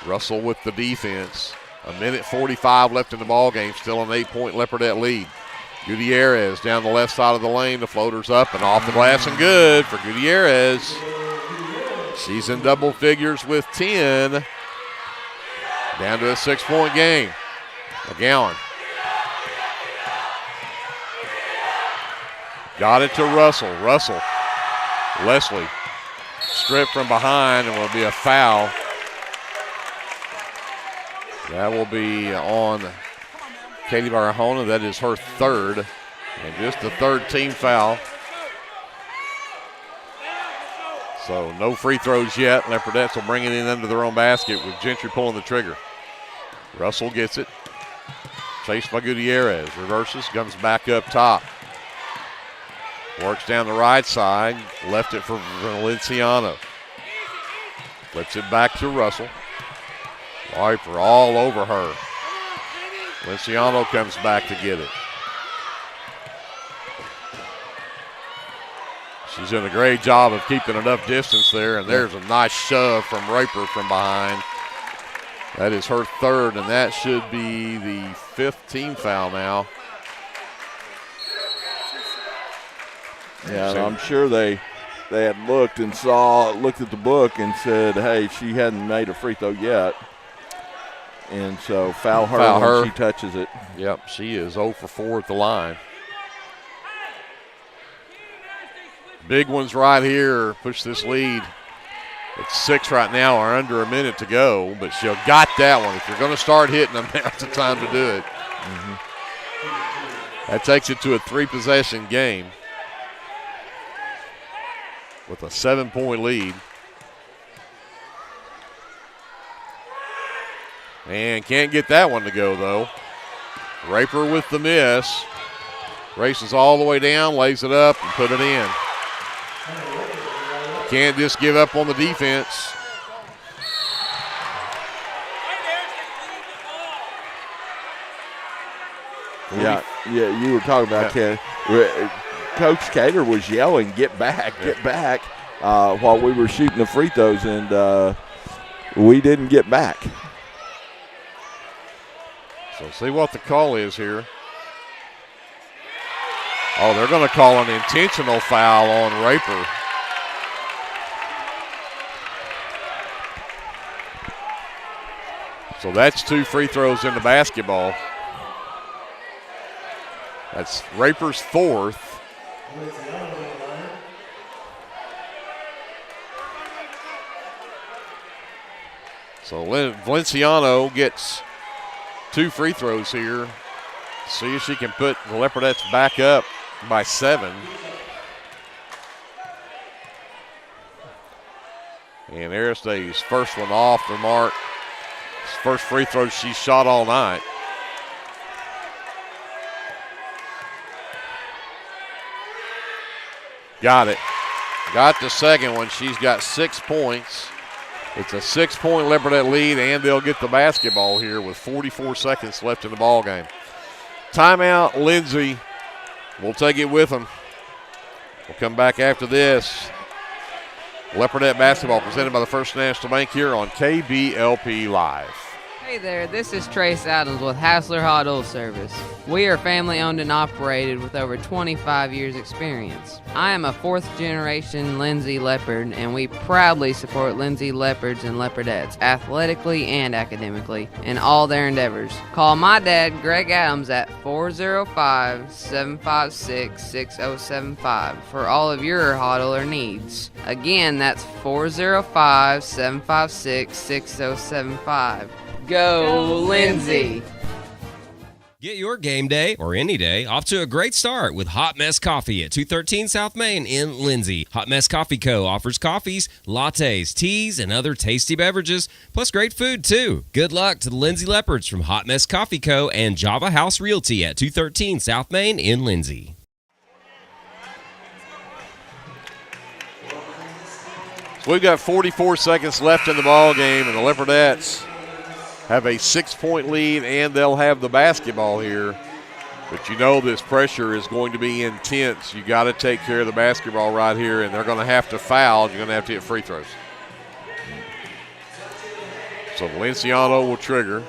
S12: Russell with the defense. 1:45 left in the ball game. Still an 8-point Leopardette lead. Gutierrez down the left side of the lane. The floater's up and off the glass and good for Gutierrez. She's in double figures with 10. Down to a 6-point game. McGowan. Got it to Russell. Leslie stripped from behind and will be a foul. That will be on Katie Barahona. That is her third, and just the third team foul. So no free throws yet. Leopardettes will bring it in under their own basket with Gentry pulling the trigger. Russell gets it. Chased by Gutierrez. Reverses, comes back up top. Works down the right side. Left it for Valenciano. Flips it back to Russell. Viper all over her. Valenciano comes back to get it. She's done a great job of keeping enough distance there, and there's a nice shove from Raper from behind. That is her third, and that should be the fifth team foul now.
S13: Yeah, and I'm sure they had looked at the book and said, hey, she hadn't made a free throw yet. And so foul her when she touches it.
S12: Yep, she is 0 for 4 at the line. Big ones right here push this lead. It's 6 right now, or under a minute to go, but she'll got that one. If you're going to start hitting them, now's the time to do it. That takes it to a 3-possession game with a 7-point lead. And can't get that one to go, though. Raper with the miss. Races all the way down, lays it up, and put it in. Can't just give up on the defense.
S13: Yeah, you were talking about Coach Cater was yelling, get back, while we were shooting the free throws, and we didn't get back.
S12: So see what the call is here. Oh, they're going to call an intentional foul on Raper. So that's 2 free throws in the basketball. That's Raper's 4th. So Valenciano gets 2 free throws here. See if she can put the Leopardettes back up by 7. And Aristay's first one off the mark. First free throw she's shot all night. Got it. Got the second one. She's got 6 points. It's a 6-point Leopardette lead, and they'll get the basketball here with 44 seconds left in the ball game. Timeout, Lindsay. We'll take it with them. We'll come back after this. Leopardette basketball presented by the First National Bank here on KBLP Live.
S16: Hey there, this is Trace Adams with Hassler Hot Oil Service. We are family owned and operated with over 25 years experience. I am a 4th generation Lindsay Leopard, and we proudly support Lindsay Leopards and Leopardettes athletically and academically in all their endeavors. Call my dad, Greg Adams, at 405-756-6075 for all of your hot oiler needs. Again, that's 405-756-6075. Go, Lindsay!
S8: Get your game day, or any day, off to a great start with Hot Mess Coffee at 213 South Main in Lindsay. Hot Mess Coffee Co. offers coffees, lattes, teas, and other tasty beverages, plus great food, too. Good luck to the Lindsay Leopards from Hot Mess Coffee Co. and Java House Realty at 213 South Main in Lindsay.
S12: So we've got 44 seconds left in the ball game, and the Leopardettes have a 6-point lead, and they'll have the basketball here. But you know this pressure is going to be intense. You got to take care of the basketball right here, and they're going to have to foul. You're going to have to hit free throws. So Valenciano will trigger.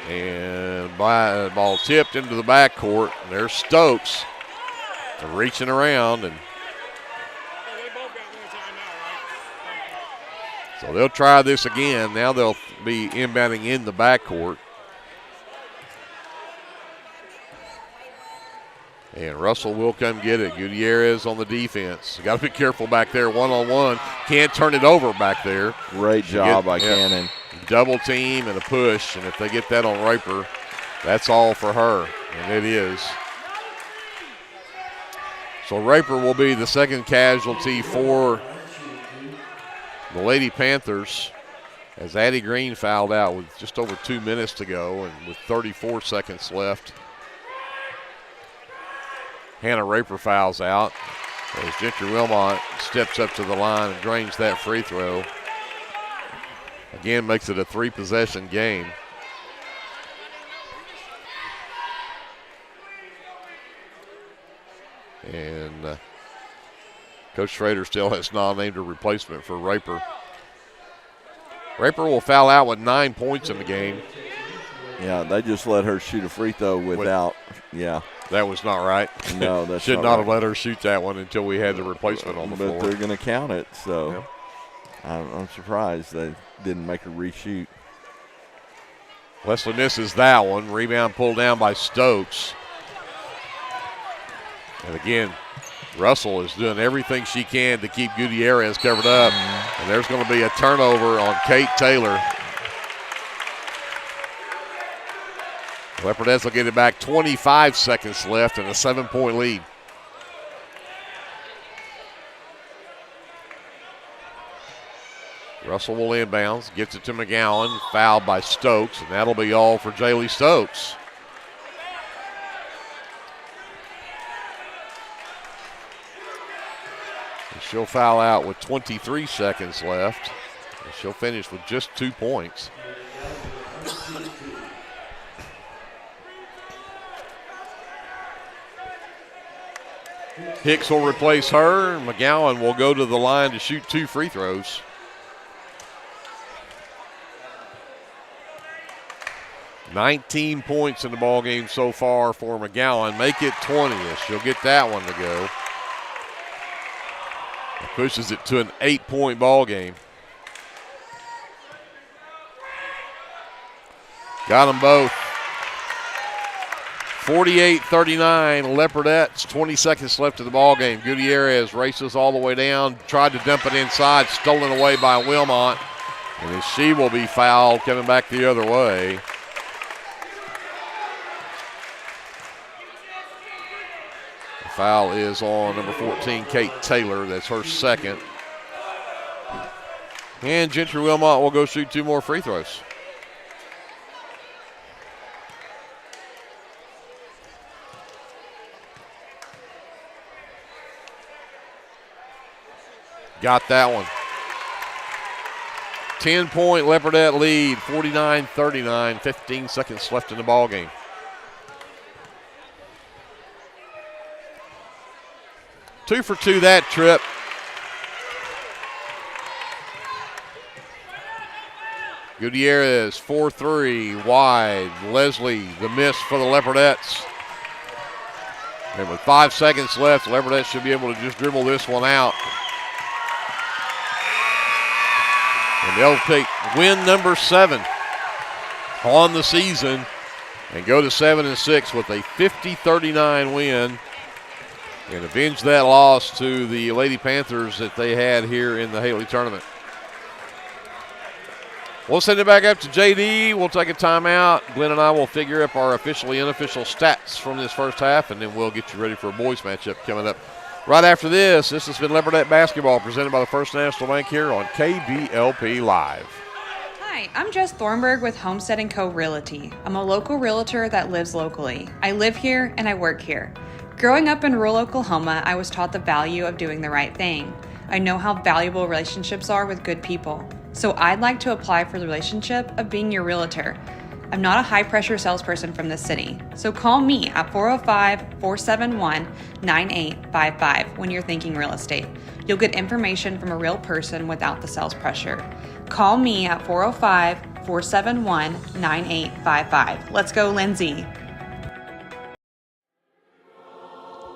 S12: And ball tipped into the backcourt. There's Stokes. They're reaching around, and So they'll try this again. Now they'll be inbounding in the backcourt. And Russell will come get it. Gutierrez on the defense. Got to be careful back there. One-on-one. Can't turn it over back there.
S13: Great job by Cannon.
S12: Double team and a push. And if they get that on Raper, that's all for her. And it is. So Raper will be the second casualty for the Lady Panthers as Addie Green fouled out with just over 2 minutes to go and with 34 seconds left. Hannah Raper fouls out as Gentry Wilmot steps up to the line and drains that free throw. Again, makes it a 3-possession game. And Coach Schrader still has not named a replacement for Raper. Raper will foul out with 9 points in the game.
S13: Yeah, they just let her shoot a free throw without,
S12: That was not right.
S13: No, that's
S12: should not have let her shoot that one until we had the replacement on the floor.
S13: But they're going to count it, so I'm surprised they didn't make her reshoot.
S12: Leslie misses that one. Rebound pulled down by Stokes. And again, Russell is doing everything she can to keep Gutierrez covered up. And there's going to be a turnover on Kate Taylor. Leopardettes will get it back. 25 seconds left and a 7-point lead. Russell will inbounds, gets it to McGowan, fouled by Stokes, and that'll be all for Jaylee Stokes. And she'll foul out with 23 seconds left. And she'll finish with just 2 points. Hicks will replace her. McGowan will go to the line to shoot 2 free throws. "19 points in the ball game so far for McGowan. Make it 20. She'll get that one to go. It pushes it to an 8-point ball game. Got them both. 48-39, Leopardettes, 20 seconds left of the ball game. Gutierrez races all the way down, tried to dump it inside, stolen away by Wilmot. And she will be fouled coming back the other way. The foul is on number 14, Kate Taylor. That's her second. And Gentry Wilmot will go shoot 2 more free throws. Got that one. 10-point Leopardette lead, 49-39, 15 seconds left in the ball game. Two for two that trip. Gutierrez, 4-3, wide. Leslie, the miss for the Leopardettes. And with 5 seconds left, the Leopardettes should be able to just dribble this one out. And they'll take win number 7 on the season and go to 7-6 with a 50-39 win and avenge that loss to the Lady Panthers that they had here in the Haley tournament. We'll send it back up to JD. We'll take a timeout. Glenn and I will figure up our officially unofficial stats from this first half, and then we'll get you ready for a boys matchup coming up right after this. This has been Leopardette Basketball presented by the First National Bank here on KBLP Live.
S17: Hi, I'm Jess Thornburg with Homestead & Co. Realty. I'm a local realtor that lives locally. I live here and I work here. Growing up in rural Oklahoma, I was taught the value of doing the right thing. I know how valuable relationships are with good people. So I'd like to apply for the relationship of being your realtor. I'm not a high-pressure salesperson from the city, so call me at 405-471-9855 when you're thinking real estate. You'll get information from a real person without the sales pressure. Call me at 405-471-9855. Let's go, Lindsay.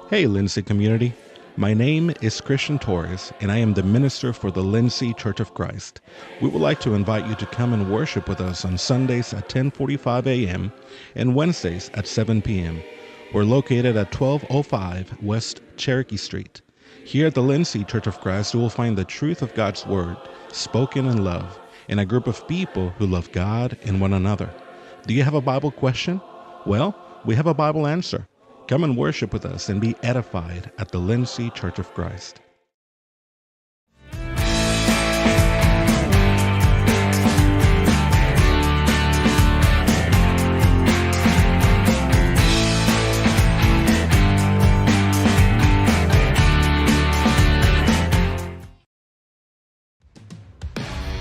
S18: Hey, Lindsay community. My name is Christian Torres, and I am the minister for the Lindsay Church of Christ. We would like to invite you to come and worship with us on Sundays at 10:45 a.m. and Wednesdays at 7 p.m. We're located at 1205 West Cherokee Street. Here at the Lindsay Church of Christ, you will find the truth of God's Word, spoken in love, and a group of people who love God and one another. Do you have a Bible question? Well, we have a Bible answer. Come and worship with us and be edified at the Lindsay Church of Christ.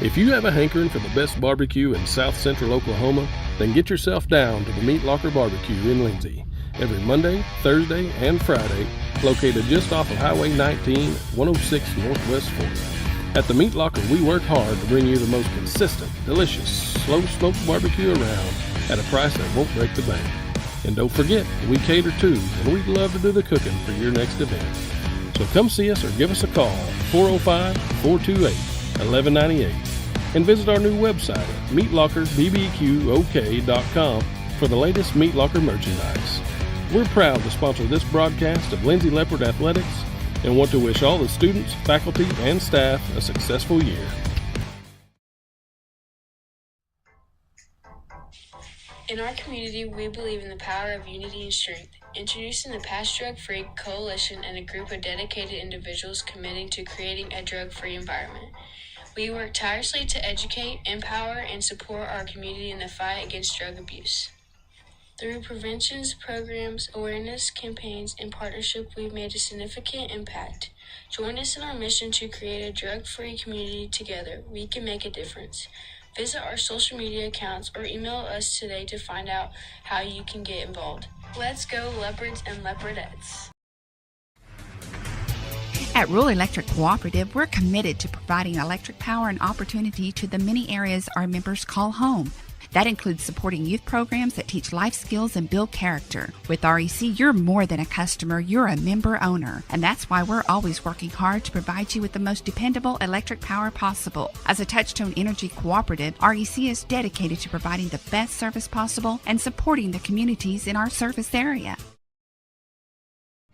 S7: If you have a hankering for the best barbecue in South Central Oklahoma, then get yourself down to the Meat Locker Barbecue in Lindsay. Every Monday, Thursday, and Friday, located just off of Highway 19, 106 Northwest 4th. At the Meat Locker, we work hard to bring you the most consistent, delicious, slow-smoked barbecue around at a price that won't break the bank. And don't forget, we cater too, and we'd love to do the cooking for your next event. So come see us or give us a call, 405-428-1198, and visit our new website at meatlockerbbqok.com for the latest Meat Locker merchandise. We're proud to sponsor this broadcast of Lindsay Leopard Athletics and want to wish all the students, faculty, and staff a successful year.
S19: In our community, we believe in the power of unity and strength. Introducing the Pass Drug Free Coalition and a group of dedicated individuals committing to creating a drug-free environment. We work tirelessly to educate, empower, and support our community in the fight against drug abuse. Through preventions, programs, awareness campaigns, and partnership, we've made a significant impact. Join us in our mission to create a drug-free community together. We can make a difference. Visit our social media accounts or email us today to find out how you can get involved. Let's go, Leopards and Leopardettes.
S20: At Rural Electric Cooperative, we're committed to providing electric power and opportunity to the many areas our members call home. That includes supporting youth programs that teach life skills and build character. With REC, you're more than a customer, you're a member owner. And that's why we're always working hard to provide you with the most dependable electric power possible. As a Touchstone Energy Cooperative, REC is dedicated to providing the best service possible and supporting the communities in our service area.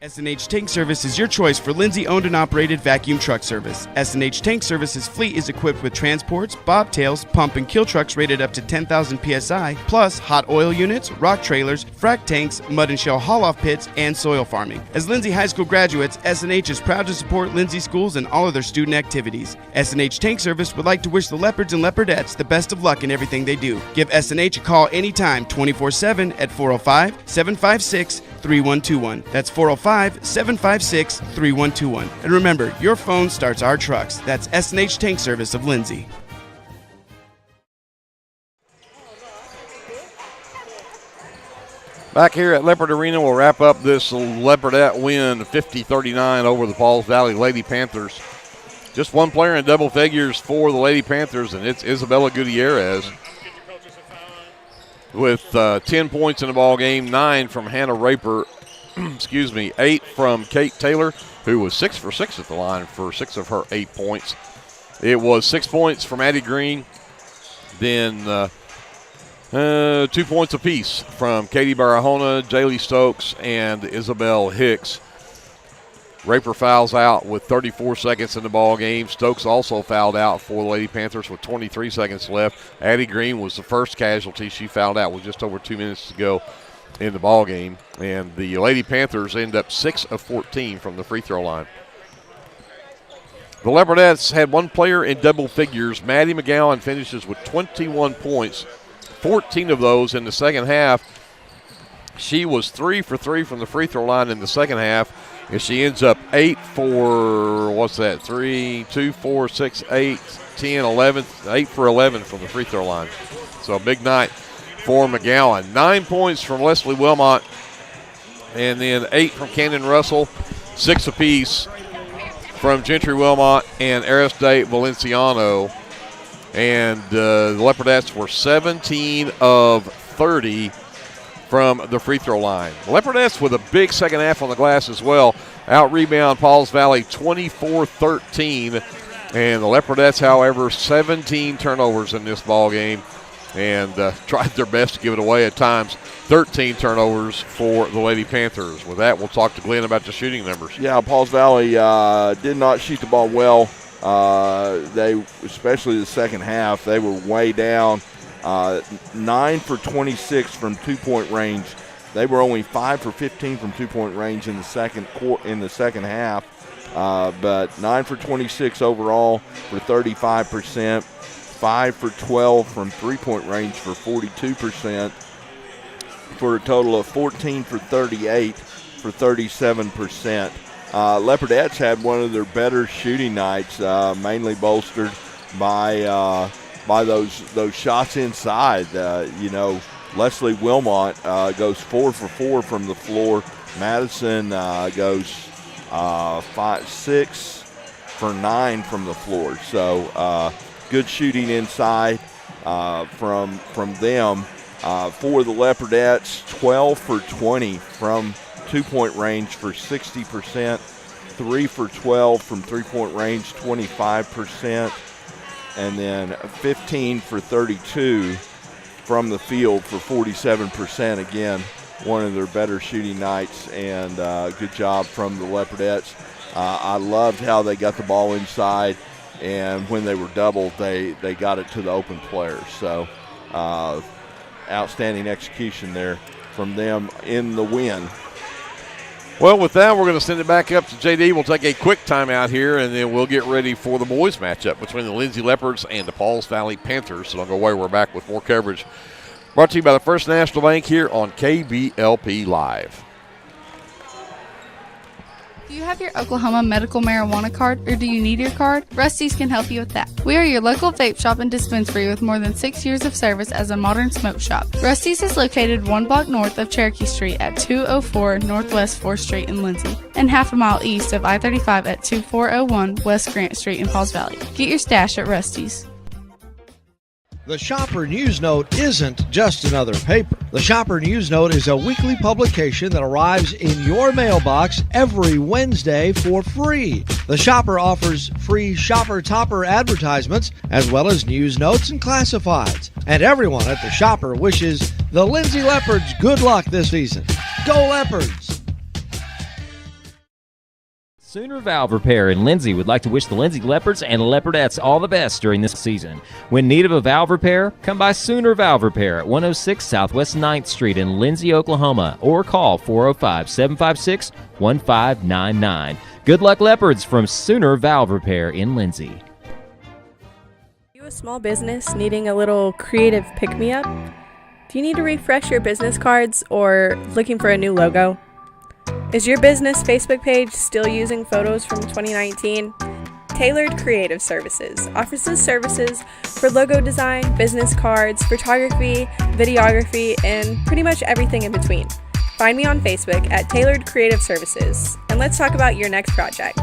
S21: S&H Tank Service is your choice for Lindsay owned and operated vacuum truck service. S&H Tank Service's fleet is equipped with transports, bobtails, pump and kill trucks rated up to 10,000 psi, plus hot oil units, rock trailers, frac tanks, mud and shell haul-off pits, and soil farming. As Lindsay High School graduates, S&H is proud to support Lindsay schools and all of their student activities. S&H Tank Service would like to wish the Leopards and Leopardettes the best of luck in everything they do. Give S&H a call anytime, 24/7 at 405-756-3121. That's 405-756-3121. And remember, your phone starts our trucks. That's S&H Tank Service of Lindsay.
S12: Back here at Leopard Arena, we'll wrap up this Leopardette win, 50-39 over the Pauls Valley Lady Panthers. Just one player in double figures for the Lady Panthers, and it's Isabella Gutierrez with 10 points in the ball game, 9 from Hannah Raper, 8 from Kate Taylor, who was 6 for 6 at the line for 6 of her 8 points. It was 6 points from Addie Green, then 2 points apiece from Katie Barahona, Jaylee Stokes, and Isabel Hicks. Raper fouls out with 34 seconds in the ball game. Stokes also fouled out for the Lady Panthers with 23 seconds left. Addie Green was the first casualty. She fouled out with just over 2 minutes to go in the ball game. And the Lady Panthers end up 6 of 14 from the free throw line. The Leopardettes had one player in double figures. Maddie McGowan finishes with 21 points, 14 of those in the second half. She was 3 for 3 from the free throw line in the second half. And she ends up 8 for, 3, 2, 4, 6, 8, 10, 11, 8 for 11 from the free throw line. So a big night for McGowan. 9 points from Leslie Wilmot, and then 8 from Cannon Russell, 6 apiece from Gentry Wilmot and Aristide Valenciano. And the Leopardettes were 17 of 30 from the free throw line. The Leopardettes with a big second half on the glass as well. Out-rebound Pauls Valley 24-13. And the Leopardettes, however, 17 turnovers in this ball game, and tried their best to give it away at times. 13 turnovers for the Lady Panthers. With that, we'll talk to Glenn about the shooting numbers.
S13: Yeah, Pauls Valley did not shoot the ball well. They, especially the second half, they were way down. 9 for 26 from two-point range. They were only 5 for 15 from two-point range in the second half. But 9 for 26 overall for 35%. 5 for 12 from three-point range for 42%. For a total of 14 for 38 for 37%. Leopardettes had one of their better shooting nights, mainly bolstered by those shots inside. Leslie Wilmot goes 4 for 4 from the floor. Madison goes 6 for 9 from the floor. So good shooting inside from them. For the Leopardettes, 12 for 20 from two-point range for 60%. 3 for 12 from three-point range, 25%. And then 15 for 32 from the field for 47%. Again, one of their better shooting nights, and good job from the Leopardettes. I loved how they got the ball inside, and when they were doubled, they got it to the open players. So outstanding execution there from them in the win.
S12: Well, with that, we're going to send it back up to JD. We'll take a quick timeout here, and then we'll get ready for the boys matchup between the Lindsay Leopards and the Pauls Valley Panthers. So don't go away. We're back with more coverage. Brought to you by the First National Bank here on KBLP Live.
S4: Do you have your Oklahoma medical marijuana card, or do you need your card? Rusty's can help you with that. We are your local vape shop and dispensary with more than 6 years of service as a modern smoke shop. Rusty's is located 1 block north of Cherokee Street at 204 Northwest 4th Street in Lindsay, and half a mile east of I-35 at 2401 West Grant Street in Pauls Valley. Get your stash at Rusty's.
S22: The Shopper News Note isn't just another paper. The Shopper News Note is a weekly publication that arrives in your mailbox every Wednesday for free. The Shopper offers free Shopper Topper advertisements, as well as news notes and classifieds. And everyone at the Shopper wishes the Lindsay Leopards good luck this season. Go Leopards!
S23: Sooner Valve Repair in Lindsay would like to wish the Lindsay Leopards and Leopardettes all the best during this season. When in need of a valve repair, come by Sooner Valve Repair at 106 Southwest 9th Street in Lindsay, Oklahoma, or call 405-756-1599. Good luck, Leopards, from Sooner Valve Repair in Lindsay.
S1: Are you a small business needing a little creative pick-me-up? Do you need to refresh your business cards or looking for a new logo? Is your business Facebook page still using photos from 2019? Tailored Creative Services offers services for logo design, business cards, photography, videography, and pretty much everything in between. Find me on Facebook at Tailored Creative Services, and let's talk about your next project.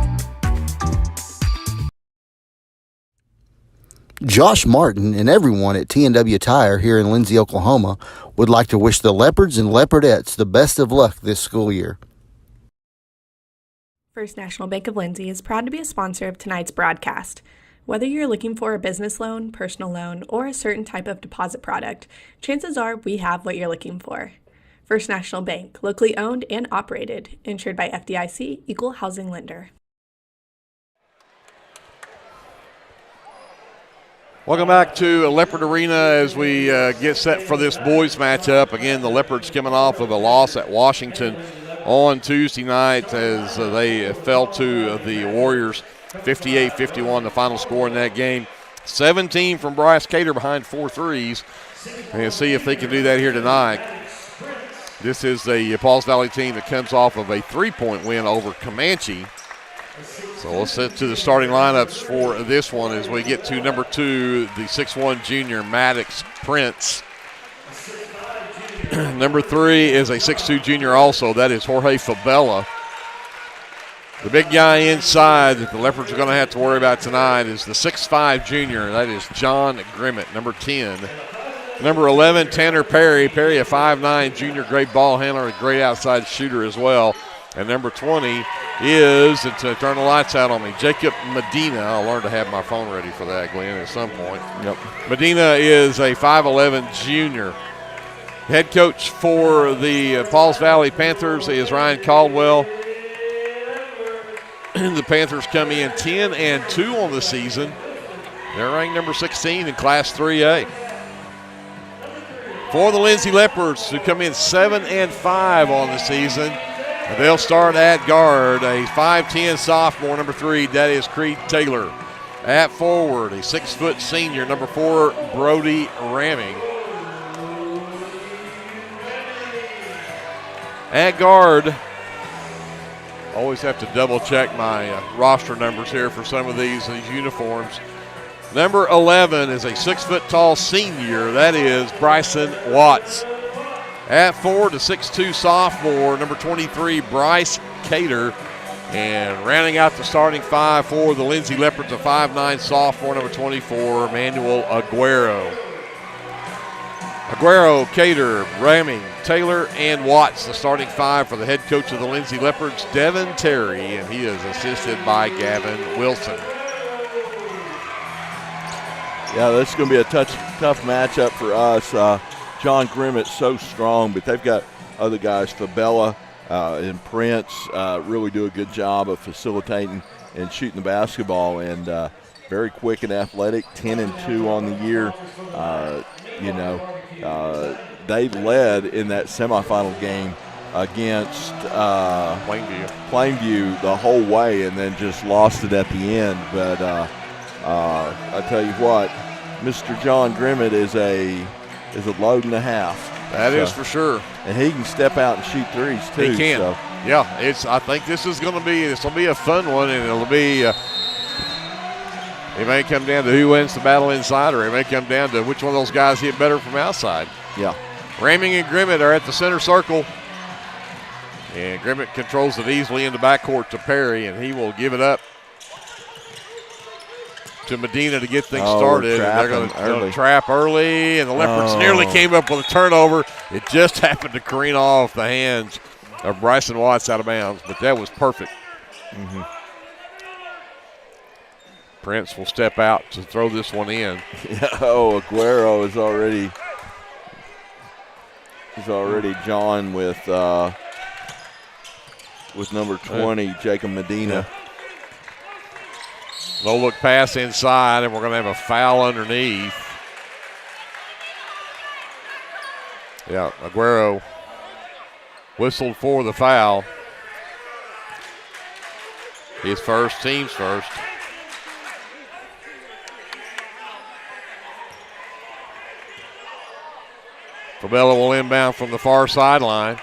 S3: Josh Martin and everyone at T&W Tire here in Lindsay, Oklahoma would like to wish the Leopards and Leopardettes the best of luck this school year.
S1: First National Bank of Lindsay is proud to be a sponsor of tonight's broadcast. Whether you're looking for a business loan, personal loan, or a certain type of deposit product, chances are we have what you're looking for. First National Bank, locally owned and operated, insured by FDIC, Equal Housing Lender.
S12: Welcome back to Leopard Arena as we get set for this boys matchup. Again, the Leopards coming off of a loss at Washington on Tuesday night as they fell to the Warriors 58-51, the final score in that game. 17 from Bryce Cater behind 4 threes. And see if they can do that here tonight. This is a Pauls Valley team that comes off of a 3-point win over Comanche. So let's set to the starting lineups for this one as we get to number 2, the 6'1 junior Maddox Prince. Number 3 is a 6'2 junior also. That is Jorge Fabella. The big guy inside that the Leopards are going to have to worry about tonight is the 6'5 junior. That is John Grimmett, number 10. Number 11, Tanner Perry. Perry, a 5'9 junior, great ball handler, a great outside shooter as well. And number 20 is, and to turn the lights out on me, Jacob Medina. I'll learn to have my phone ready for that, Glenn, at some point.
S13: Yep.
S12: Medina is a 5'11 junior. Head coach for the Pauls Valley Panthers is Ryan Caldwell. The Panthers come in 10-2 on the season. They're ranked number 16 in Class 3A. For the Lindsay Leopards, who come in 7-5 on the season, they'll start at guard, a 5'10 sophomore, number 3, that is Creed Taylor. At forward, a 6-foot senior, number 4, Brody Ramming. At guard, always have to double check my roster numbers here for some of these uniforms. Number 11 is a 6-foot-tall senior. That is Bryson Watts. At forward, a 6'2 sophomore, number 23, Bryce Cater. And rounding out the starting five for the Lindsay Leopards, a 5'9 sophomore, number 24, Manuel Aguero. Aguero, Cater, Ramming, Taylor, and Watts, the starting five for the head coach of the Lindsay Leopards, Devin Terry, and he is assisted by Gavin Wilson.
S13: Yeah, this is going to be a tough matchup for us. John Grimmett's so strong, but they've got other guys, Fabella and Prince, really do a good job of facilitating and shooting the basketball, and very quick and athletic, 10-2 on the year. They led in that semifinal game against Plainview the whole way, and then just lost it at the end. But I tell you what, Mr. John Grimmett is a load and a half.
S12: That is for sure.
S13: And he can step out and shoot threes too.
S12: He can.
S13: So.
S12: Yeah, I think this will be a fun one, and it'll be. It may come down to who wins the battle inside, or it may come down to which one of those guys hit better from outside.
S13: Yeah.
S12: Ramming and Grimmett are at the center circle. And Grimmett controls it easily in the backcourt to Perry, and he will give it up to Medina to get things started. And they're going to trap early, and the Leopards nearly came up with a turnover. It just happened to careen off the hands of Bryson Watts out of bounds, but that was perfect.
S13: Mm-hmm.
S12: Prince will step out to throw this one in.
S13: Aguero is already John with number 20, Jacob Medina.
S12: Low look pass inside, and we're going to have a foul underneath. Yeah, Aguero whistled for the foul. His first, team's first. Fabella will inbound from the far sideline.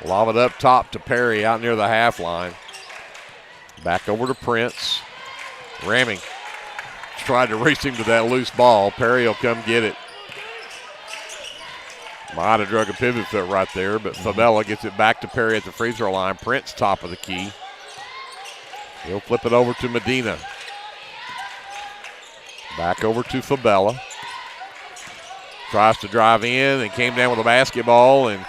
S12: Lob it up top to Perry out near the half line. Back over to Prince. Ramming tried to race him to that loose ball. Perry will come get it. Might have drug a pivot foot right there, but Fabella gets it back to Perry at the free throw line. Prince top of the key. He'll flip it over to Medina. Back over to Fabella. Tries to drive in and came down with a basketball, and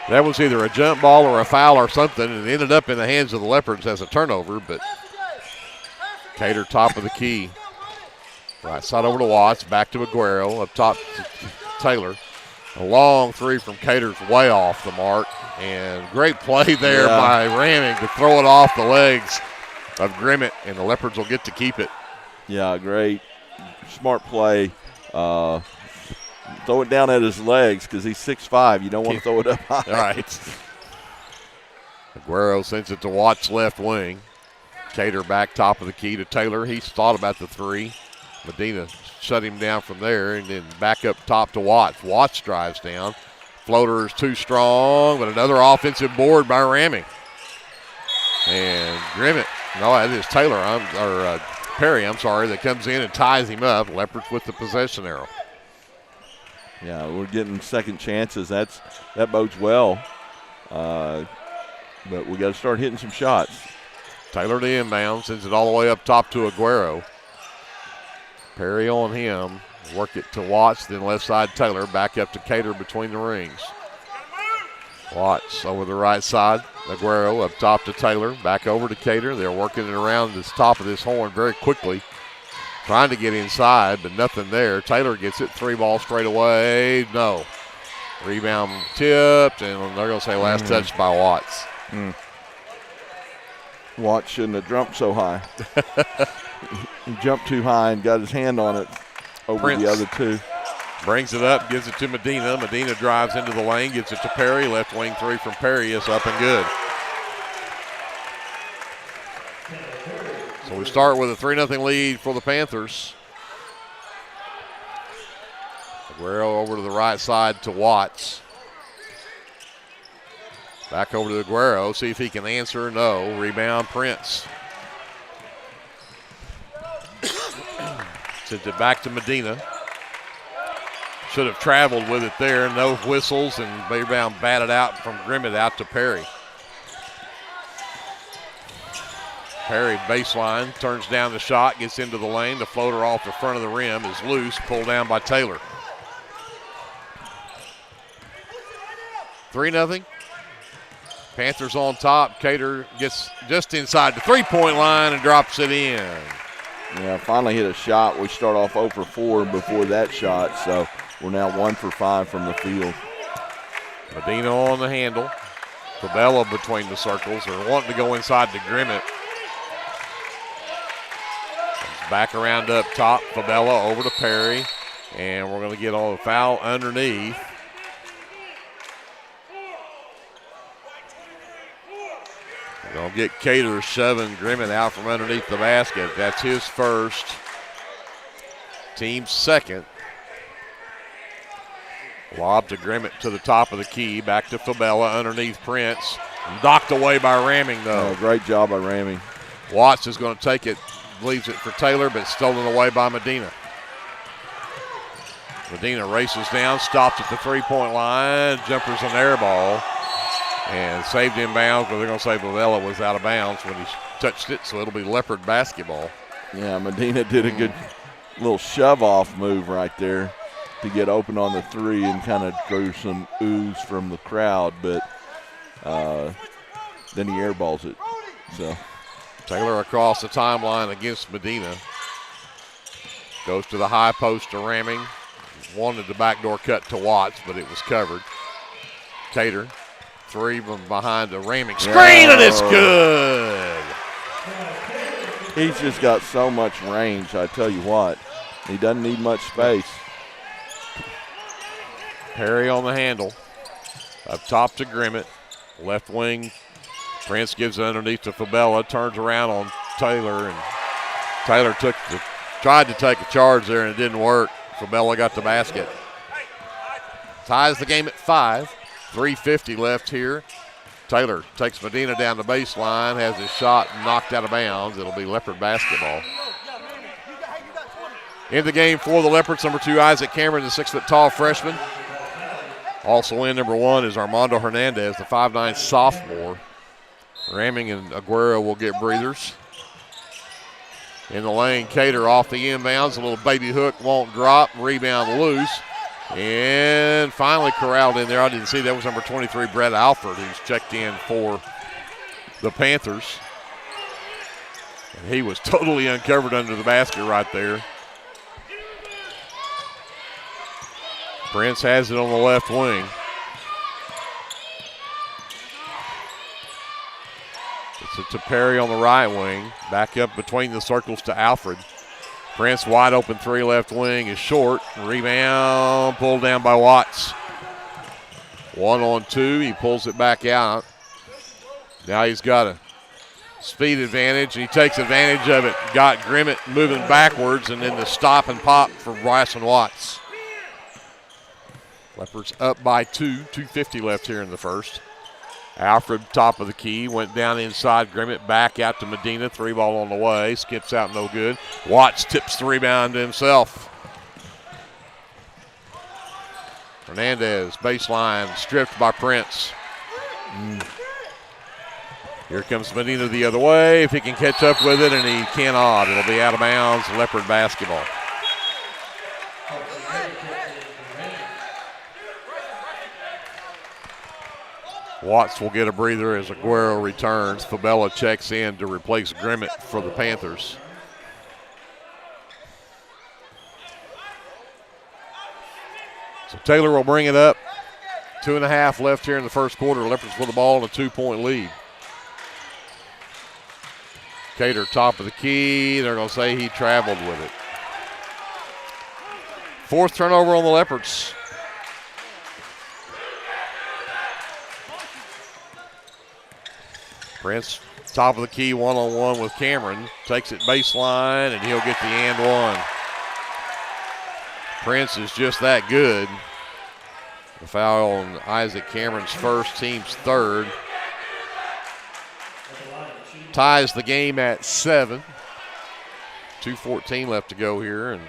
S12: that was either a jump ball or a foul or something, and it ended up in the hands of the Leopards as a turnover, but Cater top of the key. Right side over to Watts, back to Aguero, up top to Taylor. A long three from Cater's way off the mark, and great play there by Ramming to throw it off the legs of Grimmett, and the Leopards will get to keep it.
S13: Yeah, great. Smart play. Throw it down at his legs because he's 6'5". You don't want to throw it up high.
S12: All right. Aguero sends it to Watts' left wing. Cater back top of the key to Taylor. He's thought about the three. Medina shut him down from there, and then back up top to Watts. Watts drives down. Floater is too strong, but another offensive board by Ramming. And Grimmett, no, that is Taylor, Perry, that comes in and ties him up. Leopards with the possession arrow.
S13: Yeah, we're getting second chances. That bodes well. But we got to start hitting some shots.
S12: Taylor to inbound, sends it all the way up top to Aguero. Perry on him. Work it to Watts, then left side Taylor. Back up to Cater between the rings. Watts over the right side. Aguero up top to Taylor. Back over to Cater. They're working it around the top of this horn very quickly. Trying to get inside, but nothing there. Taylor gets it. 3 ball straight away. No. Rebound tipped, and they're going to say last touch by Watts.
S13: Watts shouldn't have jumped so high. He jumped too high and got his hand on it over the other two.
S12: Brings it up, gives it to Medina. Medina drives into the lane, gives it to Perry. Left wing 3 from Perry is up and good. So we start with a 3-0 lead for the Panthers. Aguero over to the right side to Watts. Back over to Aguero, see if he can answer. No. Rebound, Prince. Sent it back to Medina. Should have traveled with it there. No whistles, and rebound batted out from Grimmett out to Perry. Perry baseline, turns down the shot, gets into the lane. The floater off the front of the rim is loose, pulled down by Taylor. 3-0. Panthers on top. Cater gets just inside the 3-point line and drops it in.
S13: Yeah, finally hit a shot. We start off 0 for 4 before that shot, so we're now 1 for 5 from the field.
S12: Medina on the handle. Fabella between the circles. They're wanting to go inside to Grimmett. Back around up top. Fabella over to Perry. And we're going to get on a foul underneath. We're going to get Cater shoving Grimmett out from underneath the basket. That's his first. Team's second. Lob to Grimmett to the top of the key. Back to Fabella underneath Prince. Knocked away by Ramming, though.
S13: Oh, great job by Ramming.
S12: Watts is going to take it. Leaves it for Taylor, but stolen away by Medina. Medina races down, stops at the 3-point line. Jumper's an air ball. And saved in bounds, but they're going to say Fabella was out of bounds when he touched it, so it'll be Leopard basketball.
S13: Yeah, Medina did a good little shove-off move right there to get open on the 3 and kind of drew some ooze from the crowd, but then he airballs it. So
S12: Taylor across the timeline against Medina. Goes to the high post to Ramming. Wanted the backdoor cut to Watts, but it was covered. Cater, 3 from behind the Ramming screen, and it's good.
S13: He's just got so much range, I tell you what. He doesn't need much space.
S12: Perry on the handle. Up top to Grimmett. Left wing. Prince gives it underneath to Fabella. Turns around on Taylor. And Taylor tried to take a charge there and it didn't work. Fabella got the basket. Ties the game at 5. 3:50 left here. Taylor takes Medina down the baseline. Has his shot knocked out of bounds. It'll be Leopard basketball. In the game for the Leopards, number 2, Isaac Cameron, the 6-foot-tall freshman. Also in number 1 is Armando Hernandez, the 5'9" sophomore. Ramming and Aguero will get breathers. In the lane, Cater off the inbounds. A little baby hook won't drop. Rebound loose. And finally corralled in there. I didn't see that was number 23, Brett Alford, who's checked in for the Panthers. And he was totally uncovered under the basket right there. Prince has it on the left wing. It's to Perry on the right wing. Back up between the circles to Alfred. Prince wide open 3 left wing is short. Rebound pulled down by Watts. 1-on-2. He pulls it back out. Now he's got a speed advantage. He takes advantage of it. Got Grimmett moving backwards, and then the stop and pop for Bryson Watts. Leopards up by 2. 2:50 left here in the first. Alfred, top of the key, went down inside Grimmett, back out to Medina. 3 ball on the way, skips out, no good. Watts tips the rebound to himself. Hernandez, baseline, stripped by Prince. Here comes Medina the other way. If he can catch up with it, and he cannot, it'll be out of bounds, Leopard basketball. Watts will get a breather as Aguero returns. Fabella checks in to replace Grimmett for the Panthers. So Taylor will bring it up. 2.5 left here in the first quarter. Leopards with the ball and a 2-point lead. Cater top of the key. They're going to say he traveled with it. 4th turnover on the Leopards. Prince, top of the key, one-on-one with Cameron. Takes it baseline, and he'll get the and one. Prince is just that good. The foul on Isaac Cameron's first, team's third. Ties the game at 7. 2:14 left to go here, and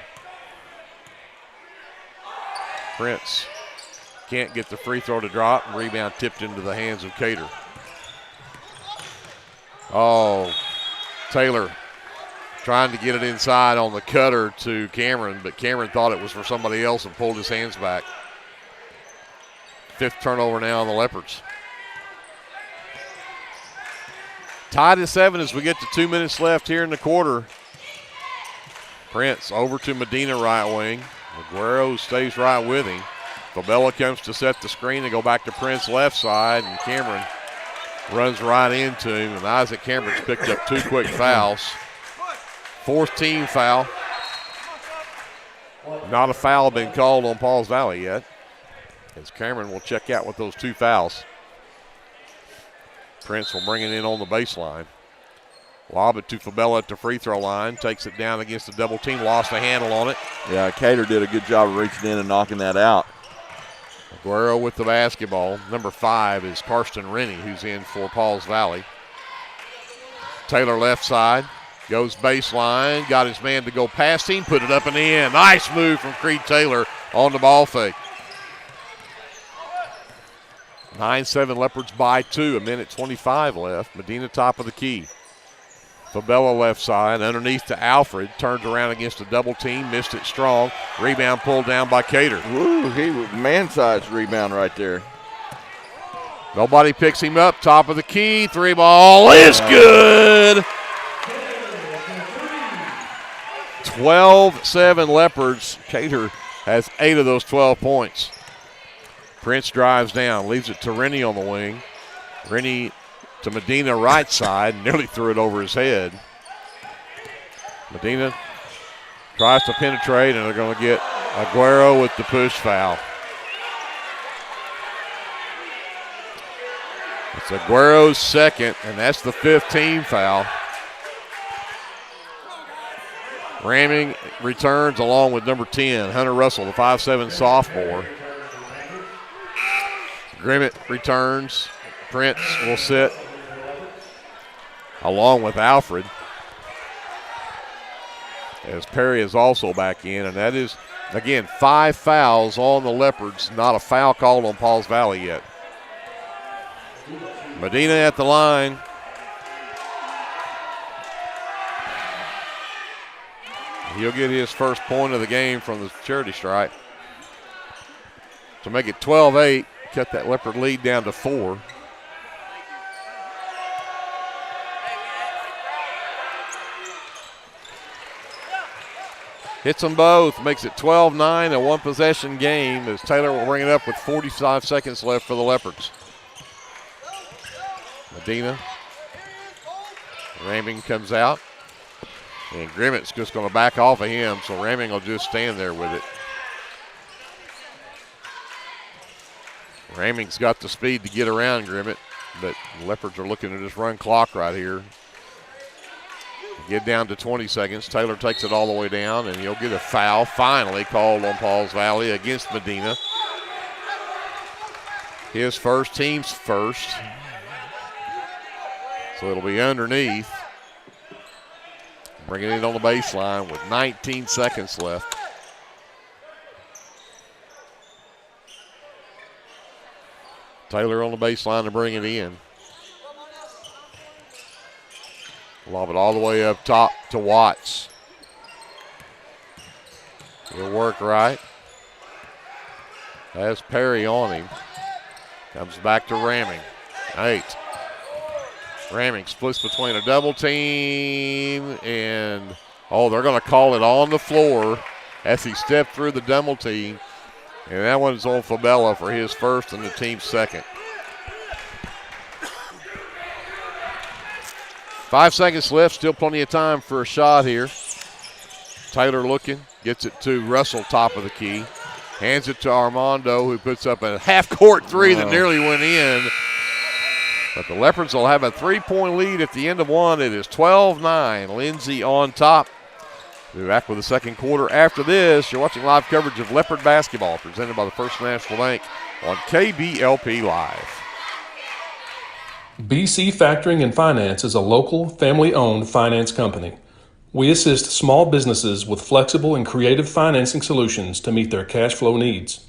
S12: Prince can't get the free throw to drop, and rebound tipped into the hands of Cater. Oh, Taylor trying to get it inside on the cutter to Cameron, but Cameron thought it was for somebody else and pulled his hands back. 5th turnover now on the Leopards. Tied at 7 as we get to 2 minutes left here in the quarter. Prince over to Medina right wing. Aguero stays right with him. Fabella comes to set the screen and go back to Prince left side, and Cameron runs right into him, and Isaac Cameron's picked up 2 quick fouls. 4th team foul. Not a foul been called on Pauls Valley yet, as Cameron will check out with those 2 fouls. Prince will bring it in on the baseline. Lob it to Fabella at the free throw line. Takes it down against the double team. Lost a handle on it.
S13: Yeah, Cater did a good job of reaching in and knocking that out.
S12: Aguero with the basketball. Number 5 is Karsten Rennie, who's in for Pauls Valley. Taylor left side. Goes baseline. Got his man to go past him. Put it up and in. Nice move from Creed Taylor on the ball fake. 9-7 Leopards by 2. 1:25 left. Medina top of the key. Fabella left side, underneath to Alfred. Turns around against a double team, missed it strong. Rebound pulled down by Cater.
S13: Ooh, he was man-sized rebound right there.
S12: Nobody picks him up. Top of the key, 3 ball is good. 12-7 Leopards. Cater has 8 of those 12 points. Prince drives down, leaves it to Rennie on the wing. Rennie to Medina right side, nearly threw it over his head. Medina tries to penetrate, and they're going to get Aguero with the push foul. It's Aguero's second, and that's the 5th team foul. Ramming returns along with number 10, Hunter Russell, the 5'7" sophomore. Grimmett returns. Prince will sit along with Alfred, as Perry is also back in, and that is, again, 5 fouls on the Leopards. Not a foul called on Pauls Valley yet. Medina at the line. He'll get his first point of the game from the charity stripe to make it 12-8, cut that Leopard lead down to 4. Hits them both, makes it 12-9, a 1-possession game, as Taylor will bring it up with 45 seconds left for the Leopards. Medina. Ramming comes out, and Grimmett's just going to back off of him, so Ramming will just stand there with it. Ramming's got the speed to get around Grimmett, but the Leopards are looking to just run clock right here. Get down to 20 seconds. Taylor takes it all the way down, and he'll get a foul finally called on Pauls Valley against Medina. His first, team's first. So it'll be underneath. Bringing it on the baseline with 19 seconds left. Taylor on the baseline to bring it in. Lob it all the way up top to Watts. He'll work right. Has Perry on him. Comes back to Ramming. 8. Ramming splits between a double team and, they're going to call it on the floor as he stepped through the double team. And that one's on Fabella for his first and the team's second. 5 seconds left, still plenty of time for a shot here. Taylor looking, gets it to Russell, top of the key. Hands it to Armando, who puts up a half-court three that nearly went in. But the Leopards will have a 3-point lead at the end of one. It is 12-9. Lindsay on top. We'll be back with the second quarter. After this, you're watching live coverage of Leopard basketball presented by the First National Bank on KBLP Live.
S7: BC Factoring and Finance is a local, family-owned finance company. We assist small businesses with flexible and creative financing solutions to meet their cash flow needs.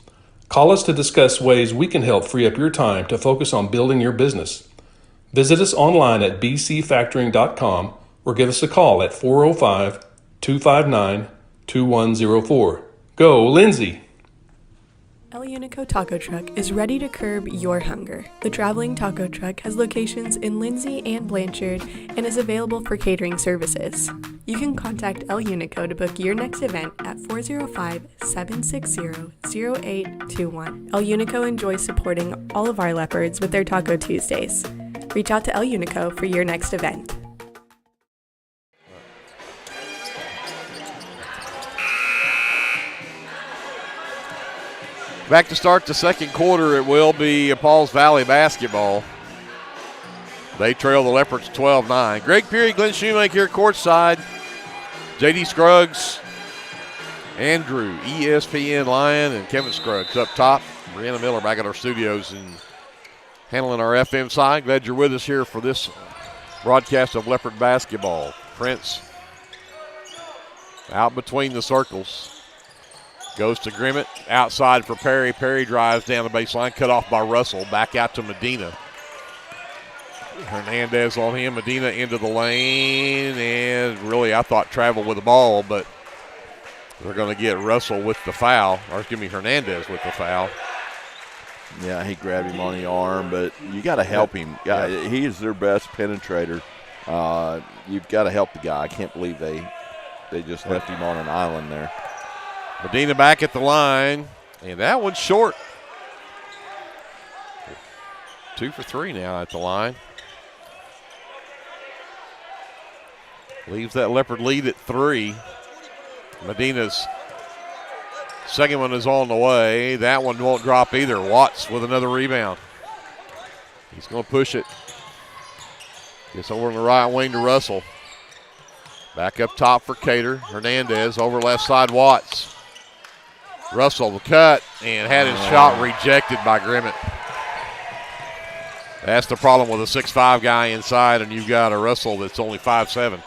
S7: Call us to discuss ways we can help free up your time to focus on building your business. Visit us online at bcfactoring.com or give us a call at 405-259-2104. Go, Lindsay!
S1: El Unico Taco Truck is ready to curb your hunger. The traveling taco truck has locations in Lindsay and Blanchard and is available for catering services. You can contact El Unico to book your next event at 405-760-0821. El Unico enjoys supporting all of our Leopards with their Taco Tuesdays. Reach out to El Unico for your next event.
S12: Back to start the second quarter, it will be Pauls Valley basketball. They trail the Leopards 12-9. Greg Peary, Glenn Shoemaker here courtside. J.D. Scruggs, Andrew, ESPN Lion, and Kevin Scruggs up top. Brianna Miller back at our studios and handling our FM side. Glad you're with us here for this broadcast of Leopard basketball. Prince out between the circles. Goes to Grimmett, outside for Perry. Perry drives down the baseline, cut off by Russell. Back out to Medina. Hernandez on him. Medina into the lane, and really I thought travel with the ball, but they're going to get Russell with the foul, or excuse me, Hernandez with the foul.
S13: Yeah, he grabbed him on the arm, but you got to help him. Yeah. He is their best penetrator. You've got to help the guy. I can't believe they just left him on an island there.
S12: Medina back at the line, and that one's short. 2 for 3 now at the line. Leaves that Leopard lead at 3. Medina's second one is on the way. That one won't drop either. Watts with another rebound. He's going to push it. Gets over on the right wing to Russell. Back up top for Cater. Hernandez over left side, Watts. Russell the cut and had his shot rejected by Grimmett. That's the problem with a 6'5" guy inside, and you've got a Russell that's only 5'7".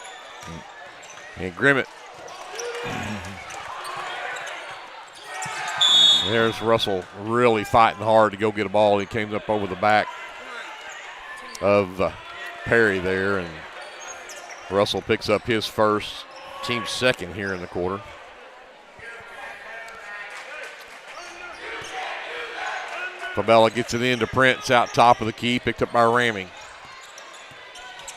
S12: And Grimmett. There's Russell really fighting hard to go get a ball. He came up over the back of Perry there, and Russell picks up his first, team's second here in the quarter. Fabella gets it into Prince out top of the key, picked up by Ramming.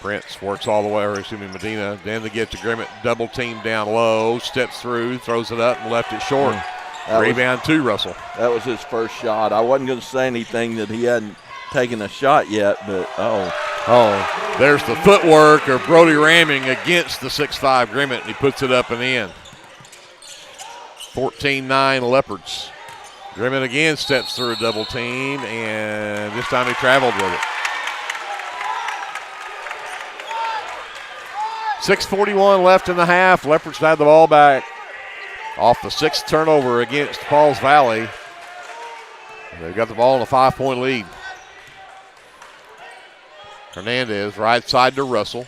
S12: Prince works all the way, or excuse me, Medina. Then they get to Grimmett, double team down low, steps through, throws it up and left it short. Rebound to Russell.
S13: That was his first shot. I wasn't going to say anything that he hadn't taken a shot yet, but
S12: there's the footwork of Brody Ramming against the 6'5" Grimmett, and he puts it up and in. 14-9 Leopards. Grimmett again steps through a double team, and this time he traveled with it. 6:41 left in the half. Leopards had the ball back off the sixth turnover against Pauls Valley. They've got the ball in a 5-point lead. Hernandez right side to Russell.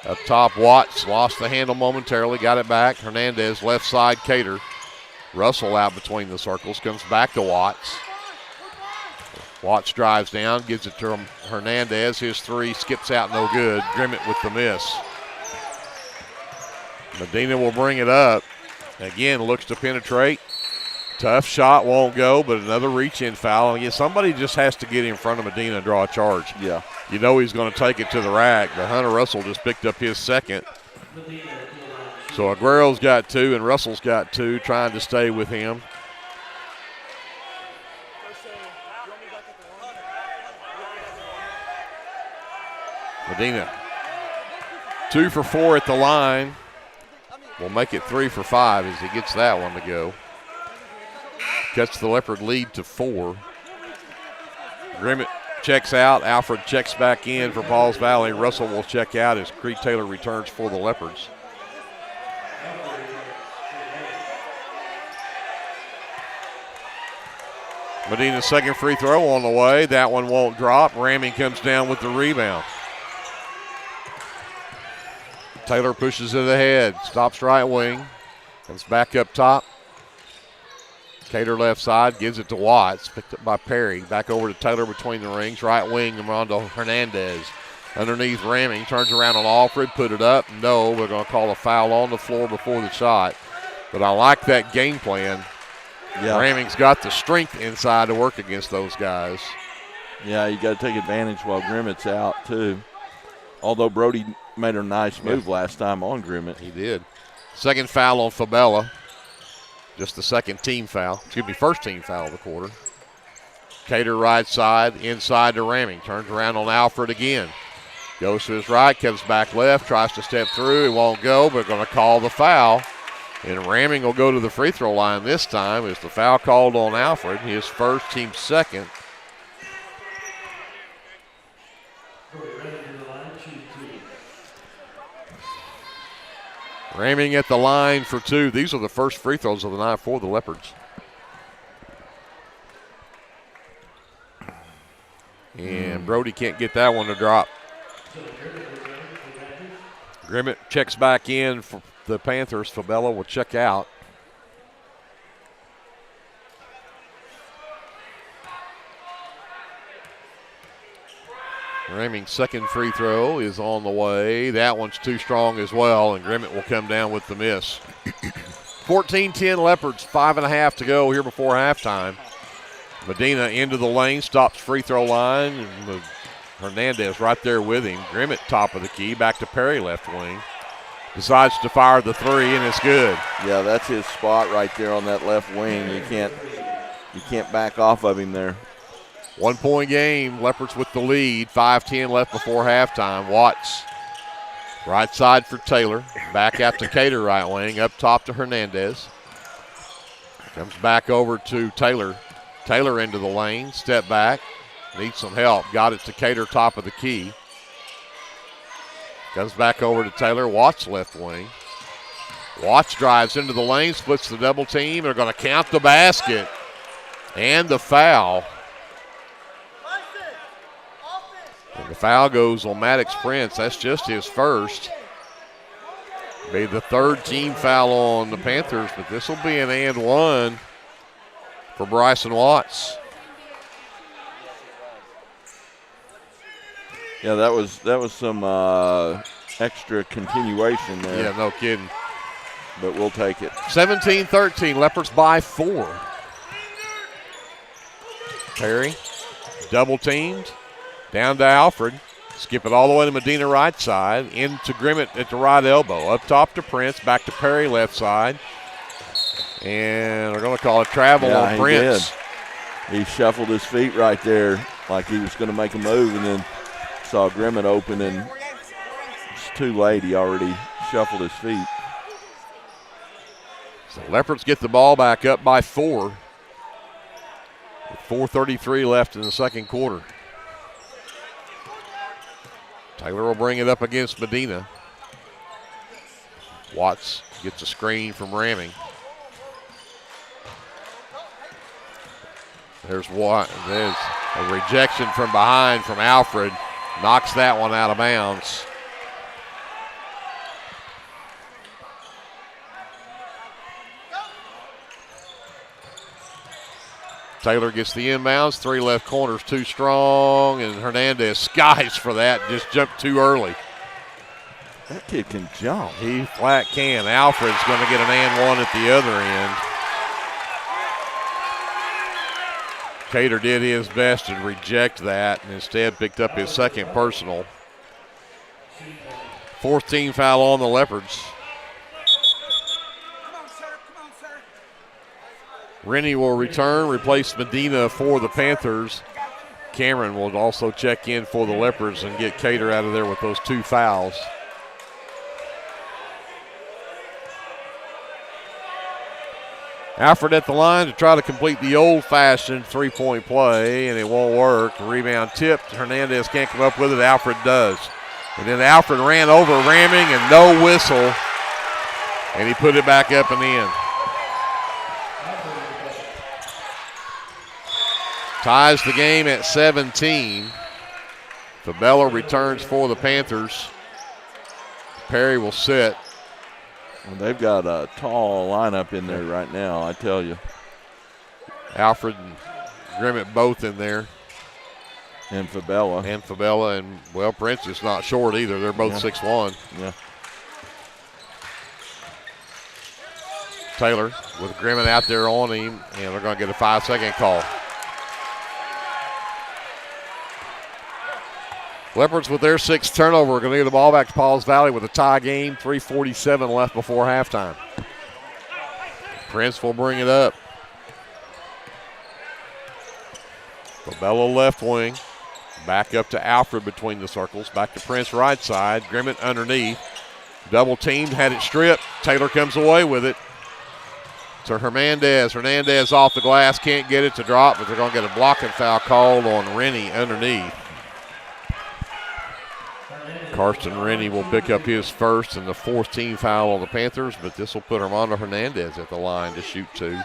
S12: Up top, Watts lost the handle momentarily, got it back. Hernandez left side, Cater. Russell out between the circles, comes back to Watts. Watts drives down, gives it to Hernandez. His three skips out, no good. Grimmett with the miss. Medina will bring it up. Again, looks to penetrate. Tough shot, won't go, but another reach-in foul. And again, somebody just has to get in front of Medina and draw a charge.
S13: Yeah.
S12: You know he's going to take it to the rack, but Hunter Russell just picked up his second. So Aguero's got 2 and Russell's got 2, trying to stay with him. Medina, 2 for 4 at the line. Will make it 3 for 5 as he gets that one to go. Cuts the Leopard lead to 4. Grimmett checks out. Alfred checks back in for Pauls Valley. Russell will check out as Creed Taylor returns for the Leopards. Medina's second free throw on the way. That one won't drop. Ramming comes down with the rebound. Taylor pushes it ahead. Stops right wing. Comes back up top. Cater left side, gives it to Watts. Picked up by Perry. Back over to Taylor between the rings. Right wing, Armando Hernandez. Underneath Ramming. Turns around on Alfred. Put it up. No, we're going to call a foul on the floor before the shot. But I like that game plan. Yeah. Ramming's got the strength inside to work against those guys.
S13: Yeah, you got to take advantage while Grimmett's out, too. Although Brody made a nice move last time on Grimmett.
S12: He did. Second foul on Fabella. Just the second team foul. Excuse me, first team foul of the quarter. Cater right side, inside to Ramming. Turns around on Alfred again. Goes to his right, comes back left, tries to step through. It won't go, but going to call the foul. And Ramming will go to the free throw line this time as the foul called on Alfred. His first, team's second. Ramming at the line for 2. These are the first free throws of the night for the Leopards. And Brody can't get that one to drop. Grimmett checks back in for the Panthers. Fabella will check out. Ramming's second free throw is on the way. That one's too strong as well, and Grimmett will come down with the miss. 14-10 Leopards, 5.5 to go here before halftime. Medina into the lane, stops free throw line, and Hernandez right there with him. Grimmett top of the key, back to Perry left wing. Decides to fire the 3, and it's good.
S13: Yeah, that's his spot right there on that left wing. You can't back off of him there.
S12: 1 point game, Leopards with the lead. 5:10 left before halftime. Watts, right side for Taylor. Back out to Cater, right wing. Up top to Hernandez. Comes back over to Taylor. Taylor into the lane, step back. Needs some help. Got it to Cater, top of the key. Comes back over to Taylor. Watts left wing. Watts drives into the lane, splits the double team. They're going to count the basket and the foul. And the foul goes on Maddox Prince. That's just his first. Be the third team foul on the Panthers, but this will be an and one for Bryson Watts.
S13: Yeah, that was some extra continuation there.
S12: Yeah, no kidding.
S13: But we'll take it.
S12: 17-13, Leopards by 4. Perry, double teamed. Down to Alfred. Skip it all the way to Medina right side. Into Grimmett at the right elbow. Up top to Prince. Back to Perry left side. And they're going to call it travel on Prince.
S13: He shuffled his feet right there like he was going to make a move, and then saw Grimmett open, and it's too late. He already shuffled his feet.
S12: So Leopards get the ball back up by 4. With 4:33 left in the second quarter. Taylor will bring it up against Medina. Watts gets a screen from Ramming. There's a rejection from behind from Alfred. Knocks that one out of bounds. Taylor gets the inbounds. 3 left corners, too strong, and Hernandez skies for that. Just jumped too early.
S13: That kid can jump.
S12: He flat can. Alfred's going to get an and one at the other end. Cater did his best to reject that and instead picked up his second personal. Fourth team foul on the Leopards. Rennie will return, replace Medina for the Panthers. Cameron will also check in for the Leopards and get Cater out of there with those 2 fouls. Alfred at the line to try to complete the old-fashioned three-point play, and it won't work. Rebound tipped. Hernandez can't come up with it. Alfred does. And then Alfred ran over, ramming, and no whistle. And he put it back up and in. Ties the game at 17. Fabella returns for the Panthers. Perry will sit.
S13: Well, they've got a tall lineup in there right now, I tell you.
S12: Alfred and Grimmett both in there.
S13: And Fabella.
S12: And, well, Prince is not short either. They're both 6'1".
S13: Yeah.
S12: Taylor with Grimmett out there on him, and they're going to get a 5-second call. Leopards with their 6th turnover are going to give the ball back to Pauls Valley with a tie game. 3:47 left before halftime. Prince will bring it up. Fabella left wing. Back up to Alfred between the circles. Back to Prince right side. Grimmett underneath. Double teamed, had it stripped. Taylor comes away with it. To Hernandez. Hernandez off the glass, can't get it to drop, but they're going to get a blocking foul called on Rennie underneath. Karsten Rennie will pick up his first and the 4th team foul on the Panthers, but this will put Armando Hernandez at the line to shoot 2.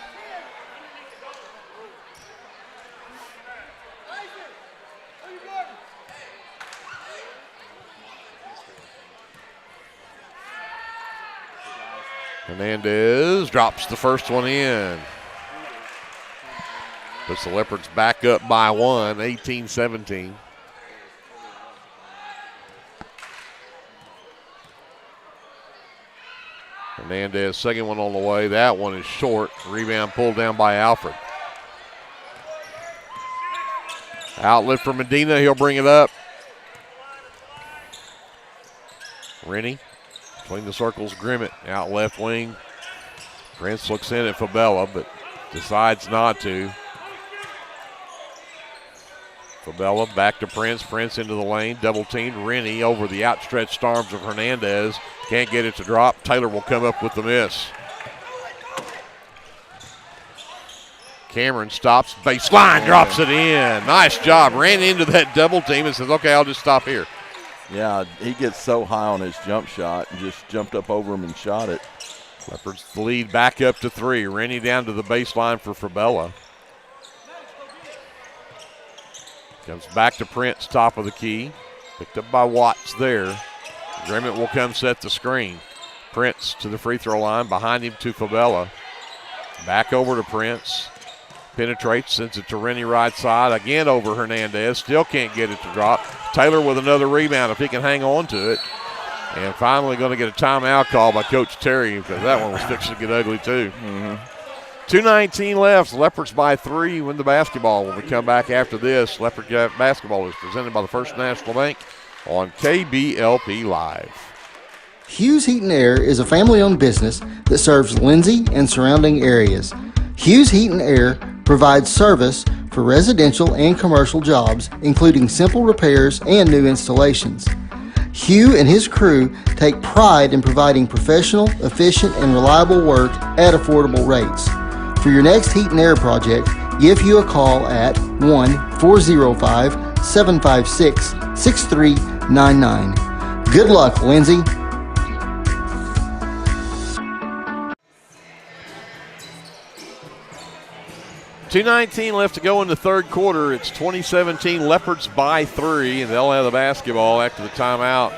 S12: Hernandez drops the first one in. Puts the Leopards back up by 1, 18-17. Hernandez, second one on the way. That one is short. Rebound pulled down by Alfred. Outlet for Medina. He'll bring it up. Rennie between the circles. Grimmett out left wing. Prince looks in at Fabella, but decides not to. Fabella back to Prince. Prince into the lane. Double teamed. Rennie over the outstretched arms of Hernandez. Can't get it to drop. Taylor will come up with the miss. Cameron stops. Baseline, drops it in. Nice job. Ran into that double team and says, okay, I'll just stop here.
S13: Yeah, he gets so high on his jump shot and just jumped up over him and shot it.
S12: Leopards lead back up to 3. Rennie down to the baseline for Fabella. Comes back to Prince, top of the key. Picked up by Watts there. Grimmett will come set the screen. Prince to the free throw line. Behind him to Fabella. Back over to Prince. Penetrates, sends it to Rennie right side. Again over Hernandez. Still can't get it to drop. Taylor with another rebound if he can hang on to it. And finally going to get a timeout call by Coach Terry because that one was fixing to get ugly too. 2:19 left. Leopards by 3 win the basketball. When we come back after this, Leopard basketball is presented by the First National Bank on KBLP Live.
S3: Hughes Heat and Air is a family-owned business that serves Lindsay and surrounding areas. Hughes Heat and Air provides service for residential and commercial jobs, including simple repairs and new installations. Hugh and his crew take pride in providing professional, efficient, and reliable work at affordable rates. For your next heat and air project, give Hugh a call at 1-405-756-6399. Good luck, Lindsay.
S12: $2:19 left to go in the third quarter. It's 2017 Leopards by 3, and they'll have the basketball after the timeout.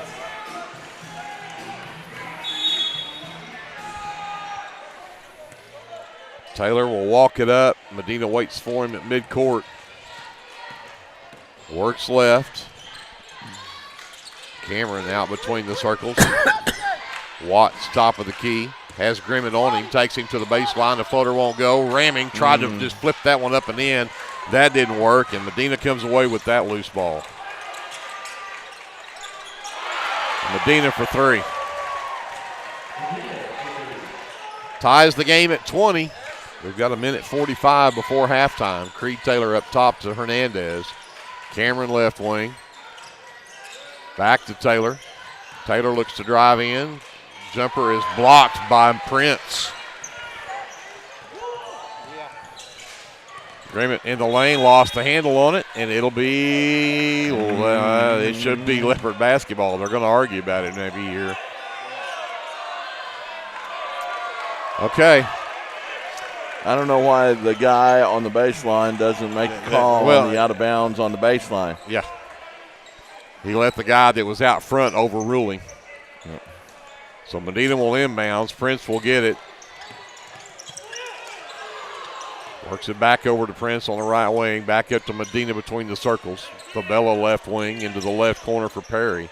S12: Taylor will walk it up. Medina waits for him at midcourt. Works left. Cameron out between the circles. Watts top of the key. Has Grimmett on him, takes him to the baseline. The floater won't go. Ramming, tried to just flip that one up and in. That didn't work, and Medina comes away with that loose ball. Medina for 3. Ties the game at 20. We've got a minute 45 before halftime. Creed Taylor up top to Hernandez. Cameron left wing. Back to Taylor. Taylor looks to drive in. Jumper is blocked by Prince. Grimmett in the lane, lost the handle on it, and it'll be, it should be Leopard basketball. They're going to argue about it maybe here. Okay.
S13: I don't know why the guy on the baseline doesn't make a call on the out of bounds on the baseline.
S12: Yeah. He let the guy that was out front overruling. Yep. So Medina will inbounds. Prince will get it. Works it back over to Prince on the right wing. Back up to Medina between the circles. Fabella left wing into the left corner for Perry.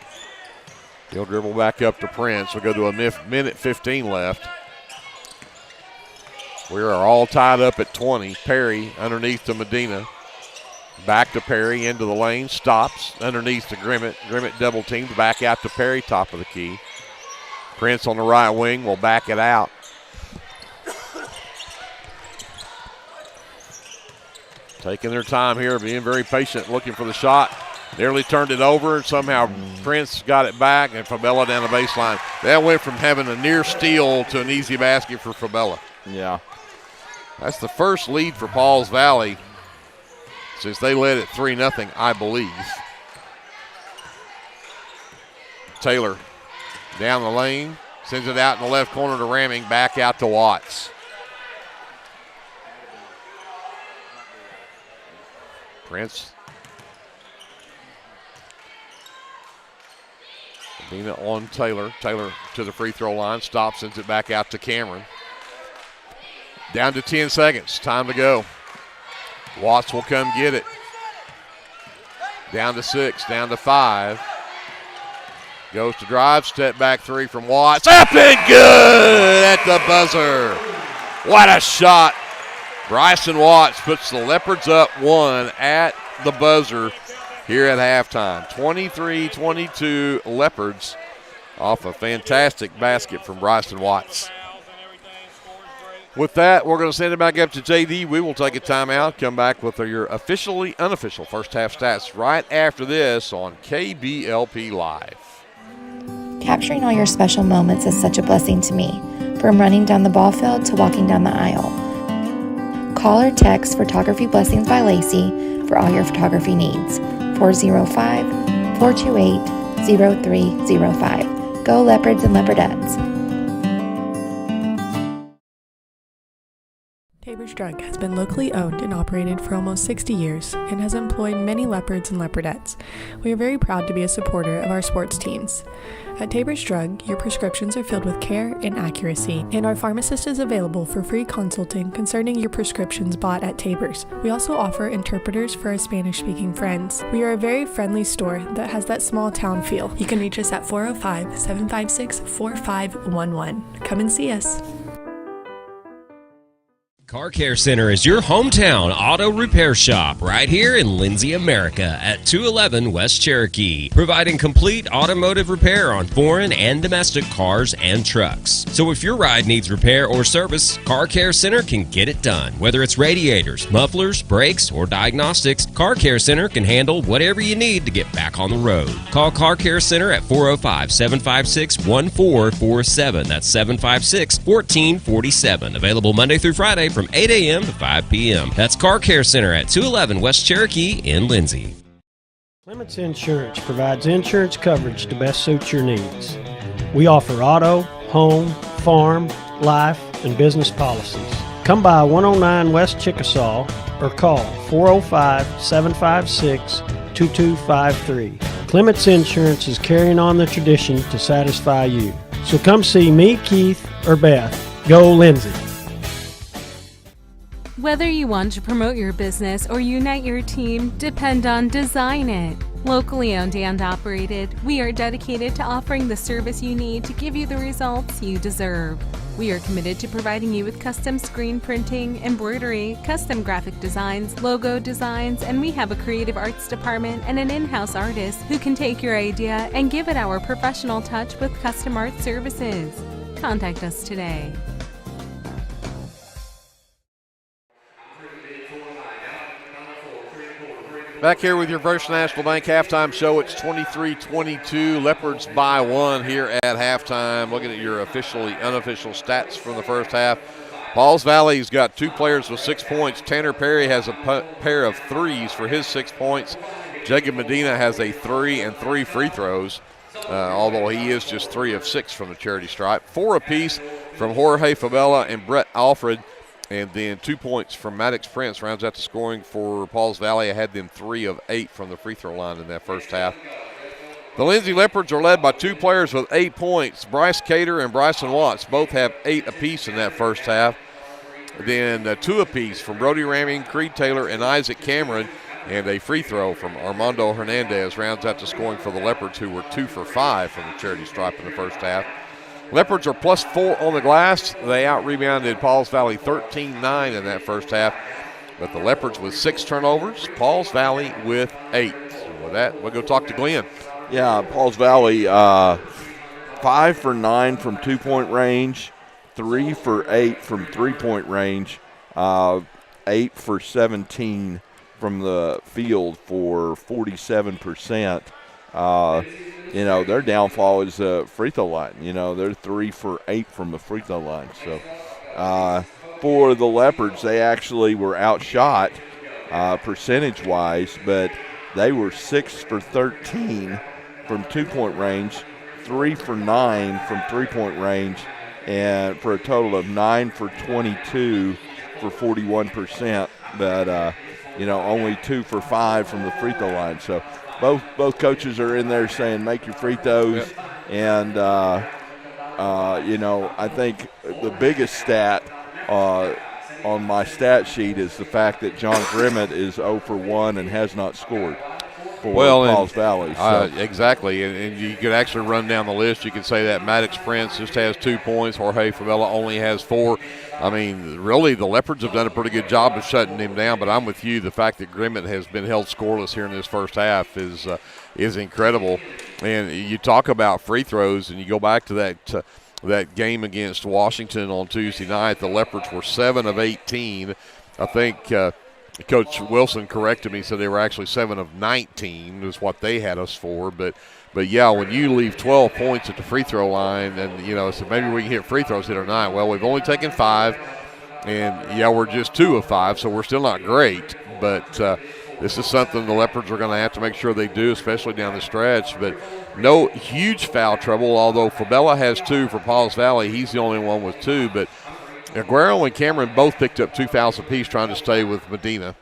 S12: He'll dribble back up to Prince. We'll go to a minute 15 left. We are all tied up at 20. Perry underneath to Medina. Back to Perry into the lane. Stops underneath to Grimmett. Grimmett double teamed. Back out to Perry, top of the key. Prince on the right wing will back it out. Taking their time here, being very patient, looking for the shot. Nearly turned it over, and somehow Prince got it back, and Fabella down the baseline. That went from having a near steal to an easy basket for Fabella.
S13: Yeah.
S12: That's the first lead for Pauls Valley since they led it 3-0, I believe. Taylor down the lane, sends it out in the left corner to Ramming, back out to Watts. Prince. Medina on Taylor. Taylor to the free throw line. Stops, sends it back out to Cameron. Down to 10 seconds. Time to go. Watts will come get it. Down to 6. Down to 5. Goes to drive. Step back 3 from Watts. Up and good at the buzzer. What a shot. Bryson Watts puts the Leopards up 1 at the buzzer here at halftime. 23-22 Leopards off a fantastic basket from Bryson Watts. With that, we're going to send it back up to JD. We will take a timeout, come back with your officially unofficial first half stats right after this on KBLP Live.
S2: Capturing all your special moments is such a blessing to me, from running down the ball field to walking down the aisle. Call or text Photography Blessings by Lacey for all your photography needs. 405-428-0305. Go Leopards and Leopardettes.
S1: Tabor's Drug has been locally owned and operated for almost 60 years and has employed many Leopards and Leopardettes. We are very proud to be a supporter of our sports teams. At Tabor's Drug, your prescriptions are filled with care and accuracy, and our pharmacist is available for free consulting concerning your prescriptions bought at Tabor's. We also offer interpreters for our Spanish-speaking friends. We are a very friendly store that has that small town feel. You can reach us at 405-756-4511. Come and see us.
S8: Car Care Center is your hometown auto repair shop right here in Lindsay, America at 211 West Cherokee, providing complete automotive repair on foreign and domestic cars and trucks. So if your ride needs repair or service, Car Care Center can get it done. Whether it's radiators, mufflers, brakes, or diagnostics, Car Care Center can handle whatever you need to get back on the road. Call Car Care Center at 405-756-1447. That's 756-1447. Available Monday through Friday from 8 a.m. to 5 p.m. That's Car Care Center at 211 West Cherokee in Lindsay.
S9: Clements Insurance provides insurance coverage to best suit your needs. We offer auto, home, farm, life, and business policies. Come by 109 West Chickasaw or call 405-756-2253. Clements Insurance is carrying on the tradition to satisfy you. So come see me, Keith, or Beth. Go Lindsay.
S10: Whether you want to promote your business or unite your team, depend on Design It. Locally owned and operated, we are dedicated to offering the service you need to give you the results you deserve. We are committed to providing you with custom screen printing, embroidery, custom graphic designs, logo designs, and we have a creative arts department and an in-house artist who can take your idea and give it our professional touch with custom art services. Contact us today.
S12: Back here with your First National Bank halftime show. It's 23-22. Leopards by 1 here at halftime. Looking at your unofficial stats from the first half. Pauls Valley's got 2 players with 6 points. Tanner Perry has a pair of threes for his 6 points. Jacob Medina has a 3 and 3 free throws, although he is just 3 of 6 from the charity stripe. 4 apiece from Jorge Favela and Brett Alfred. And then 2 points from Maddox Prince rounds out the scoring for Pauls Valley. I had them 3 of 8 from the free throw line in that first half. The Lindsay Leopards are led by 2 players with 8 points. Bryce Cater and Bryson Watts both have 8 apiece in that first half. Then 2 apiece from Brody Ramming, Creed Taylor, and Isaac Cameron. And a free throw from Armando Hernandez rounds out the scoring for the Leopards, who were 2 for 5 from the charity stripe in the first half. Leopards are +4 on the glass. They out-rebounded Pauls Valley 13-9 in that first half. But the Leopards with 6 turnovers, Pauls Valley with 8. So with that, we'll go talk to Glenn.
S13: Yeah, Pauls Valley 5 for 9 from 2-point range, 3 for 8 from 3-point range, 8 for 17 from the field for 47%. Their downfall is free throw line. They're 3 for 8 from the free throw line. So for the Leopards, they actually were outshot percentage-wise, but they were 6 for 13 from 2-point range, 3 for 9 from 3-point range, and for a total of 9 for 22 for 41%, but only 2 for 5 from the free throw line. So both coaches are in there saying make your free throws, yep. And I think the biggest stat on my stat sheet is the fact that John Grimmett is 0 for 1 and has not scored for Pauls Valley. So.
S12: Exactly, and you could actually run down the list. You could say that Maddox Prince just has 2 points. Jorge Favela only has 4. I mean, really, the Leopards have done a pretty good job of shutting him down, but I'm with you. The fact that Grimmett has been held scoreless here in this first half is incredible. And you talk about free throws, and you go back to that game against Washington on Tuesday night. The Leopards were 7 of 18. I think Coach Wilson corrected me, said they were actually 7 of 19 is what they had us for. But yeah, when you leave 12 points at the free throw line, and so maybe we can hit free throws here tonight. Well, we've only taken 5, and yeah, we're just 2 of 5, so we're still not great. But this is something the Leopards are going to have to make sure they do, especially down the stretch. But no huge foul trouble, although Fabella has 2 for Pauls Valley. He's the only one with 2, but Aguero and Cameron both picked up 2 fouls apiece trying to stay with Medina.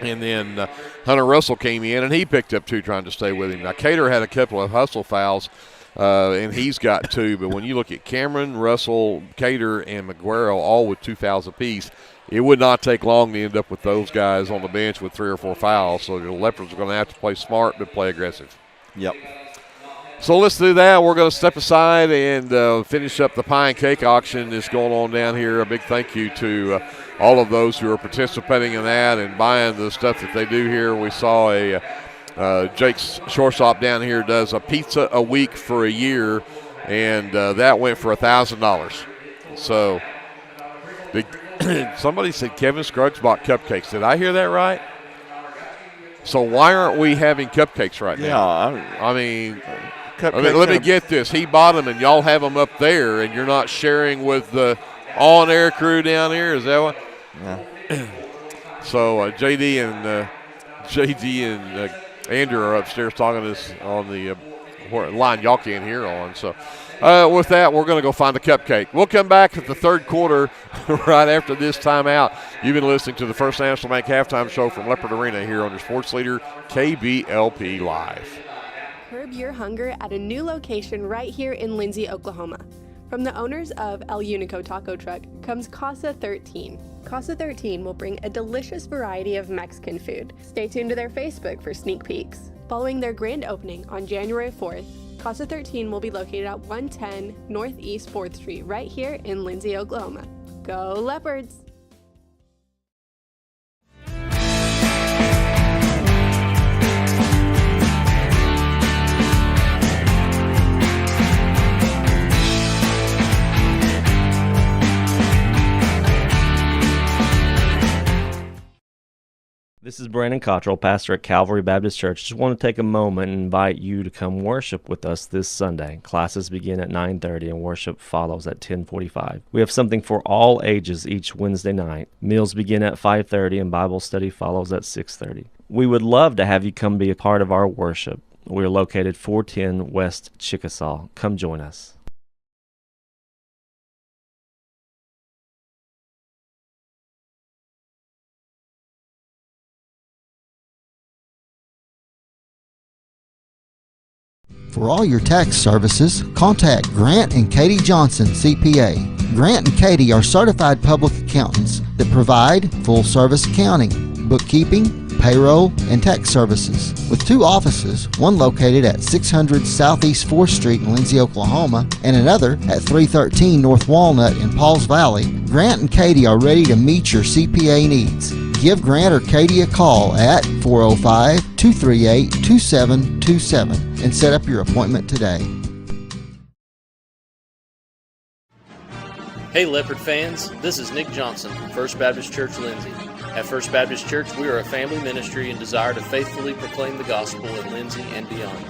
S12: And then Hunter Russell came in, and he picked up 2 trying to stay with him. Now, Cater had a couple of hustle fouls, and he's got 2. But when you look at Cameron, Russell, Cater, and Aguero all with 2 fouls apiece, it would not take long to end up with those guys on the bench with 3 or 4 fouls. So the Leopards are going to have to play smart but play aggressive.
S13: Yep.
S12: So let's do that. We're going to step aside and finish up the pie and cake auction that's going on down here. A big thank you to all of those who are participating in that and buying the stuff that they do here. We saw Jake's Shortstop down here does a pizza a week for a year, and that went for $1,000. So somebody said Kevin Scruggs bought cupcakes. Did I hear that right? So why aren't we having cupcakes right now? Let me get this. He bought them, and y'all have them up there, and you're not sharing with the on-air crew down here. Is that what?
S13: Yeah.
S12: So JD and Andrew are upstairs talking to us on the line y'all can't hear on. So with that, we're going to go find a cupcake. We'll come back at the third quarter right after this timeout. You've been listening to the First National Bank halftime show from Leopard Arena here on your sports leader, KBLP Live.
S1: Curb your hunger at a new location right here in Lindsay, Oklahoma. From the owners of El Unico Taco Truck comes Casa 13. Casa 13 will bring a delicious variety of Mexican food. Stay tuned to their Facebook for sneak peeks. Following their grand opening on January 4th, Class of 13 will be located at 110 Northeast 4th Street right here in Lindsay, Oklahoma. Go Leopards!
S5: This is Brandon Cottrell, pastor at Calvary Baptist Church. Just want to take a moment and invite you to come worship with us this Sunday. Classes begin at 9:30 and worship follows at 10:45. We have something for all ages each Wednesday night. Meals begin at 5:30 and Bible study follows at 6:30. We would love to have you come be a part of our worship. We are located 410 West Chickasaw. Come join us.
S3: For all your tax services, contact Grant and Katie Johnson, CPA. Grant and Katie are certified public accountants that provide full-service accounting, bookkeeping, payroll, and tax services. With 2 offices, one located at 600 Southeast 4th Street in Lindsay, Oklahoma, and another at 313 North Walnut in Pauls Valley, Grant and Katie are ready to meet your CPA needs. Give Grant or Katie a call at 405-238-2727 and set up your appointment today.
S15: Hey Leopard fans, this is Nick Johnson from First Baptist Church Lindsay. At First Baptist Church, we are a family ministry and desire to faithfully proclaim the gospel in Lindsay and beyond.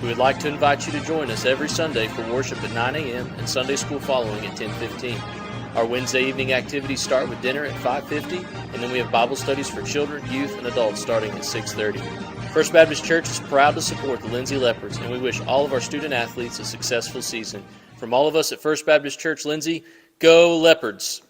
S15: We would like to invite you to join us every Sunday for worship at 9 a.m. and Sunday school following at 10:15. Our Wednesday evening activities start with dinner at 5:50, and then we have Bible studies for children, youth, and adults starting at 6:30. First Baptist Church is proud to support the Lindsay Leopards, and we wish all of our student athletes a successful season. From all of us at First Baptist Church Lindsay, go Leopards!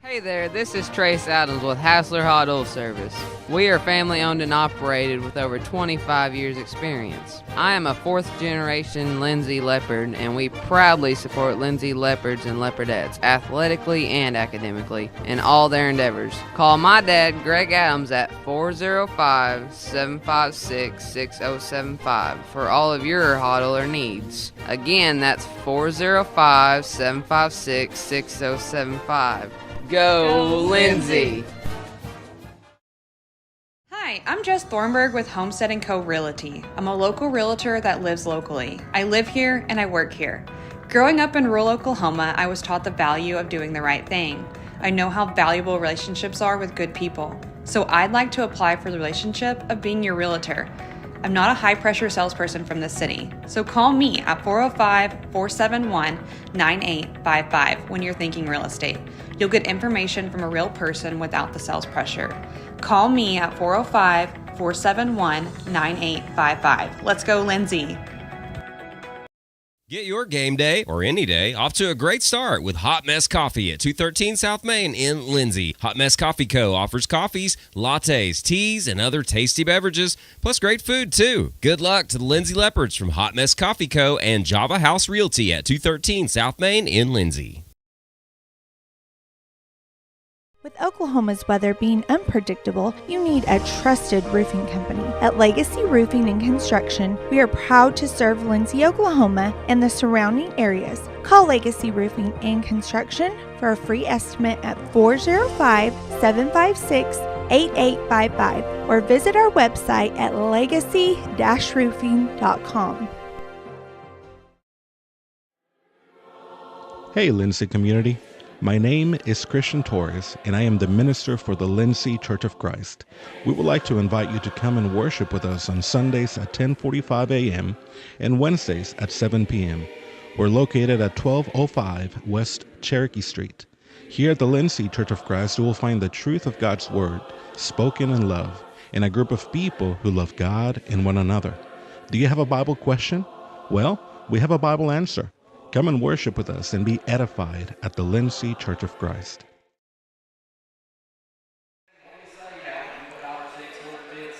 S16: Hey there, this is Trace Adams with Hassler Hot Oil Service. We are family owned and operated with over 25 years experience. I am a 4th generation Lindsay Leopard, and we proudly support Lindsay Leopards and Leopardettes athletically and academically in all their endeavors. Call my dad, Greg Adams, at 405-756-6075 for all of your hot oiler needs. Again, that's 405-756-6075. Go Lindsay!
S17: Hi, I'm Jess Thornburg with Homestead & Co. Realty. I'm a local realtor that lives locally. I live here and I work here. Growing up in rural Oklahoma, I was taught the value of doing the right thing. I know how valuable relationships are with good people. So I'd like to apply for the relationship of being your realtor. I'm not a high-pressure salesperson from the city, so call me at 405-471-9855 when you're thinking real estate. You'll get information from a real person without the sales pressure. Call me at 405-471-9855. Let's go, Lindsay.
S8: Get your game day, or any day, off to a great start with Hot Mess Coffee at 213 South Main in Lindsay. Hot Mess Coffee Co. offers coffees, lattes, teas, and other tasty beverages, plus great food, too. Good luck to the Lindsay Leopards from Hot Mess Coffee Co. and Java House Realty at 213 South Main in Lindsay.
S11: With Oklahoma's weather being unpredictable, you need a trusted roofing company. At Legacy Roofing and Construction, we are proud to serve Lindsay, Oklahoma, and the surrounding areas. Call Legacy Roofing and Construction for a free estimate at 405-756-8855 or visit our website at legacy-roofing.com.
S18: Hey, Lindsay community. My name is Christian Torres, and I am the minister for the Lindsay Church of Christ. We would like to invite you to come and worship with us on Sundays at 10:45 a.m. and Wednesdays at 7 p.m. We're located at 1205 West Cherokee Street. Here at the Lindsay Church of Christ, you will find the truth of God's Word, spoken in love, and a group of people who love God and one another. Do you have a Bible question? Well, we have a Bible answer. Come and worship with us and be edified at the Lindsay Church of Christ.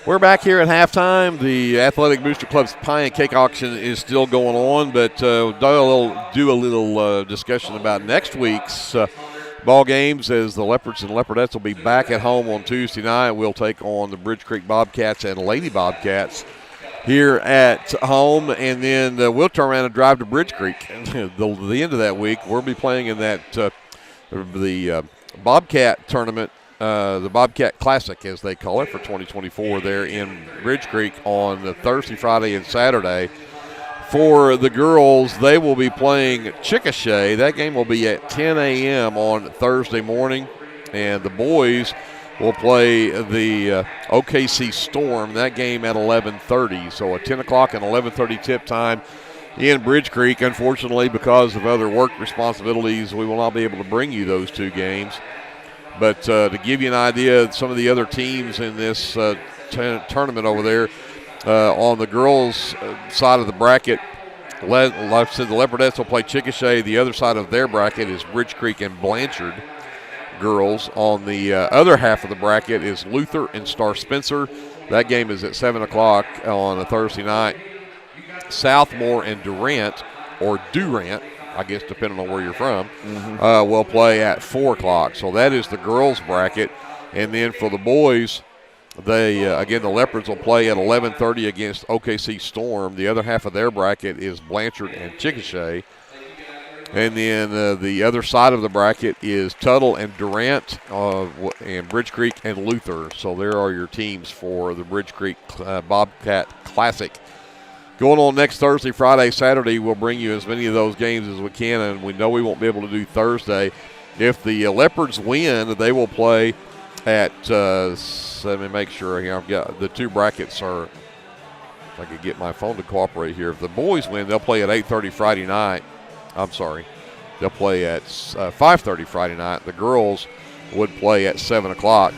S12: We're back here at halftime. The Athletic Booster Club's pie and cake auction is still going on, but do a little discussion about next week's ball games, as the Leopards and Leopardettes will be back at home on Tuesday night. We'll take on the Bridge Creek Bobcats and Lady Bobcats here at home, and then we'll turn around and drive to Bridge Creek. the end of that week, we'll be playing in that the Bobcat tournament, the Bobcat Classic, as they call it, for 2024 there in Bridge Creek on Thursday, Friday, and Saturday. For the girls, they will be playing Chickasha. That game will be at 10 a.m. on Thursday morning, and the boys will play the OKC Storm. That game at 11:30. So a 10 o'clock and 11:30 tip time in Bridge Creek. Unfortunately, because of other work responsibilities, we will not be able to bring you those two games. But to give you an idea of some of the other teams in this tournament over there, on the girls' side of the bracket, like I said, the Leopardettes will play Chickasha. The other side of their bracket is Bridge Creek and Blanchard girls. On the other half of the bracket is Luther and Star Spencer. That game is at 7 o'clock on a Thursday night. Southmore and Durant, or Durant, I guess depending on where you're from, will play at 4 o'clock. So that is the girls' bracket. And then for the boys, they again, the Leopards will play at 11:30 against OKC Storm. The other half of their bracket is Blanchard and Chickasha. And then the other side of the bracket is Tuttle and Durant, and Bridge Creek and Luther. So there are your teams for the Bridge Creek Bobcat Classic. Going on next Thursday, Friday, Saturday, we'll bring you as many of those games as we can, and we know we won't be able to do Thursday. If the Leopards win, they will play at, let me make sure here, I've got the two brackets are, if I could get my phone to cooperate here. If the boys win, they'll play at 8:30 Friday night. I'm sorry. They'll play at 5:30 Friday night. The girls would play at 7 o'clock.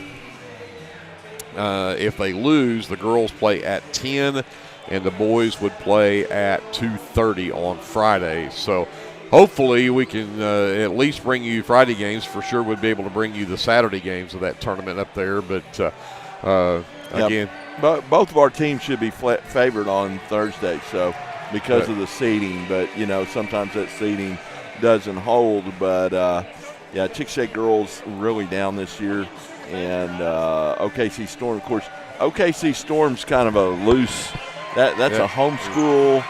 S12: If they lose, the girls play at 10, and the boys would play at 2:30 on Friday. So hopefully we can at least bring you Friday games. For sure we'd be able to bring you the Saturday games of that tournament up there. But, again.
S13: Both of our teams should be favored on Thursday, so because of the seeding. But, sometimes that seeding doesn't hold. But, Chickasha girls really down this year. And OKC Storm, of course, OKC Storm's kind of a loose – that's a homeschool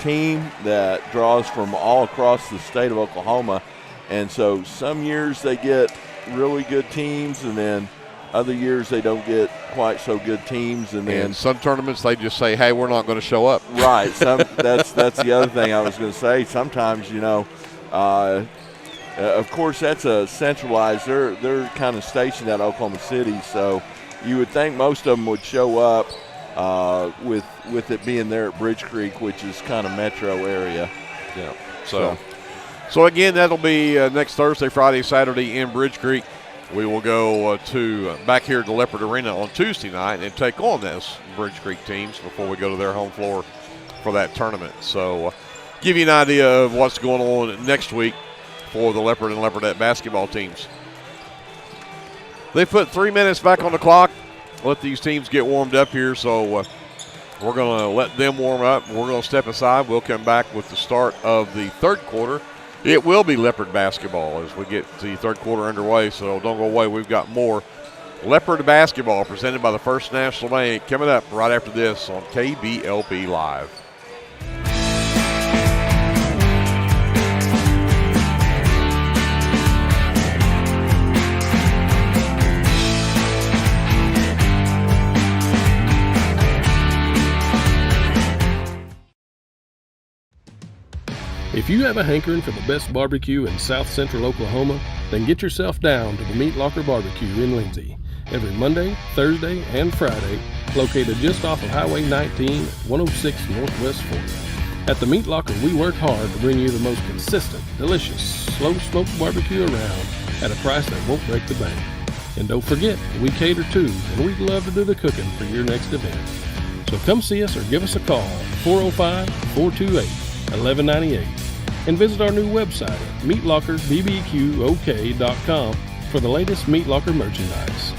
S13: team that draws from all across the state of Oklahoma. And so some years they get really good teams, and then other years they don't get quite so good teams. And then
S12: some tournaments they just say, hey, we're not going to show up.
S13: Right. That's the other thing I was going to say. Sometimes, of course, that's a centralized. They're kind of stationed at Oklahoma City, so you would think most of them would show up with it being there at Bridge Creek, which is kind of metro area.
S12: Yeah. So again, that'll be next Thursday, Friday, Saturday in Bridge Creek. We will go back here to Leopard Arena on Tuesday night and take on those Bridge Creek teams before we go to their home floor for that tournament. So give you an idea of what's going on next week for the Leopard and Leopardette basketball teams. They put 3 minutes back on the clock. Let these teams get warmed up here, so we're going to let them warm up. We're going to step aside. We'll come back with the start of the third quarter. It will be Leopard basketball as we get the third quarter underway, so don't go away. We've got more Leopard basketball presented by the First National Bank coming up right after this on KBLP Live.
S7: If you have a hankering for the best barbecue in South Central Oklahoma, then get yourself down to the Meat Locker Barbecue in Lindsay. Every Monday, Thursday, and Friday, located just off of Highway 19, 106 Northwest 4th. At the Meat Locker, we work hard to bring you the most consistent, delicious, slow-smoked barbecue around at a price that won't break the bank. And don't forget, we cater too, and we'd love to do the cooking for your next event. So come see us or give us a call, 405-428-1198. And visit our new website at meatlockerbbqok.com for the latest Meat Locker merchandise.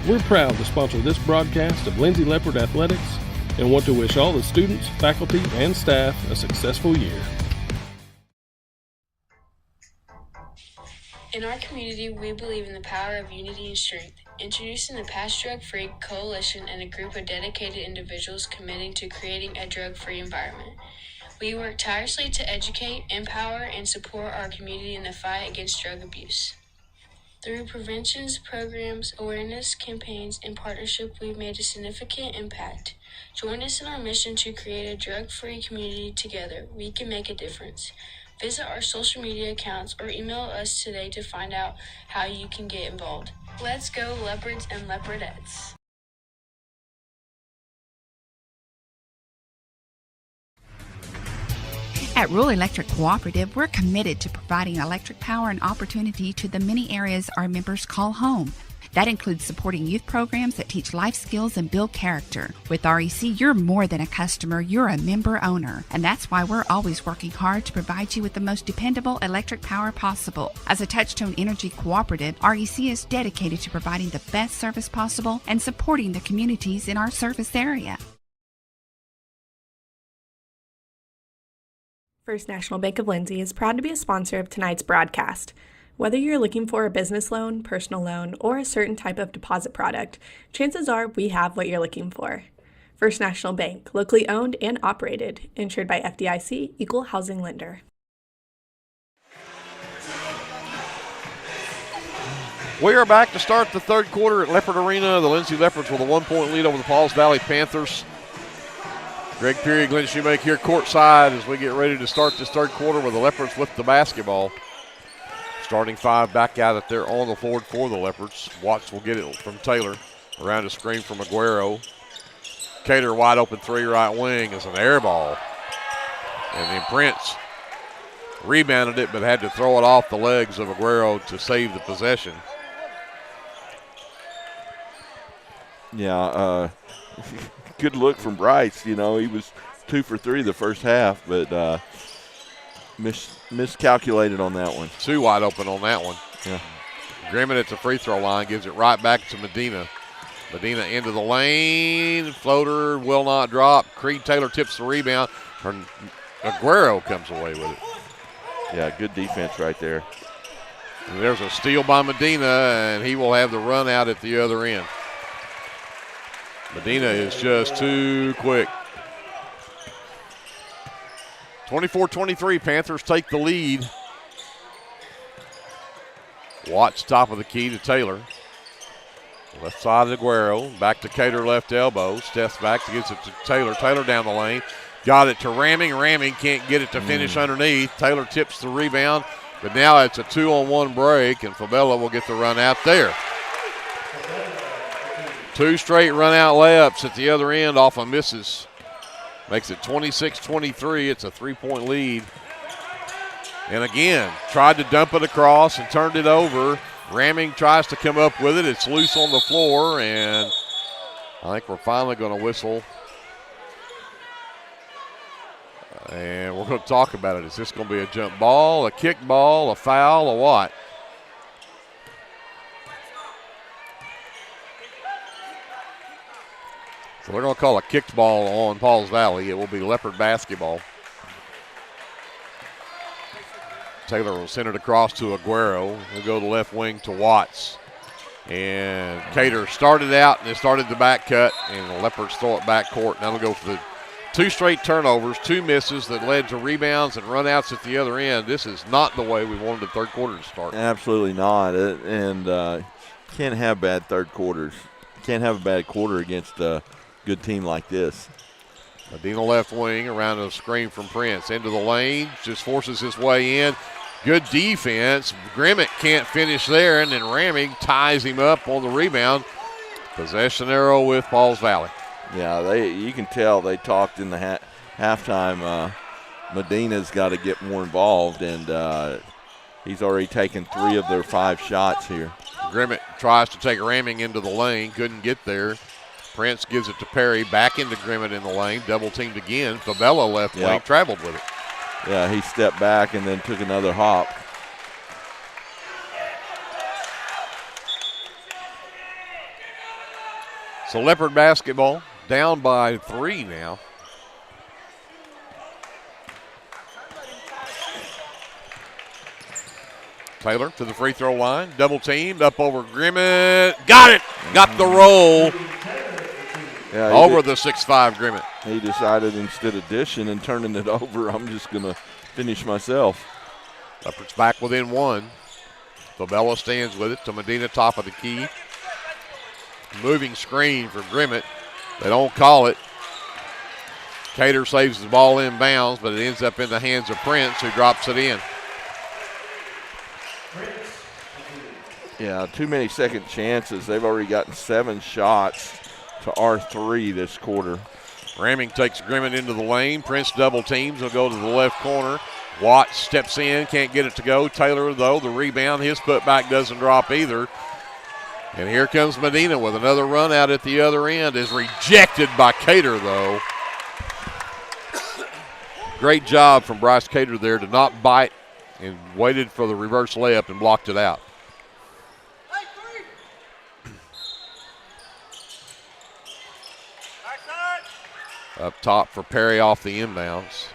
S7: We're proud to sponsor this broadcast of Lindsay Leopard Athletics and want to wish all the students, faculty, and staff a successful year.
S6: In our community, we believe in the power of unity and strength. Introducing the Pass Drug Free Coalition and a group of dedicated individuals committing to creating a drug-free environment. We work tirelessly to educate, empower, and support our community in the fight against drug abuse. Through preventions, programs, awareness campaigns, and partnership, we've made a significant impact. Join us in our mission to create a drug-free community together. We can make a difference. Visit our social media accounts or email us today to find out how you can get involved. Let's go, Leopards and Leopardettes.
S20: At Rural Electric Cooperative, we're committed to providing electric power and opportunity to the many areas our members call home. That includes supporting youth programs that teach life skills and build character. With REC, you're more than a customer, you're a member owner. And that's why we're always working hard to provide you with the most dependable electric power possible. As a Touchstone Energy cooperative, REC is dedicated to providing the best service possible and supporting the communities in our service area.
S1: First National Bank of Lindsay is proud to be a sponsor of tonight's broadcast. Whether you're looking for a business loan, personal loan, or a certain type of deposit product, chances are we have what you're looking for. First National Bank, locally owned and operated, insured by FDIC, Equal Housing Lender.
S12: We are back to start the third quarter at Leopard Arena. The Lindsay Leopards with a 1-point lead over the Pauls Valley Panthers. Greg Peary, Glenn Shoemake here courtside as we get ready to start this third quarter with the Leopards with the basketball. Starting five back out it there on the floor for the Leopards. Watts will get it from Taylor. Around a screen from Aguero. Cater wide open three right wing is an air ball. And then Prince rebounded it but had to throw it off the legs of Aguero to save the possession.
S13: Yeah, good look from Bryce. You know, he was 2 for 3 the first half, but miscalculated on that one.
S12: Too wide open on that one.
S13: Yeah.
S12: Grimmett at the free throw line gives it right back to Medina. Medina into the lane. Floater will not drop. Creed Taylor tips the rebound. Aguero comes away with it.
S13: Yeah, good defense right there.
S12: And there's a steal by Medina, and he will have the run out at the other end. Medina is just too quick. 24-23, Panthers take the lead. Watts top of the key to Taylor. Left side of Aguero, back to Cater left elbow. Steps back, gets it to Taylor. Taylor down the lane. Got it to Ramming. Ramming can't get it to finish underneath. Taylor tips the rebound, but now it's a 2-on-1 break, and Fabella will get the run out there. 2 straight run-out layups at the other end off of misses. Makes it 26-23. It's a 3-point lead. And again, tried to dump it across and turned it over. Ramming tries to come up with it. It's loose on the floor, and I think we're finally going to whistle. And we're going to talk about it. Is this going to be a jump ball, a kick ball, a foul, or what? So they're going to call a kicked ball on Pauls Valley. It will be Leopard basketball. Taylor will send it across to Aguero. He'll go to left wing to Watts. And Cater started out and it started the back cut, and the Leopards throw it back court. Now they'll go for the 2 straight turnovers, 2 misses that led to rebounds and runouts at the other end. This is not the way we wanted the third quarter to start.
S13: Absolutely not. And can't have bad third quarters. Can't have a bad quarter against a good team like this.
S12: Medina left wing around a screen from Prince. Into the lane, just forces his way in. Good defense. Grimmett can't finish there, and then Ramming ties him up on the rebound. Possession arrow with Pauls Valley.
S13: Yeah, you can tell they talked in the halftime. Medina's got to get more involved, and he's already taken 3 of their 5 shots here.
S12: Grimmett tries to take Ramming into the lane, couldn't get there. Prince gives it to Perry, back into Grimmett in the lane, double teamed again. Fabella left wing, traveled with it.
S13: Yeah, he stepped back and then took another hop.
S12: So Leopard basketball down by 3 now. Taylor to the free throw line. Double teamed up over Grimmett. Got it. Got the roll.
S13: Yeah,
S12: over the 6'5 Grimmett.
S13: He decided instead of dishing and turning it over, I'm just going to finish myself.
S12: Leopards back within one. Fabella stands with it to Medina, top of the key. Moving screen for Grimmett. They don't call it. Cater saves the ball inbounds, but it ends up in the hands of Prince, who drops it in.
S13: Yeah, too many second chances. They've already gotten 7 shots to R3 this quarter.
S12: Ramming takes Grimmett into the lane. Prince double teams. He'll go to the left corner. Watts steps in, can't get it to go. Taylor, though, the rebound. His putback doesn't drop either. And here comes Medina with another run out at the other end. Is rejected by Cater, though. Great job from Bryce Cater there to not bite and waited for the reverse layup and blocked it out. Up top for Perry off the inbounds.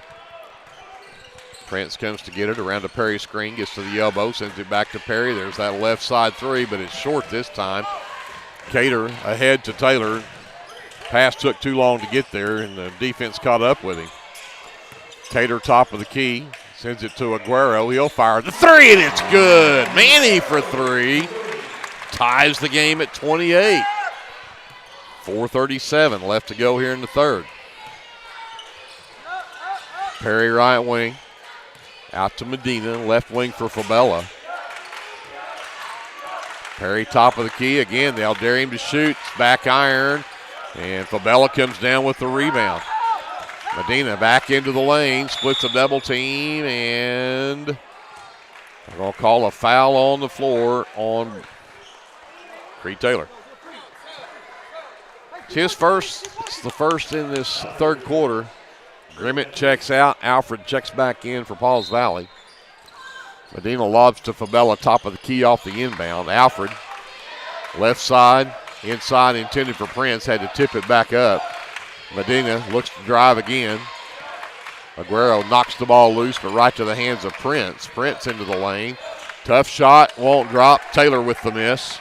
S12: Prince comes to get it around the Perry screen, gets to the elbow, sends it back to Perry. There's that left side three, but it's short this time. Cater ahead to Taylor. Pass took too long to get there, and the defense caught up with him. Cater top of the key, sends it to Aguero. He'll fire the three, and it's good. Manny for three. Ties the game at 28. 4:37 left to go here in the third. Perry right wing. Out to Medina, left wing for Fabella. Perry top of the key. Again, they'll dare him to shoot. Back iron. And Fabella comes down with the rebound. Medina back into the lane, splits a double team, and they're going to call a foul on the floor on Creed Taylor. It's his first. It's the first in this third quarter. Grimmett checks out. Alfred checks back in for Pauls Valley. Medina lobs to Fabella, top of the key off the inbound. Alfred, left side, inside intended for Prince, had to tip it back up. Medina looks to drive again. Aguero knocks the ball loose, but right to the hands of Prince. Prince into the lane. Tough shot, won't drop. Taylor with the miss.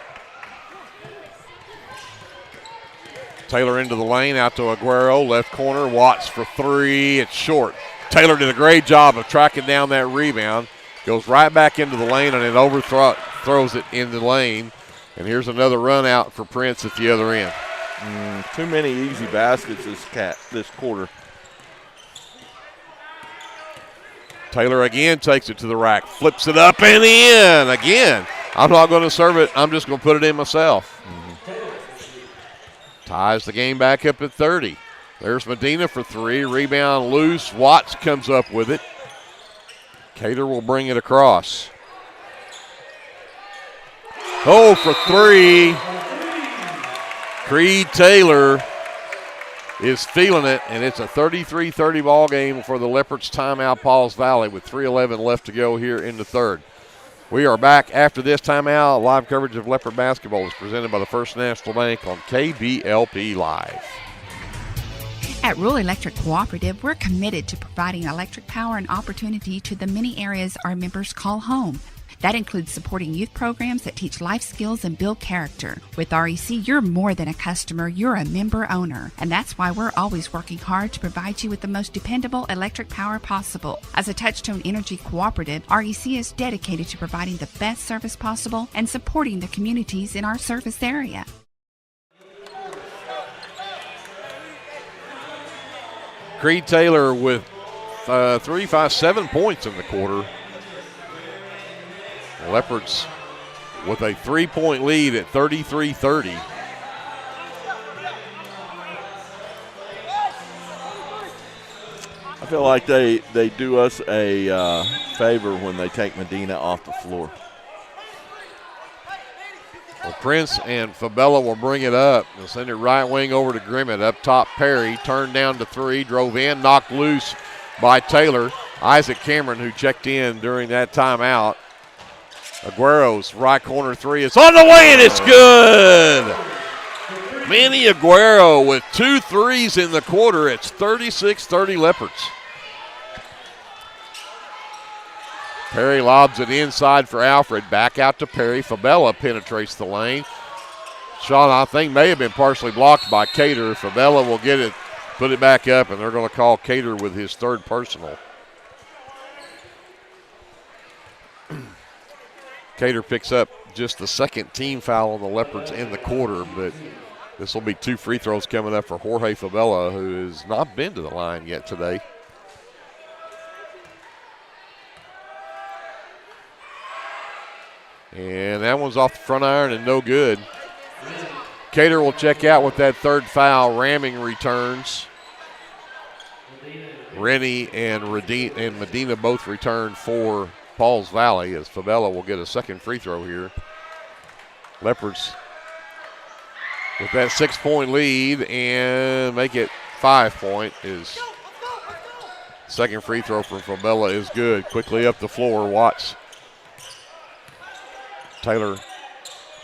S12: Taylor into the lane, out to Aguero, left corner, Watts for three, it's short. Taylor did a great job of tracking down that rebound, goes right back into the lane and then overthrows it in the lane. And here's another run out for Prince at the other end.
S13: Too many easy baskets this quarter.
S12: Taylor again takes it to the rack, flips it up and in again. I'm not going to serve it, I'm just going to put it in myself. Ties the game back up at 30. There's Medina for three. Rebound loose. Watts comes up with it. Cater will bring it across. Oh, for three. Creed Taylor is feeling it, and it's a 33-30 ball game for the Leopards. Timeout, Pauls Valley, with 3:11 left to go here in the third. We are back after this timeout. Live coverage of Leopard basketball is presented by the First National Bank on KBLPlive.
S20: At Rural Electric Cooperative, we're committed to providing electric power and opportunity to the many areas our members call home. That includes supporting youth programs that teach life skills and build character. With REC, you're more than a customer, you're a member owner. And that's why we're always working hard to provide you with the most dependable electric power possible. As a Touchstone Energy Cooperative, REC is dedicated to providing the best service possible and supporting the communities in our service area.
S12: Creed Taylor with 7 points in the quarter. Leopards with a 3-point lead at 33-30.
S13: I feel like they do us a favor when they take Medina off the floor.
S12: Well, Prince and Fabella will bring it up. They'll send it right wing over to Grimmett. Up top, Perry turned down to three, drove in, knocked loose by Taylor. Isaac Cameron, who checked in during that timeout. Aguero's right corner three. It's on the way, and it's good. Manny Aguero with 2 threes in the quarter. It's 36-30 Leopards. Perry lobs it inside for Alfred. Back out to Perry. Fabella penetrates the lane. Shot, I think, may have been partially blocked by Cater. Fabella will get it, put it back up, and they're going to call Cater with his third personal. Cater picks up just the second team foul on the Leopards in the quarter, but this will be 2 free throws coming up for Jorge Fabella, who has not been to the line yet today. And that one's off the front iron and no good. Cater will check out with that third foul. Ramming returns. Rennie and Medina both return for Pauls Valley, as Fabella will get a second free throw here. Leopards with that 6-point lead and make it 5-point. Is second free throw from Fabella is good. Quickly up the floor, Watts. Taylor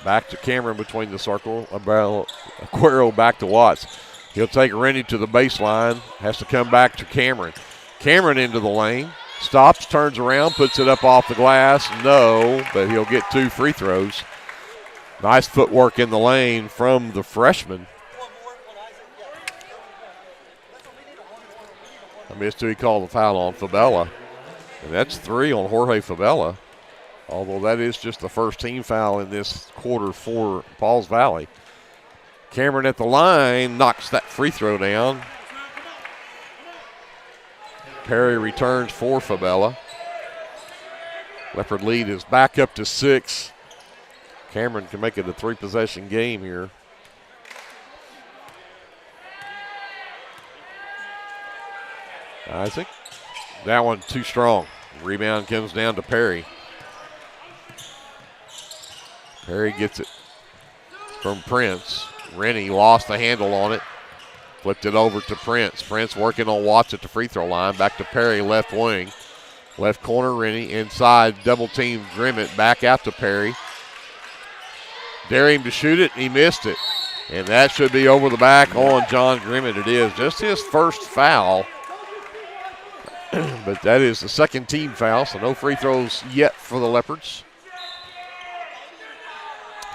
S12: back to Cameron between the circle. Aguero back to Watts. He'll take Rennie to the baseline. Has to come back to Cameron. Cameron into the lane. Stops, turns around, puts it up off the glass. No, but he'll get 2 free throws. Nice footwork in the lane from the freshman. I missed who he called the foul on, Fabella. And that's 3 on Jorge Fabella. Although that is just the first team foul in this quarter for Pauls Valley. Cameron at the line knocks that free throw down. Perry returns for Fabella. Leopard lead is back up to 6. Cameron can make it a 3-possession game here. Isaac. That one too strong. Rebound comes down to Perry. Perry gets it from Prince. Rennie lost the handle on it. Flipped it over to Prince. Prince working on Watts at the free throw line. Back to Perry, left wing. Left corner, Rennie. Inside, double team Grimmett. Back out to Perry. Dare him to shoot it. He missed it. And that should be over the back on John Grimmett. It is just his first foul. But that is the second team foul, so no free throws yet for the Leopards.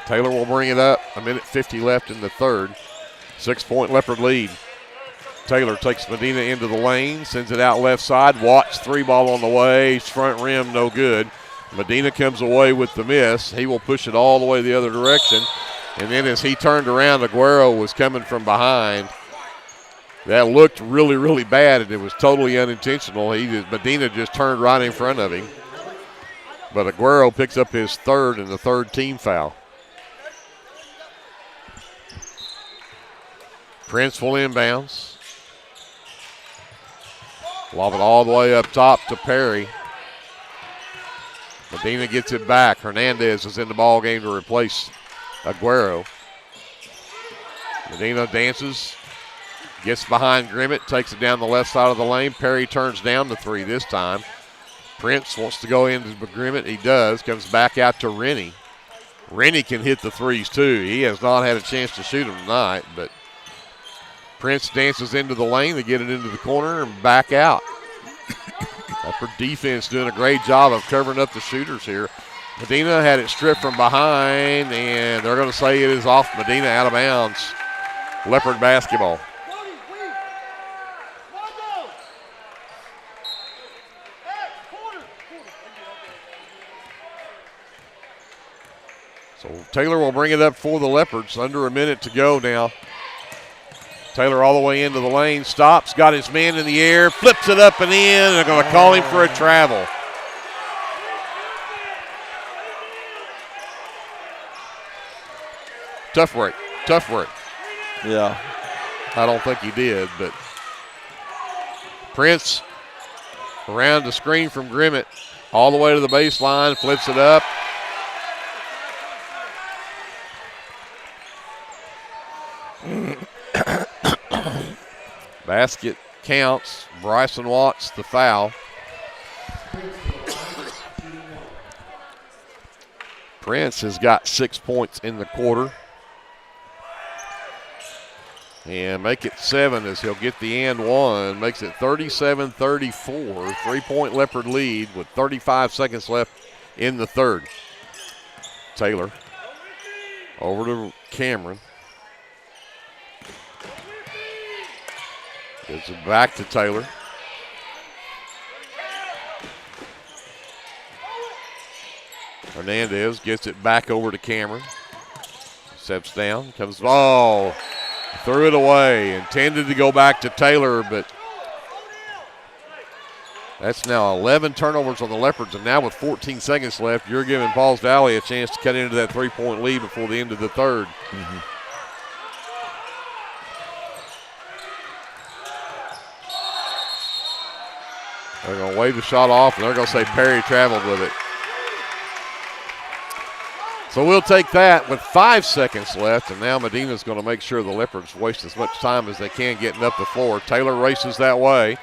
S12: Taylor will bring it up. 1:50 left in the third. 6-point Leopard lead. Taylor takes Medina into the lane, sends it out left side. Watts 3-ball on the way. Front rim, no good. Medina comes away with the miss. He will push it all the way the other direction. And then as he turned around, Aguero was coming from behind. That looked really, really bad, and it was totally unintentional. Medina just turned right in front of him. But Aguero picks up his third and the third team foul. Prince will inbounds. Lob it all the way up top to Perry. Medina gets it back. Hernandez is in the ball game to replace Aguero. Medina dances, gets behind Grimmett, takes it down the left side of the lane. Perry turns down the 3 this time. Prince wants to go into Grimmett. He does. Comes back out to Rennie. Rennie can hit the 3s too. He has not had a chance to shoot them tonight, but Prince dances into the lane to get it into the corner and back out. Upper defense doing a great job of covering up the shooters here. Medina had it stripped from behind, and they're going to say it is off Medina, out of bounds. Leopard basketball. So Taylor will bring it up for the Leopards. Under a minute to go now. Taylor all the way into the lane, stops, got his man in the air, flips it up and in. They're going to call him for a travel. Tough work.
S13: Yeah.
S12: I don't think he did, but Prince around the screen from Grimmett, all the way to the baseline, flips it up. Basket counts. Bryson Watts the foul. Prince has got 6 points in the quarter. and make it 7 as he'll get the and one. Makes it 37-34, 3-point Leopard lead with 35 seconds left in the third. Taylor over to Cameron. Gives it back to Taylor. Hernandez gets it back over to Cameron. Steps down, comes, threw it away. Intended to go back to Taylor, but that's now 11 turnovers on the Leopards, and now with 14 seconds left, you're giving Pauls Valley a chance to cut into that 3-point lead before the end of the third. They're going to wave the shot off, and they're going to say Perry traveled with it. So we'll take that with 5 seconds left, and now Medina's going to make sure the Leopards waste as much time as they can getting up the floor. Taylor races that way.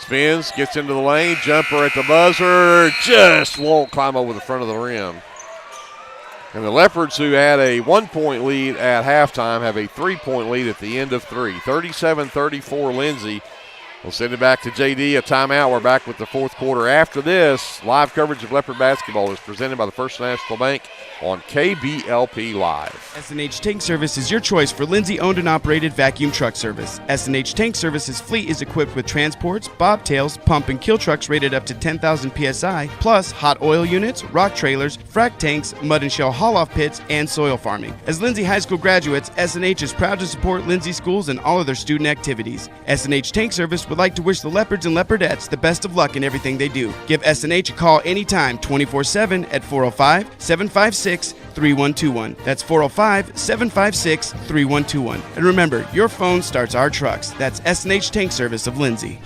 S12: Spins, gets into the lane, jumper at the buzzer, just won't climb over the front of the rim. And the Leopards, who had a 1-point lead at halftime, have a 3-point lead at the end of 3. 37-34 Lindsay. We'll send it back to JD, a timeout. We're back with the fourth quarter. After this, live coverage of Leopard basketball is presented by the First National Bank on KBLP Live.
S14: S&H Tank Service is your choice for Lindsay-owned and operated vacuum truck service. S&H Tank Service's fleet is equipped with transports, bobtails, pump and kill trucks rated up to 10,000 PSI, plus hot oil units, rock trailers, frac tanks, mud and shell haul-off pits, and soil farming. As Lindsay High School graduates, S&H is proud to support Lindsay schools and all of their student activities. S&H Tank Service would like to wish the Leopards and Leopardettes the best of luck in everything they do. Give S&H a call anytime, 24/7 at 405-756-3121. That's 405-756-3121. And remember, your phone starts our trucks. That's S&H Tank Service of Lindsay.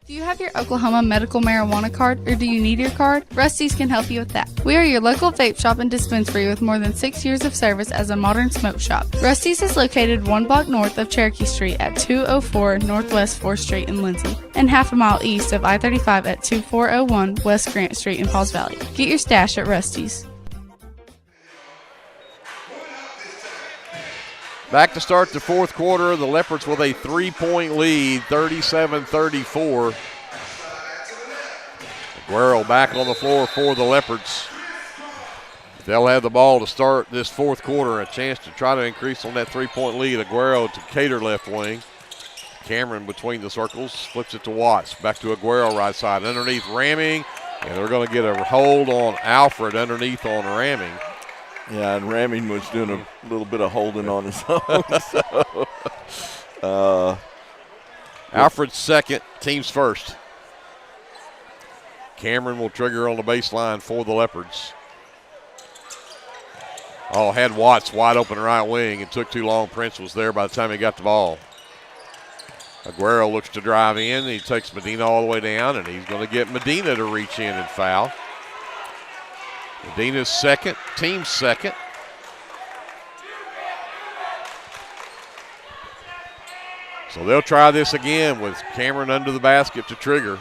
S4: Do you have your Oklahoma medical marijuana card, or do you need your card? Rusty's can help you with that. We are your local vape shop and dispensary with more than 6 years of service as a modern smoke shop. Rusty's is located 1 block north of Cherokee Street at 204 Northwest 4th Street in Lindsay, and half a mile east of I-35 at 2401 West Grant Street in Pauls Valley. Get your stash at Rusty's.
S12: Back to start the fourth quarter. The Leopards with a 3-point lead, 37-34. Aguero back on the floor for the Leopards. They'll have the ball to start this fourth quarter. A chance to try to increase on that 3-point lead. Aguero to Cater left wing. Cameron between the circles, flips it to Watts. Back to Aguero right side. Underneath Ramming. And they're going to get a hold on Alfred underneath on Ramming.
S13: Yeah, and Ramming was doing a little bit of holding on his own.
S12: Alfred's second, team's first. Cameron will trigger on the baseline for the Leopards. Had Watts wide open right wing. It took too long. Prince was there by the time he got the ball. Aguero looks to drive in. He takes Medina all the way down, and he's going to get Medina to reach in and foul. Medina's second, team's second. So they'll try this again with Cameron under the basket to trigger.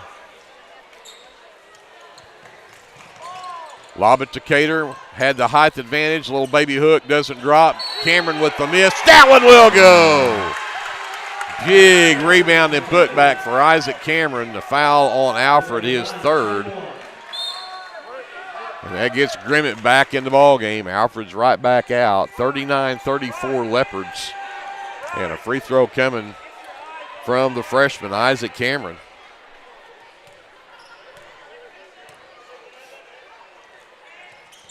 S12: Lob it to Cater, had the height advantage, little baby hook, doesn't drop. Cameron with the miss, that one will go. Big rebound and put back for Isaac Cameron. The foul on Alfred, his third. And that gets Grimmett back in the ball game. Alfred's right back out. 39-34 Leopards. And a free throw coming from the freshman, Isaac Cameron.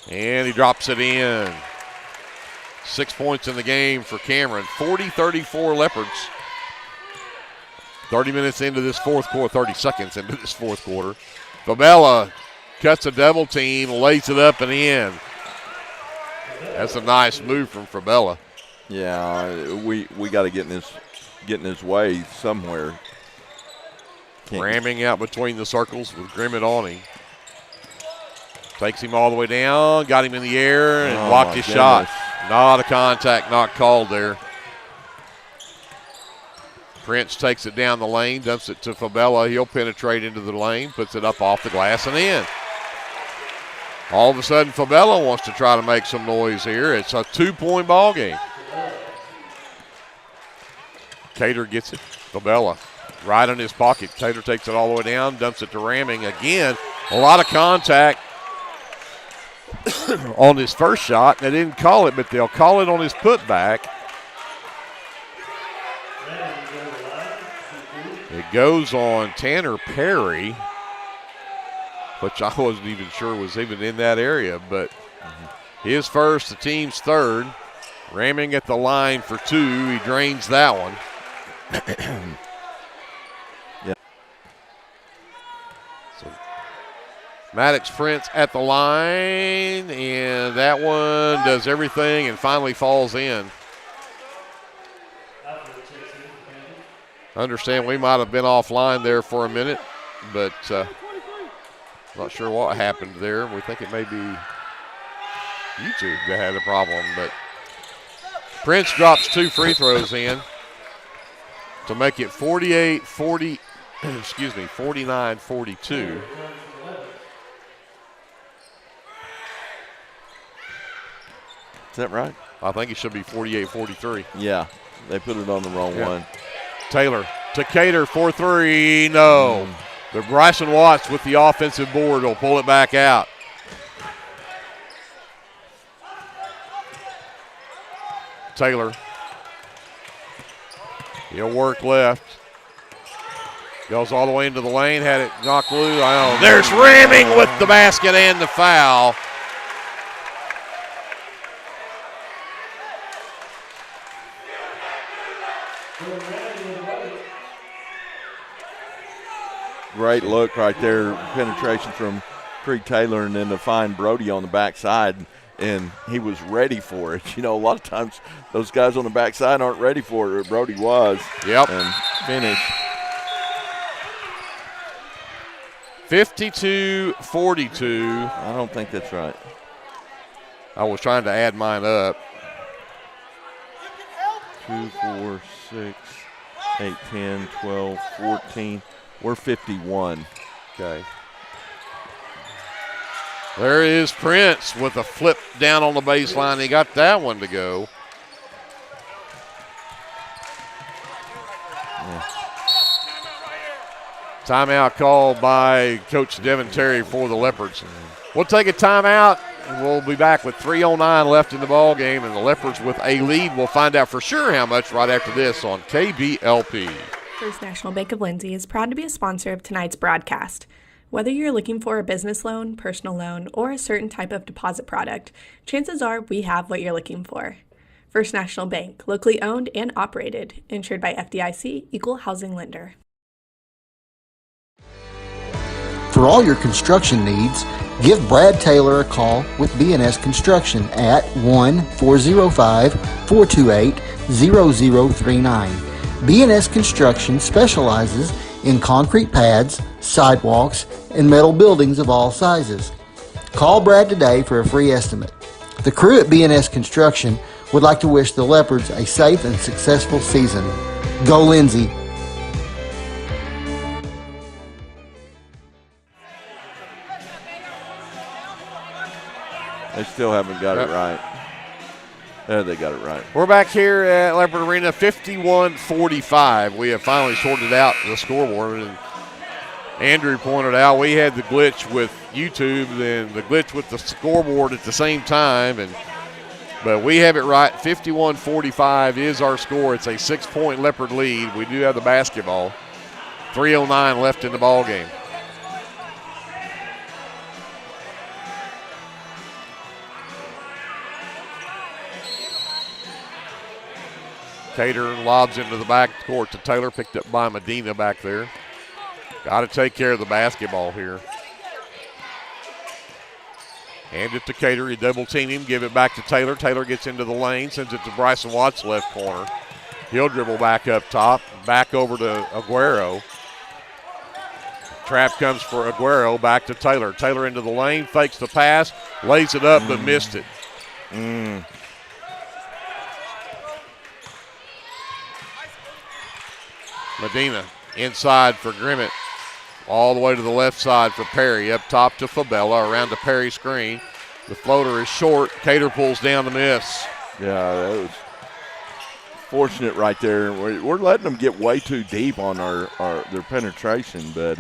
S12: And he drops it in. 6 points in the game for Cameron. 40-34 Leopards. 30 minutes into this fourth quarter, 30 seconds into this fourth quarter. Fabella cuts a double team, lays it up and in. That's a nice move from Fabella.
S13: Yeah, we got to get in his way somewhere.
S12: Ramming out between the circles with Grimmett on him. Takes him all the way down, got him in the air, and blocked his shot. Not a contact, not called there. Prince takes it down the lane, dumps it to Fabella. He'll penetrate into the lane, puts it up off the glass and in. All of a sudden, Fabella wants to try to make some noise here. It's a 2-point ball game. Cater gets it. Fabella right in his pocket. Cater takes it all the way down, dumps it to Ramming again. A lot of contact on his first shot. They didn't call it, but they'll call it on his putback. It goes on Tanner Perry, which I wasn't even sure was even in that area, but his first, the team's third. Ramming at the line for 2. He drains that one.
S13: Yeah.
S12: So Maddox Prince at the line, and that one does everything and finally falls in. Understand we might have been offline there for a minute, but not sure what happened there. We think it may be YouTube that had a problem, but Prince drops 2 free throws in to make it 49-42.
S13: Is that right?
S12: I think it should be 48-43.
S13: Yeah, they put it on the wrong one.
S12: Taylor to Cater for 3. No. The Bryson Watts with the offensive board will pull it back out. Taylor. He'll work left. Goes all the way into the lane, had it knocked loose. Oh, there's Ramming with the basket and the foul.
S13: Great look right there. Penetration from Creed Taylor, and then to find Brody on the backside, and he was ready for it. You know, a lot of times those guys on the backside aren't ready for it. Brody was.
S12: Yep.
S13: And finished.
S12: 52-42.
S13: I don't think that's right.
S12: I was trying to add mine up.
S13: 2, 4, 6, 8, 10, 12, 14. We're 51.
S12: Okay. There is Prince with a flip down on the baseline. He got that one to go. Timeout called by Coach Devin Terry for the Leopards. We'll take a timeout, and we'll be back with 3:09 left in the ball game, and the Leopards with a lead. We'll find out for sure how much right after this on KBLP.
S1: First National Bank of Lindsay is proud to be a sponsor of tonight's broadcast. Whether you're looking for a business loan, personal loan, or a certain type of deposit product, chances are we have what you're looking for. First National Bank, locally owned and operated, insured by FDIC, Equal Housing Lender.
S3: For all your construction needs, give Brad Taylor a call with B&S Construction at 1-405-428-0039. B&S Construction specializes in concrete pads, sidewalks, and metal buildings of all sizes. Call Brad today for a free estimate. The crew at B&S Construction would like to wish the Leopards a safe and successful season. Go Lindsay!
S13: They still haven't got it right. There, they got it right.
S12: We're back here at Leopard Arena, 51-45. We have finally sorted out the scoreboard, and Andrew pointed out we had the glitch with YouTube and the glitch with the scoreboard at the same time, but we have it right. 51-45 is our score. It's a 6-point Leopard lead. We do have the basketball. 3:09 left in the ball game. Cater lobs into the back court to Taylor, picked up by Medina back there. Got to take care of the basketball here. Hand it to Cater. You double team him, give it back to Taylor. Taylor gets into the lane, sends it to Bryson Watts left corner. He'll dribble back up top, back over to Aguero. Trap comes for Aguero, back to Taylor. Taylor into the lane, fakes the pass, lays it up, but missed it. Medina inside for Grimmett. All the way to the left side for Perry. Up top to Fabella, around to Perry screen. The floater is short. Cater pulls down the miss.
S13: Yeah, that was unfortunate right there. We're letting them get way too deep on their penetration, but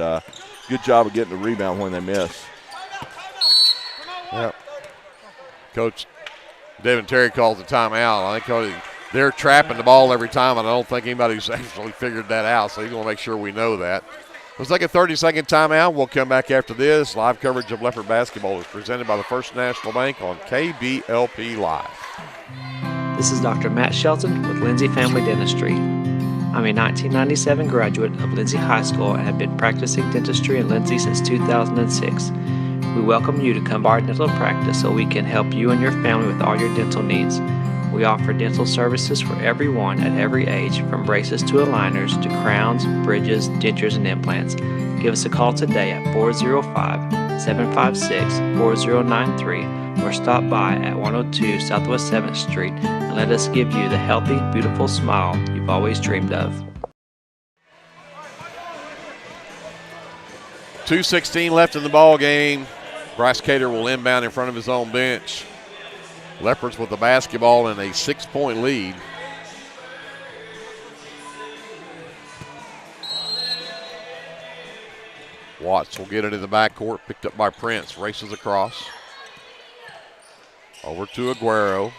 S13: good job of getting the rebound when they miss.
S12: Yep. Coach Devin Terry calls the timeout. I think they're trapping the ball every time, and I don't think anybody's actually figured that out, so he's going to make sure we know that. Let's take a 30-second timeout. We'll come back after this. Live coverage of Leopard basketball is presented by the First National Bank on KBLP Live.
S19: This is Dr. Matt Shelton with Lindsay Family Dentistry. I'm a 1997 graduate of Lindsay High School and have been practicing dentistry in Lindsay since 2006. We welcome you to come to our dental practice so we can help you and your family with all your dental needs. We offer dental services for everyone at every age, from braces to aligners to crowns, bridges, dentures, and implants. Give us a call today at 405-756-4093 or stop by at 102 Southwest 7th Street and let us give you the healthy, beautiful smile you've always dreamed of.
S12: 2:16 left in the ball game. Bryce Cater will inbound in front of his own bench. Leopards with the basketball in a 6-point lead. Watts will get it in the backcourt, picked up by Prince, races across. Over to Aguero.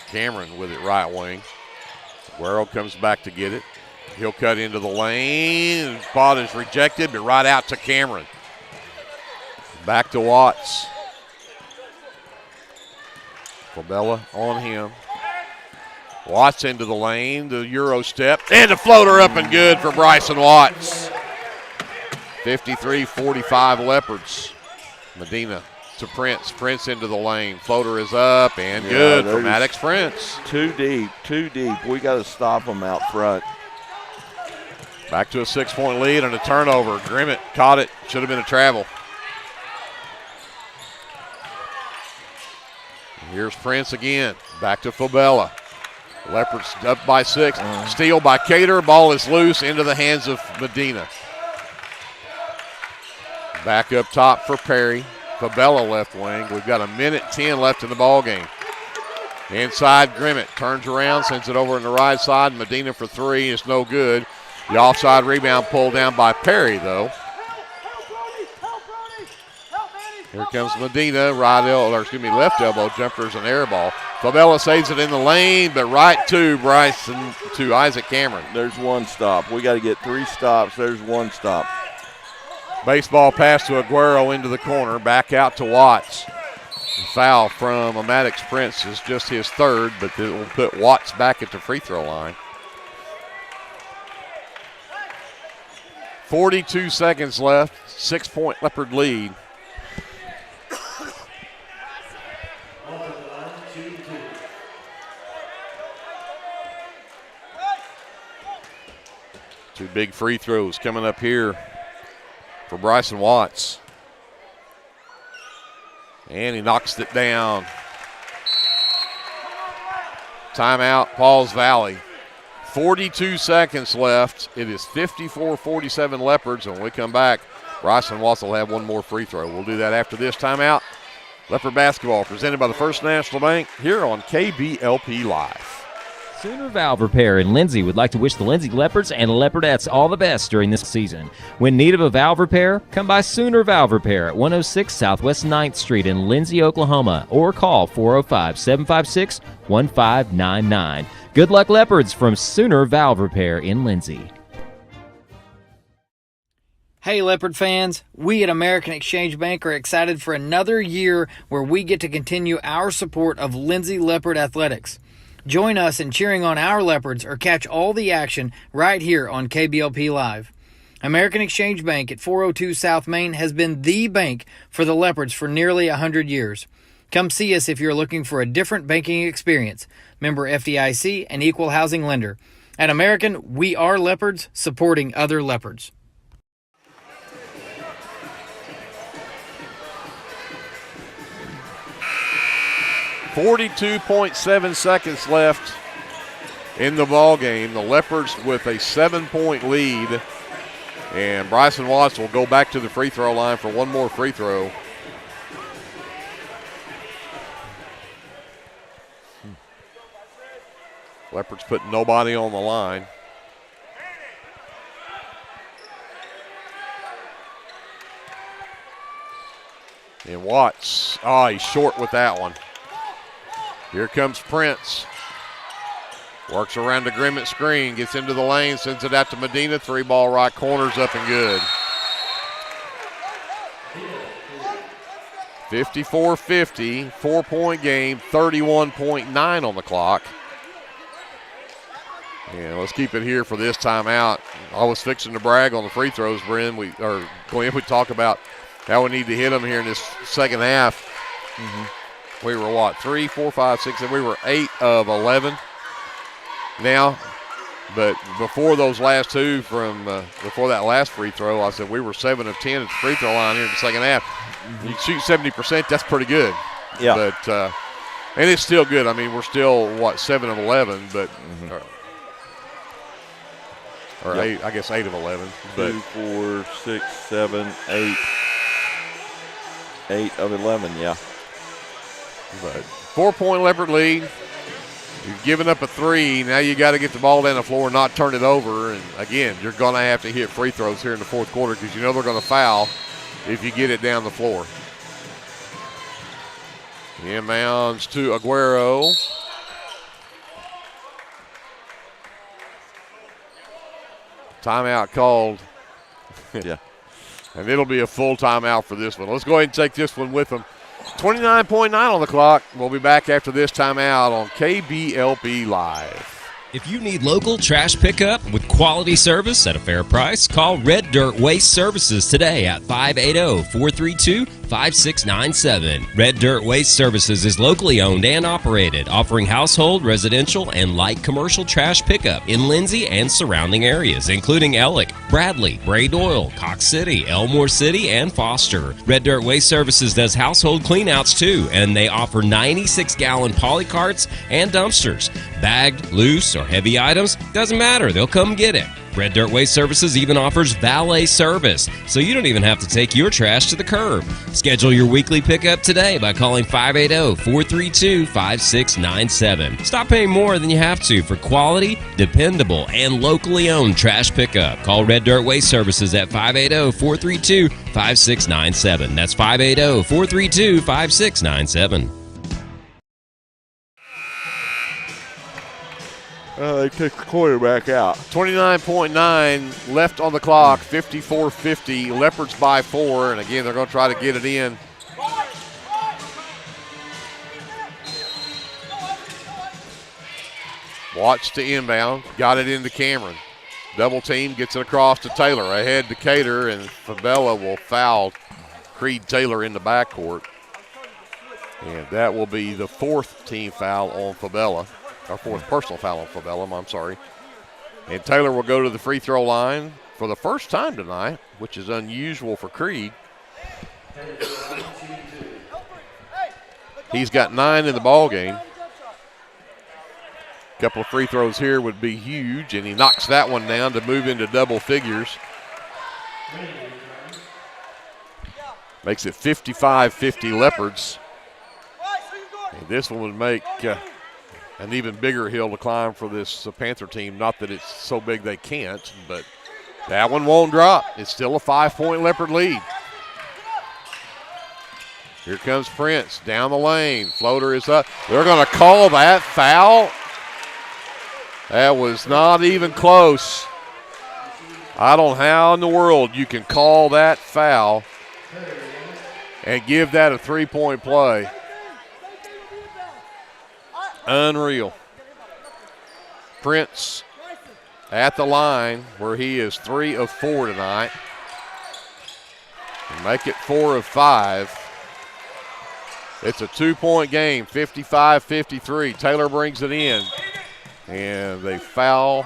S12: Cameron with it right wing. Aguero comes back to get it. He'll cut into the lane. Spot is rejected, but right out to Cameron. Back to Watts. Fabella on him. Watts into the lane, the Euro step, and the floater up and good for Bryson Watts. 53-45 Leopards. Medina to Prince. Prince into the lane. Floater is up and good for Maddox Prince.
S13: Too deep. We got to stop them out front.
S12: Back to a 6-point lead and a turnover. Grimmett caught it. Should have been a travel. Here's Prince again. Back to Fabella. Leopards up by 6. Steal by Cater. Ball is loose into the hands of Medina. Back up top for Perry. Fabella left wing. We've got 1:10 left in the ball game. Inside, Grimmett turns around, sends it over on the right side. Medina for 3 is no good. The offside rebound pulled down by Perry, though. Here comes Medina, left elbow jumpers and air ball. Fabella saves it in the lane, but right to Isaac Cameron.
S13: There's one stop. We got to get 3 stops. There's one stop.
S12: Baseball pass to Aguero into the corner, back out to Watts. Foul from Maddox Prince is just his 3rd, but it will put Watts back at the free throw line. 42 seconds left, 6-point Leopard lead. Two big free throws coming up here for Bryson Watts. And he knocks it down. Timeout, Pauls Valley. 42 seconds left. It is 54-47 Leopards. And when we come back, Bryson Watts will have one more free throw. We'll do that after this timeout. Leopard basketball presented by the First National Bank here on KBLP Live.
S23: Sooner Valve Repair in Lindsay would like to wish the Lindsay Leopards and Leopardettes all the best during this season. When in need of a valve repair, come by Sooner Valve Repair at 106 Southwest 9th Street in Lindsay, Oklahoma, or call 405-756-1599. Good luck, Leopards, from Sooner Valve Repair in Lindsay.
S21: Hey, Leopard fans, we at American Exchange Bank are excited for another year where we get to continue our support of Lindsay Leopard Athletics. Join us in cheering on our Leopards or catch all the action right here on KBLP Live. American Exchange Bank at 402 South Main has been the bank for the Leopards for nearly 100 years. Come see us if you're looking for a different banking experience. Member FDIC and equal housing lender. At American, we are Leopards supporting other Leopards.
S12: .7 seconds left in the ball game. The Leopards with a 7-point lead, and Bryson Watts will go back to the free throw line for one more free throw. Leopards put nobody on the line. And Watts, he's short with that one. Here comes Prince. Works around the Grimmett screen, gets into the lane, sends it out to Medina. 3-ball right corner's up and good. 54-50, 4-point game, 31.9 on the clock. And let's keep it here for this timeout. I was fixing to brag on the free throws, Bryn. We talk about how we need to hit them here in this second half. We were 3, 4, 5, 6, and we were 8 of 11 now. But before those last two before that last free throw, I said we were 7 of 10 at the free throw line here in the second half. You shoot 70%, that's pretty good.
S13: Yeah.
S12: But and it's still good. I mean, we're still 7 of 11, but or
S13: Yep.
S12: 8 of 11. But
S13: 2, 4, 6, 7, 8. 8 of 11, yeah.
S12: But 4-point Leopard lead. You've given up a 3. Now you got to get the ball down the floor and not turn it over. And again, you're going to have to hit free throws here in the fourth quarter because you know they're going to foul if you get it down the floor. Inbounds to Aguero. Timeout called.
S13: Yeah.
S12: And it'll be a full timeout for this one. Let's go ahead and take this one with them. 29.9 on the clock. We'll be back after this timeout on KBLP Live.
S8: If you need local trash pickup with quality service at a fair price, call Red Dirt Waste Services today at 580-432-5697. Red Dirt Waste Services is locally owned and operated, offering household, residential, and light commercial trash pickup in Lindsay and surrounding areas, including Ellick, Bradley, Braid Oil, Cox City, Elmore City, and Foster. Red Dirt Waste Services does household cleanouts too, and they offer 96-gallon poly carts and dumpsters. Bagged, loose, or heavy items, doesn't matter, they'll come get it. Red Dirt Waste Services even offers valet service, so you don't even have to take your trash to the curb. Schedule your weekly pickup today by calling 580-432-5697. Stop paying more than you have to for quality, dependable, and locally owned trash pickup. Call Red Dirt Waste Services at 580-432-5697. That's 580-432-5697.
S13: They took the quarterback out.
S12: 29.9 left on the clock, 54-50. Leopards by 4, and again, they're going to try to get it in. Watch to inbound, got it into Cameron. Double team, gets it across to Taylor. Ahead to Cater, and Fabella will foul Creed Taylor in the backcourt. And that will be the 4th team foul on Fabella. Our 4th personal foul on Fabella, I'm sorry. And Taylor will go to the free throw line for the first time tonight, which is unusual for Creed. He's got 9 in the ball game. A couple of free throws here would be huge, and he knocks that one down to move into double figures. Makes it 55-50 Leopards. And this one would make an even bigger hill to climb for this Panther team. Not that it's so big they can't, but that one won't drop. It's still a 5-point Leopard lead. Here comes Prince down the lane. Floater is up. They're going to call that foul. That was not even close. I don't know how in the world you can call that foul and give that a 3-point play. Unreal. Prince at the line where he is 3 of 4 tonight. And make it 4 of 5. It's a 2-point game, 55-53. Taylor brings it in. And they foul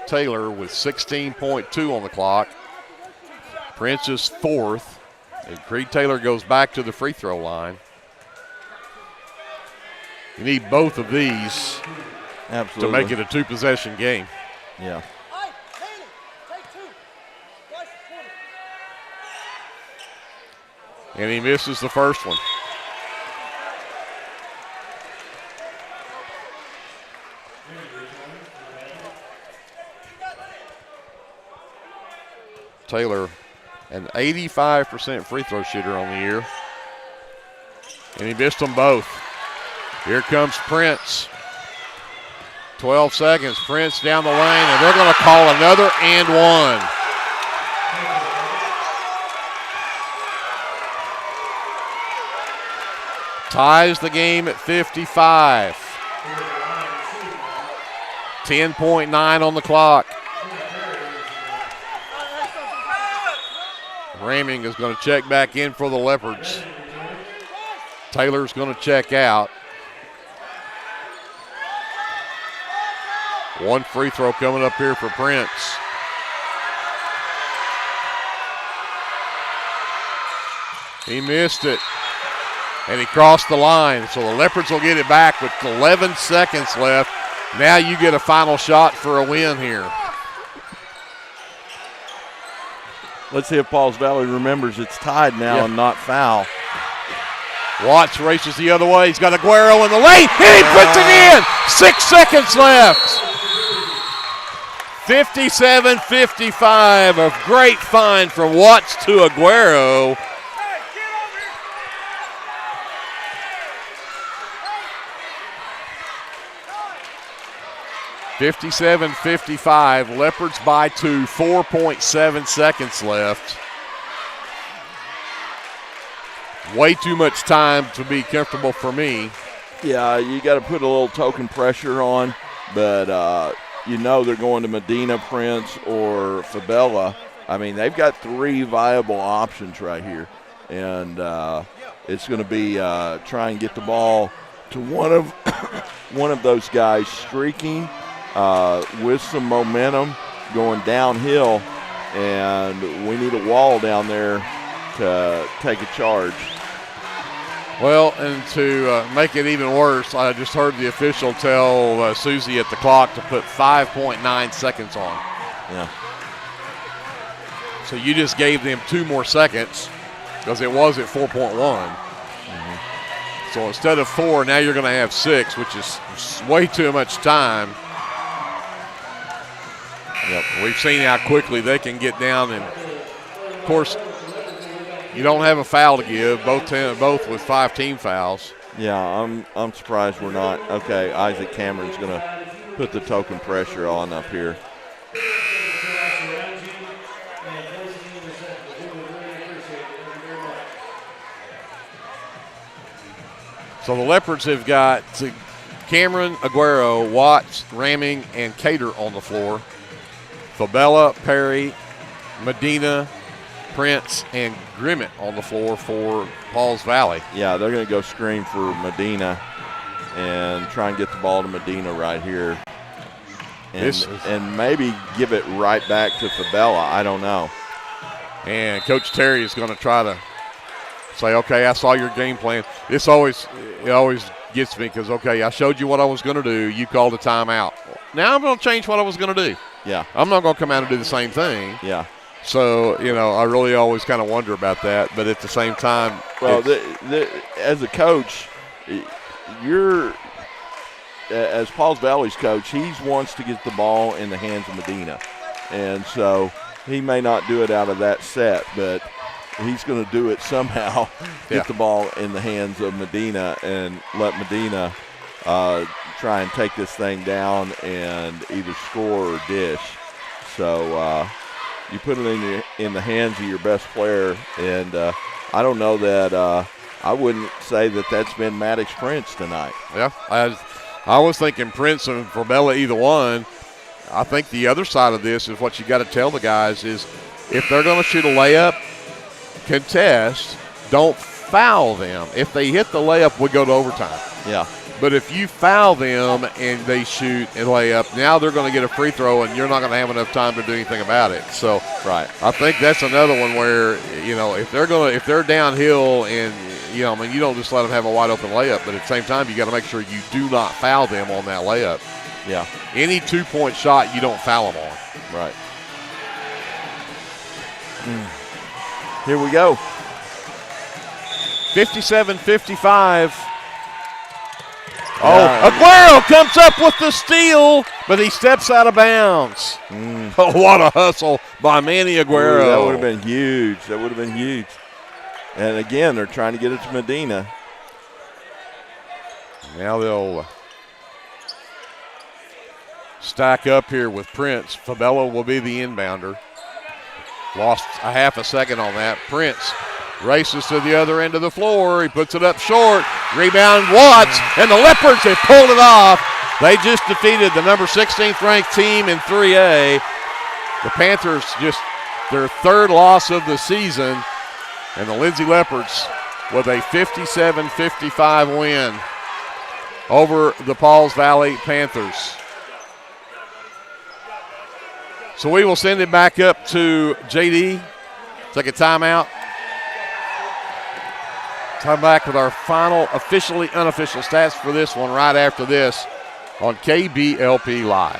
S12: Taylor with 16.2 on the clock. Prince is 4th. And Creed Taylor goes back to the free throw line. You need both of these to make it a 2-possession game.
S13: Yeah.
S12: And he misses the first one. Taylor, an 85% free throw shooter on the year. And he missed them both. Here comes Prince. 12 seconds. Prince down the lane, and they're going to call another and one. Ties the game at 55. 10.9 on the clock. Raming is going to check back in for the Leopards. Taylor's going to check out. One free throw coming up here for Prince. He missed it, and he crossed the line. So the Leopards will get it back with 11 seconds left. Now you get a final shot for a win here.
S13: Let's see if Pauls Valley remembers it's tied now and not foul.
S12: Watts races the other way. He's got Aguero in the lane, and he puts it in. 6 seconds left. 57-55. A great find from Watts to Aguero. $57-55. Leopards by 2. 4.7 seconds left. Way too much time to be comfortable for me.
S13: Yeah, you got to put a little token pressure on, but you know they're going to Medina, Prince, or Fabella. I mean, they've got 3 viable options right here, and it's going to be try and get the ball to one of those guys streaking with some momentum going downhill, and we need a wall down there to take a charge.
S12: Well, and to make it even worse, I just heard the official tell Susie at the clock to put 5.9 seconds on.
S13: Yeah.
S12: So you just gave them 2 more seconds because it was at 4.1. So instead of 4, now you're going to have 6, which is way too much time. Yep. We've seen how quickly they can get down, and of course, you don't have a foul to give, both with 5 team fouls.
S13: Yeah, I'm surprised we're not. Okay, Isaac Cameron's going to put the token pressure on up here.
S12: So the Leopards have got Cameron, Aguero, Watts, Raming, and Cater on the floor. Fabella, Perry, Medina, Prince, and Grimmett on the floor for Pauls Valley.
S13: Yeah, they're going to go screen for Medina and try and get the ball to Medina right here. And maybe give it right back to Fabella. I don't know.
S12: And Coach Terry is going to try to say, okay, I saw your game plan. It always gets me because, okay, I showed you what I was going to do. You called a timeout. Now I'm going to change what I was going to do.
S13: Yeah.
S12: I'm not going to come out and do the same thing.
S13: Yeah.
S12: So, I really always kind of wonder about that. But at the same time.
S13: Well, as a coach, as Pauls Valley's coach, he wants to get the ball in the hands of Medina. And so he may not do it out of that set, but he's going to do it somehow, get the ball in the hands of Medina and let Medina try and take this thing down and either score or dish. So you put it in the hands of your best player, and I don't know that I wouldn't say that that's been Maddox Prince tonight.
S12: Yeah, I was thinking Prince and Fabella, either one. I think the other side of this is what you got to tell the guys is if they're going to shoot a layup, contest, don't foul them. If they hit the layup, we go to overtime.
S13: Yeah.
S12: But if you foul them and they shoot and lay up, now they're going to get a free throw, and you're not going to have enough time to do anything about it. So,
S13: right.
S12: I think that's another one where if they're downhill and you don't just let them have a wide open layup, but at the same time you got to make sure you do not foul them on that layup.
S13: Yeah.
S12: Any 2-point shot you don't foul them on.
S13: Right. Here we go.
S12: 57-55. Aguero comes up with the steal, but he steps out of bounds. Oh, what a hustle by Manny Aguero.
S13: Ooh, that would have been huge. That would have been huge. And again, they're trying to get it to Medina.
S12: Now they'll stack up here with Prince. Fabella will be the inbounder. Lost a half a second on that. Prince races to the other end of the floor. He puts it up short. Rebound Watts, and the Leopards have pulled it off. They just defeated the number 16th ranked team in 3A. The Panthers just their third loss of the season, and the Lindsay Leopards with a 57-55 win over the Pauls Valley Panthers. So we will send it back up to JD. Take a timeout. Come back with our final officially unofficial stats for this one right after this on KBLP Live.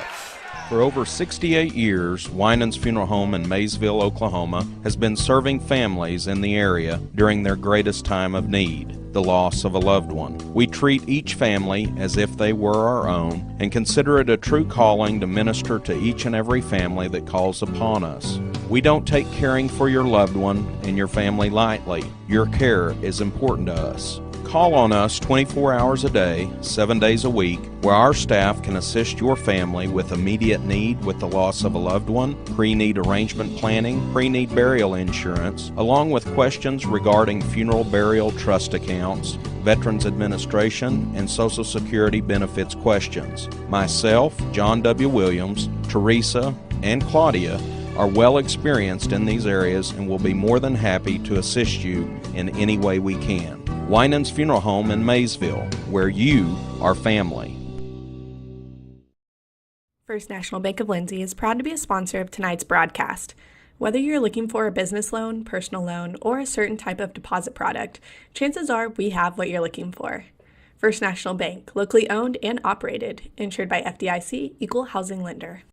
S18: For over 68 years, Winans Funeral Home in Maysville, Oklahoma, has been serving families in the area during their greatest time of need, the loss of a loved one. We treat each family as if they were our own and consider it a true calling to minister to each and every family that calls upon us. We don't take caring for your loved one and your family lightly. Your care is important to us. Call on us 24 hours a day, 7 days a week, where our staff can assist your family with immediate need with the loss of a loved one, pre-need arrangement planning, pre-need burial insurance, along with questions regarding funeral burial trust accounts, Veterans Administration, and Social Security benefits questions. Myself, John W. Williams, Teresa, and Claudia are well experienced in these areas and will be more than happy to assist you in any way we can. Winans Funeral Home in Maysville, where you are family.
S1: First National Bank of Lindsay is proud to be a sponsor of tonight's broadcast. Whether you're looking for a business loan, personal loan, or a certain type of deposit product, chances are we have what you're looking for. First National Bank, locally owned and operated, insured by FDIC, Equal Housing Lender.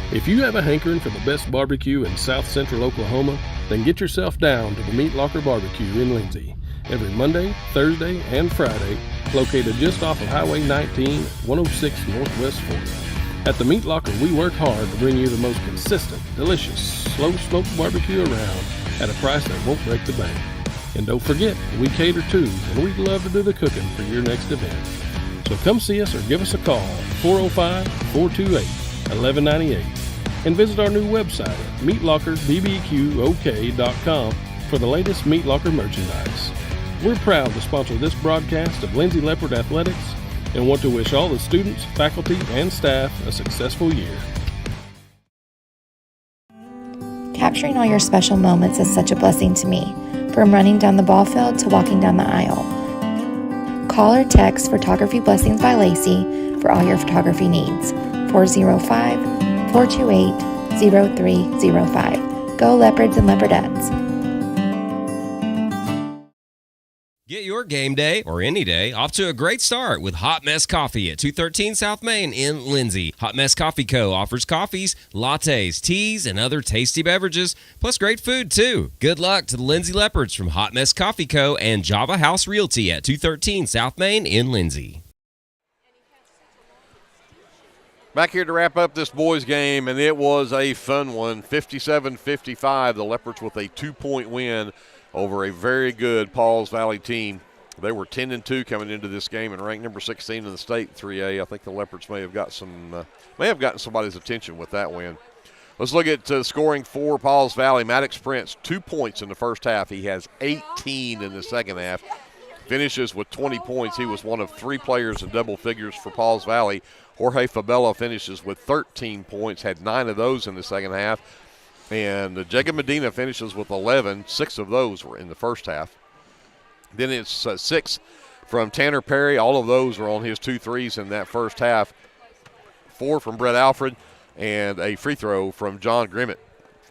S7: If you have a hankering for the best barbecue in South Central Oklahoma, then get yourself down to the Meat Locker Barbecue in Lindsay. Every Monday, Thursday, and Friday, located just off of Highway 19, 106 Northwest 4th. At the Meat Locker, we work hard to bring you the most consistent, delicious, slow-smoked barbecue around at a price that won't break the bank. And don't forget, we cater too, and we'd love to do the cooking for your next event. So come see us or give us a call, 405-428-1198. And visit our new website at meatlockerbbqok.com for the latest Meat Locker merchandise. We're proud to sponsor this broadcast of Lindsay Leopard Athletics and want to wish all the students, faculty, and staff a successful year.
S2: Capturing all your special moments is such a blessing to me, from running down the ball field to walking down the aisle. Call or text Photography Blessings by Lacey for all your photography needs. 405-428-0305. Go Leopards and Leopardettes.
S8: Get your game day, or any day, off to a great start with Hot Mess Coffee at 213 South Main in Lindsay. Hot Mess Coffee Co. offers coffees, lattes, teas, and other tasty beverages, plus great food, too. Good luck to the Lindsay Leopards from Hot Mess Coffee Co. and Java House Realty at 213 South Main in Lindsay.
S12: Back here to wrap up this boys game, and it was a fun one, 57-55. The Leopards with a 2-point win over a very good Pauls Valley team. They were 10-2 coming into this game and ranked number 16 in the state 3A. I think the Leopards may have gotten somebody's attention with that win. Let's look at scoring for Pauls Valley. Maddox Prince, 2 points in the first half. He has 18 in the second half. Finishes with 20 points. He was one of 3 players in double figures for Pauls Valley. Jorge Fabella finishes with 13 points, had 9 of those in the second half. And Jacob Medina finishes with 11. 6 of those were in the first half. Then it's 6 from Tanner Perry. All of those were on his 2 threes in that first half. 4 from Brett Alfred and a free throw from John Grimmett.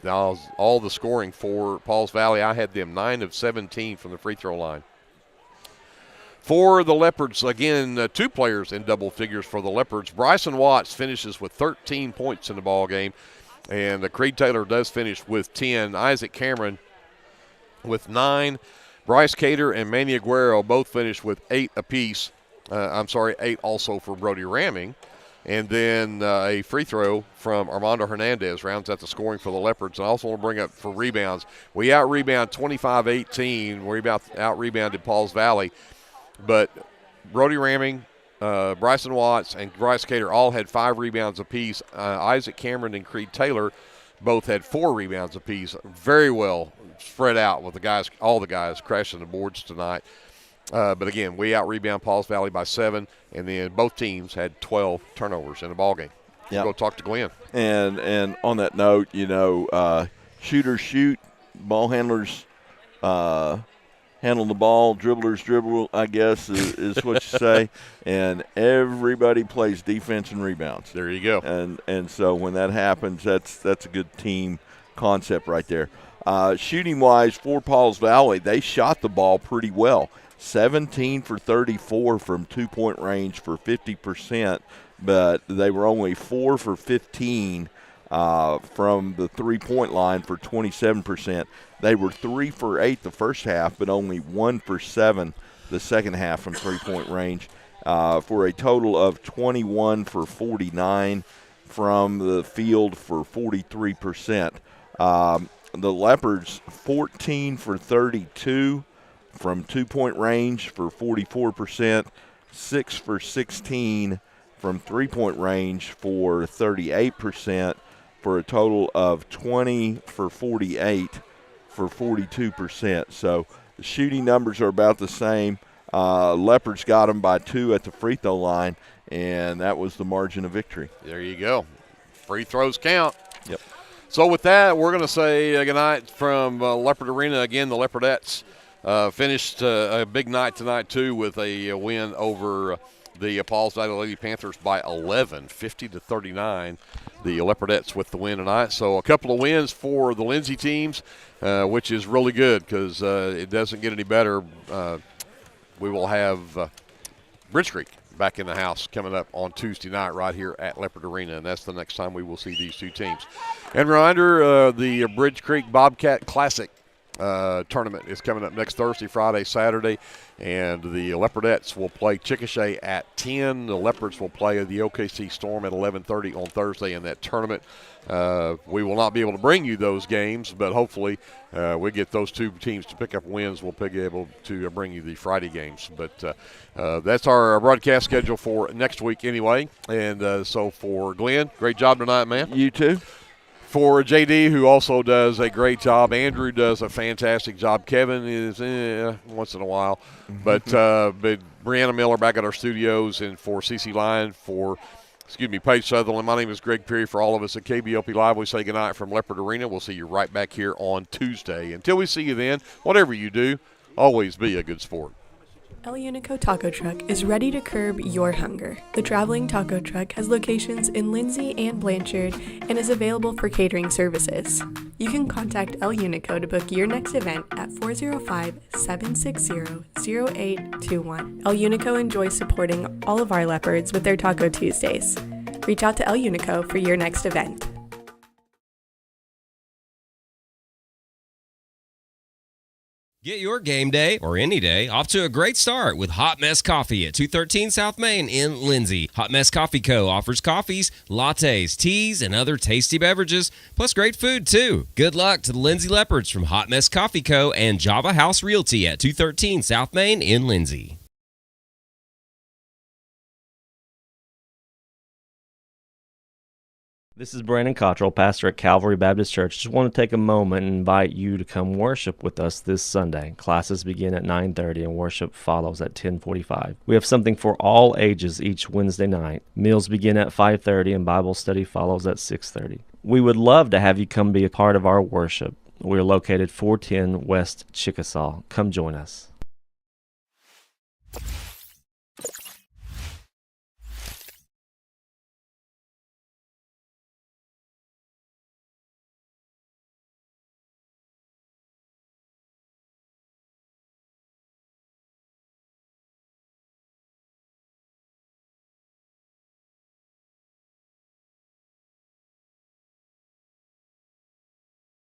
S12: Now, all the scoring for Pauls Valley, I had them 9 of 17 from the free throw line. For the Leopards, again, 2 players in double figures for the Leopards. Bryson Watts finishes with 13 points in the ball game, and Creed Taylor does finish with 10. Isaac Cameron with 9. Bryce Cater and Manny Aguero both finished with 8 apiece. 8 also for Brody Ramming. And then a free throw from Armando Hernandez rounds out the scoring for the Leopards. And I also want to bring up for rebounds. We out-rebound 25-18. We out-rebounded Pauls Valley. But Brody Ramming, Bryson Watts, and Bryce Cater all had 5 rebounds apiece. Isaac Cameron and Creed Taylor both had 4 rebounds apiece. Very well spread out with all the guys crashing the boards tonight. But again, we out-rebound Pauls Valley by 7, and then both teams had 12 turnovers in the ballgame.
S13: Yep.
S12: Go talk to Glenn.
S13: And on that note, shooters shoot, ball handlers handle the ball, dribblers dribble, I guess is what you say. And everybody plays defense and rebounds.
S12: There you go.
S13: And so when that happens, that's a good team concept right there. Shooting-wise, for Pauls Valley, they shot the ball pretty well. 17 for 34 from two-point range for 50%, but they were only 4 for 15 from the three-point line for 27%. They were 3 for 8 the first half, but only 1 for 7 the second half from three-point range, for a total of 21 for 49 from the field for 43%. The Leopards 14 for 32 from two-point range for 44%, 6 for 16 from three-point range for 38%, for a total of 20 for 48 for 42%. So the shooting numbers are about the same. Leopards got them by 2 at the free throw line, and that was the margin of victory.
S12: There you go. Free throws count.
S13: Yep.
S12: So with that, we're going to say goodnight from Leopard Arena. Again, the Leopardettes finished a big night tonight, too, with a win over the Pauls Valley Panthers by 11, 50-39. The Leopardettes with the win tonight. So a couple of wins for the Lindsay teams, which is really good because it doesn't get any better. We will have Bridge Creek back in the house coming up on Tuesday night right here at Leopard Arena, and that's the next time we will see these two teams. And reminder, the Bridge Creek Bobcat Classic tournament is coming up next Thursday, Friday, Saturday, and the Leopardettes will play Chickasha at 10. The Leopards will play the OKC Storm at 11:30 on Thursday in that tournament. We will not be able to bring you those games, but hopefully we get those two teams to pick up wins. We'll be able to bring you the Friday games. But that's our broadcast schedule for next week anyway. And so for Glenn, great job tonight, man.
S13: You too.
S12: For JD, who also does a great job. Andrew does a fantastic job. Kevin is once in a while. But Brianna Miller back at our studios, and for CC Lyon, Paige Sutherland. My name is Greg Perry. For all of us at KBLPlive, we say goodnight from Leopard Arena. We'll see you right back here on Tuesday. Until we see you then, whatever you do, always be a good sport.
S1: El Unico Taco Truck is ready to curb your hunger. The traveling taco truck has locations in Lindsay and Blanchard and is available for catering services. You can contact El Unico to book your next event at 405-760-0821. El Unico enjoys supporting all of our Leopards with their Taco Tuesdays. Reach out to El Unico for your next event.
S8: Get your game day, or any day, off to a great start with Hot Mess Coffee at 213 South Main in Lindsay. Hot Mess Coffee Co. offers coffees, lattes, teas, and other tasty beverages, plus great food, too. Good luck to the Lindsay Leopards from Hot Mess Coffee Co. and Java House Realty at 213 South Main in Lindsay.
S5: This is Brandon Cottrell, pastor at Calvary Baptist Church. Just want to take a moment and invite you to come worship with us this Sunday. Classes begin at 9:30 and worship follows at 10:45. We have something for all ages each Wednesday night. Meals begin at 5:30 and Bible study follows at 6:30. We would love to have you come be a part of our worship. We're located 410 West Chickasaw. Come join us.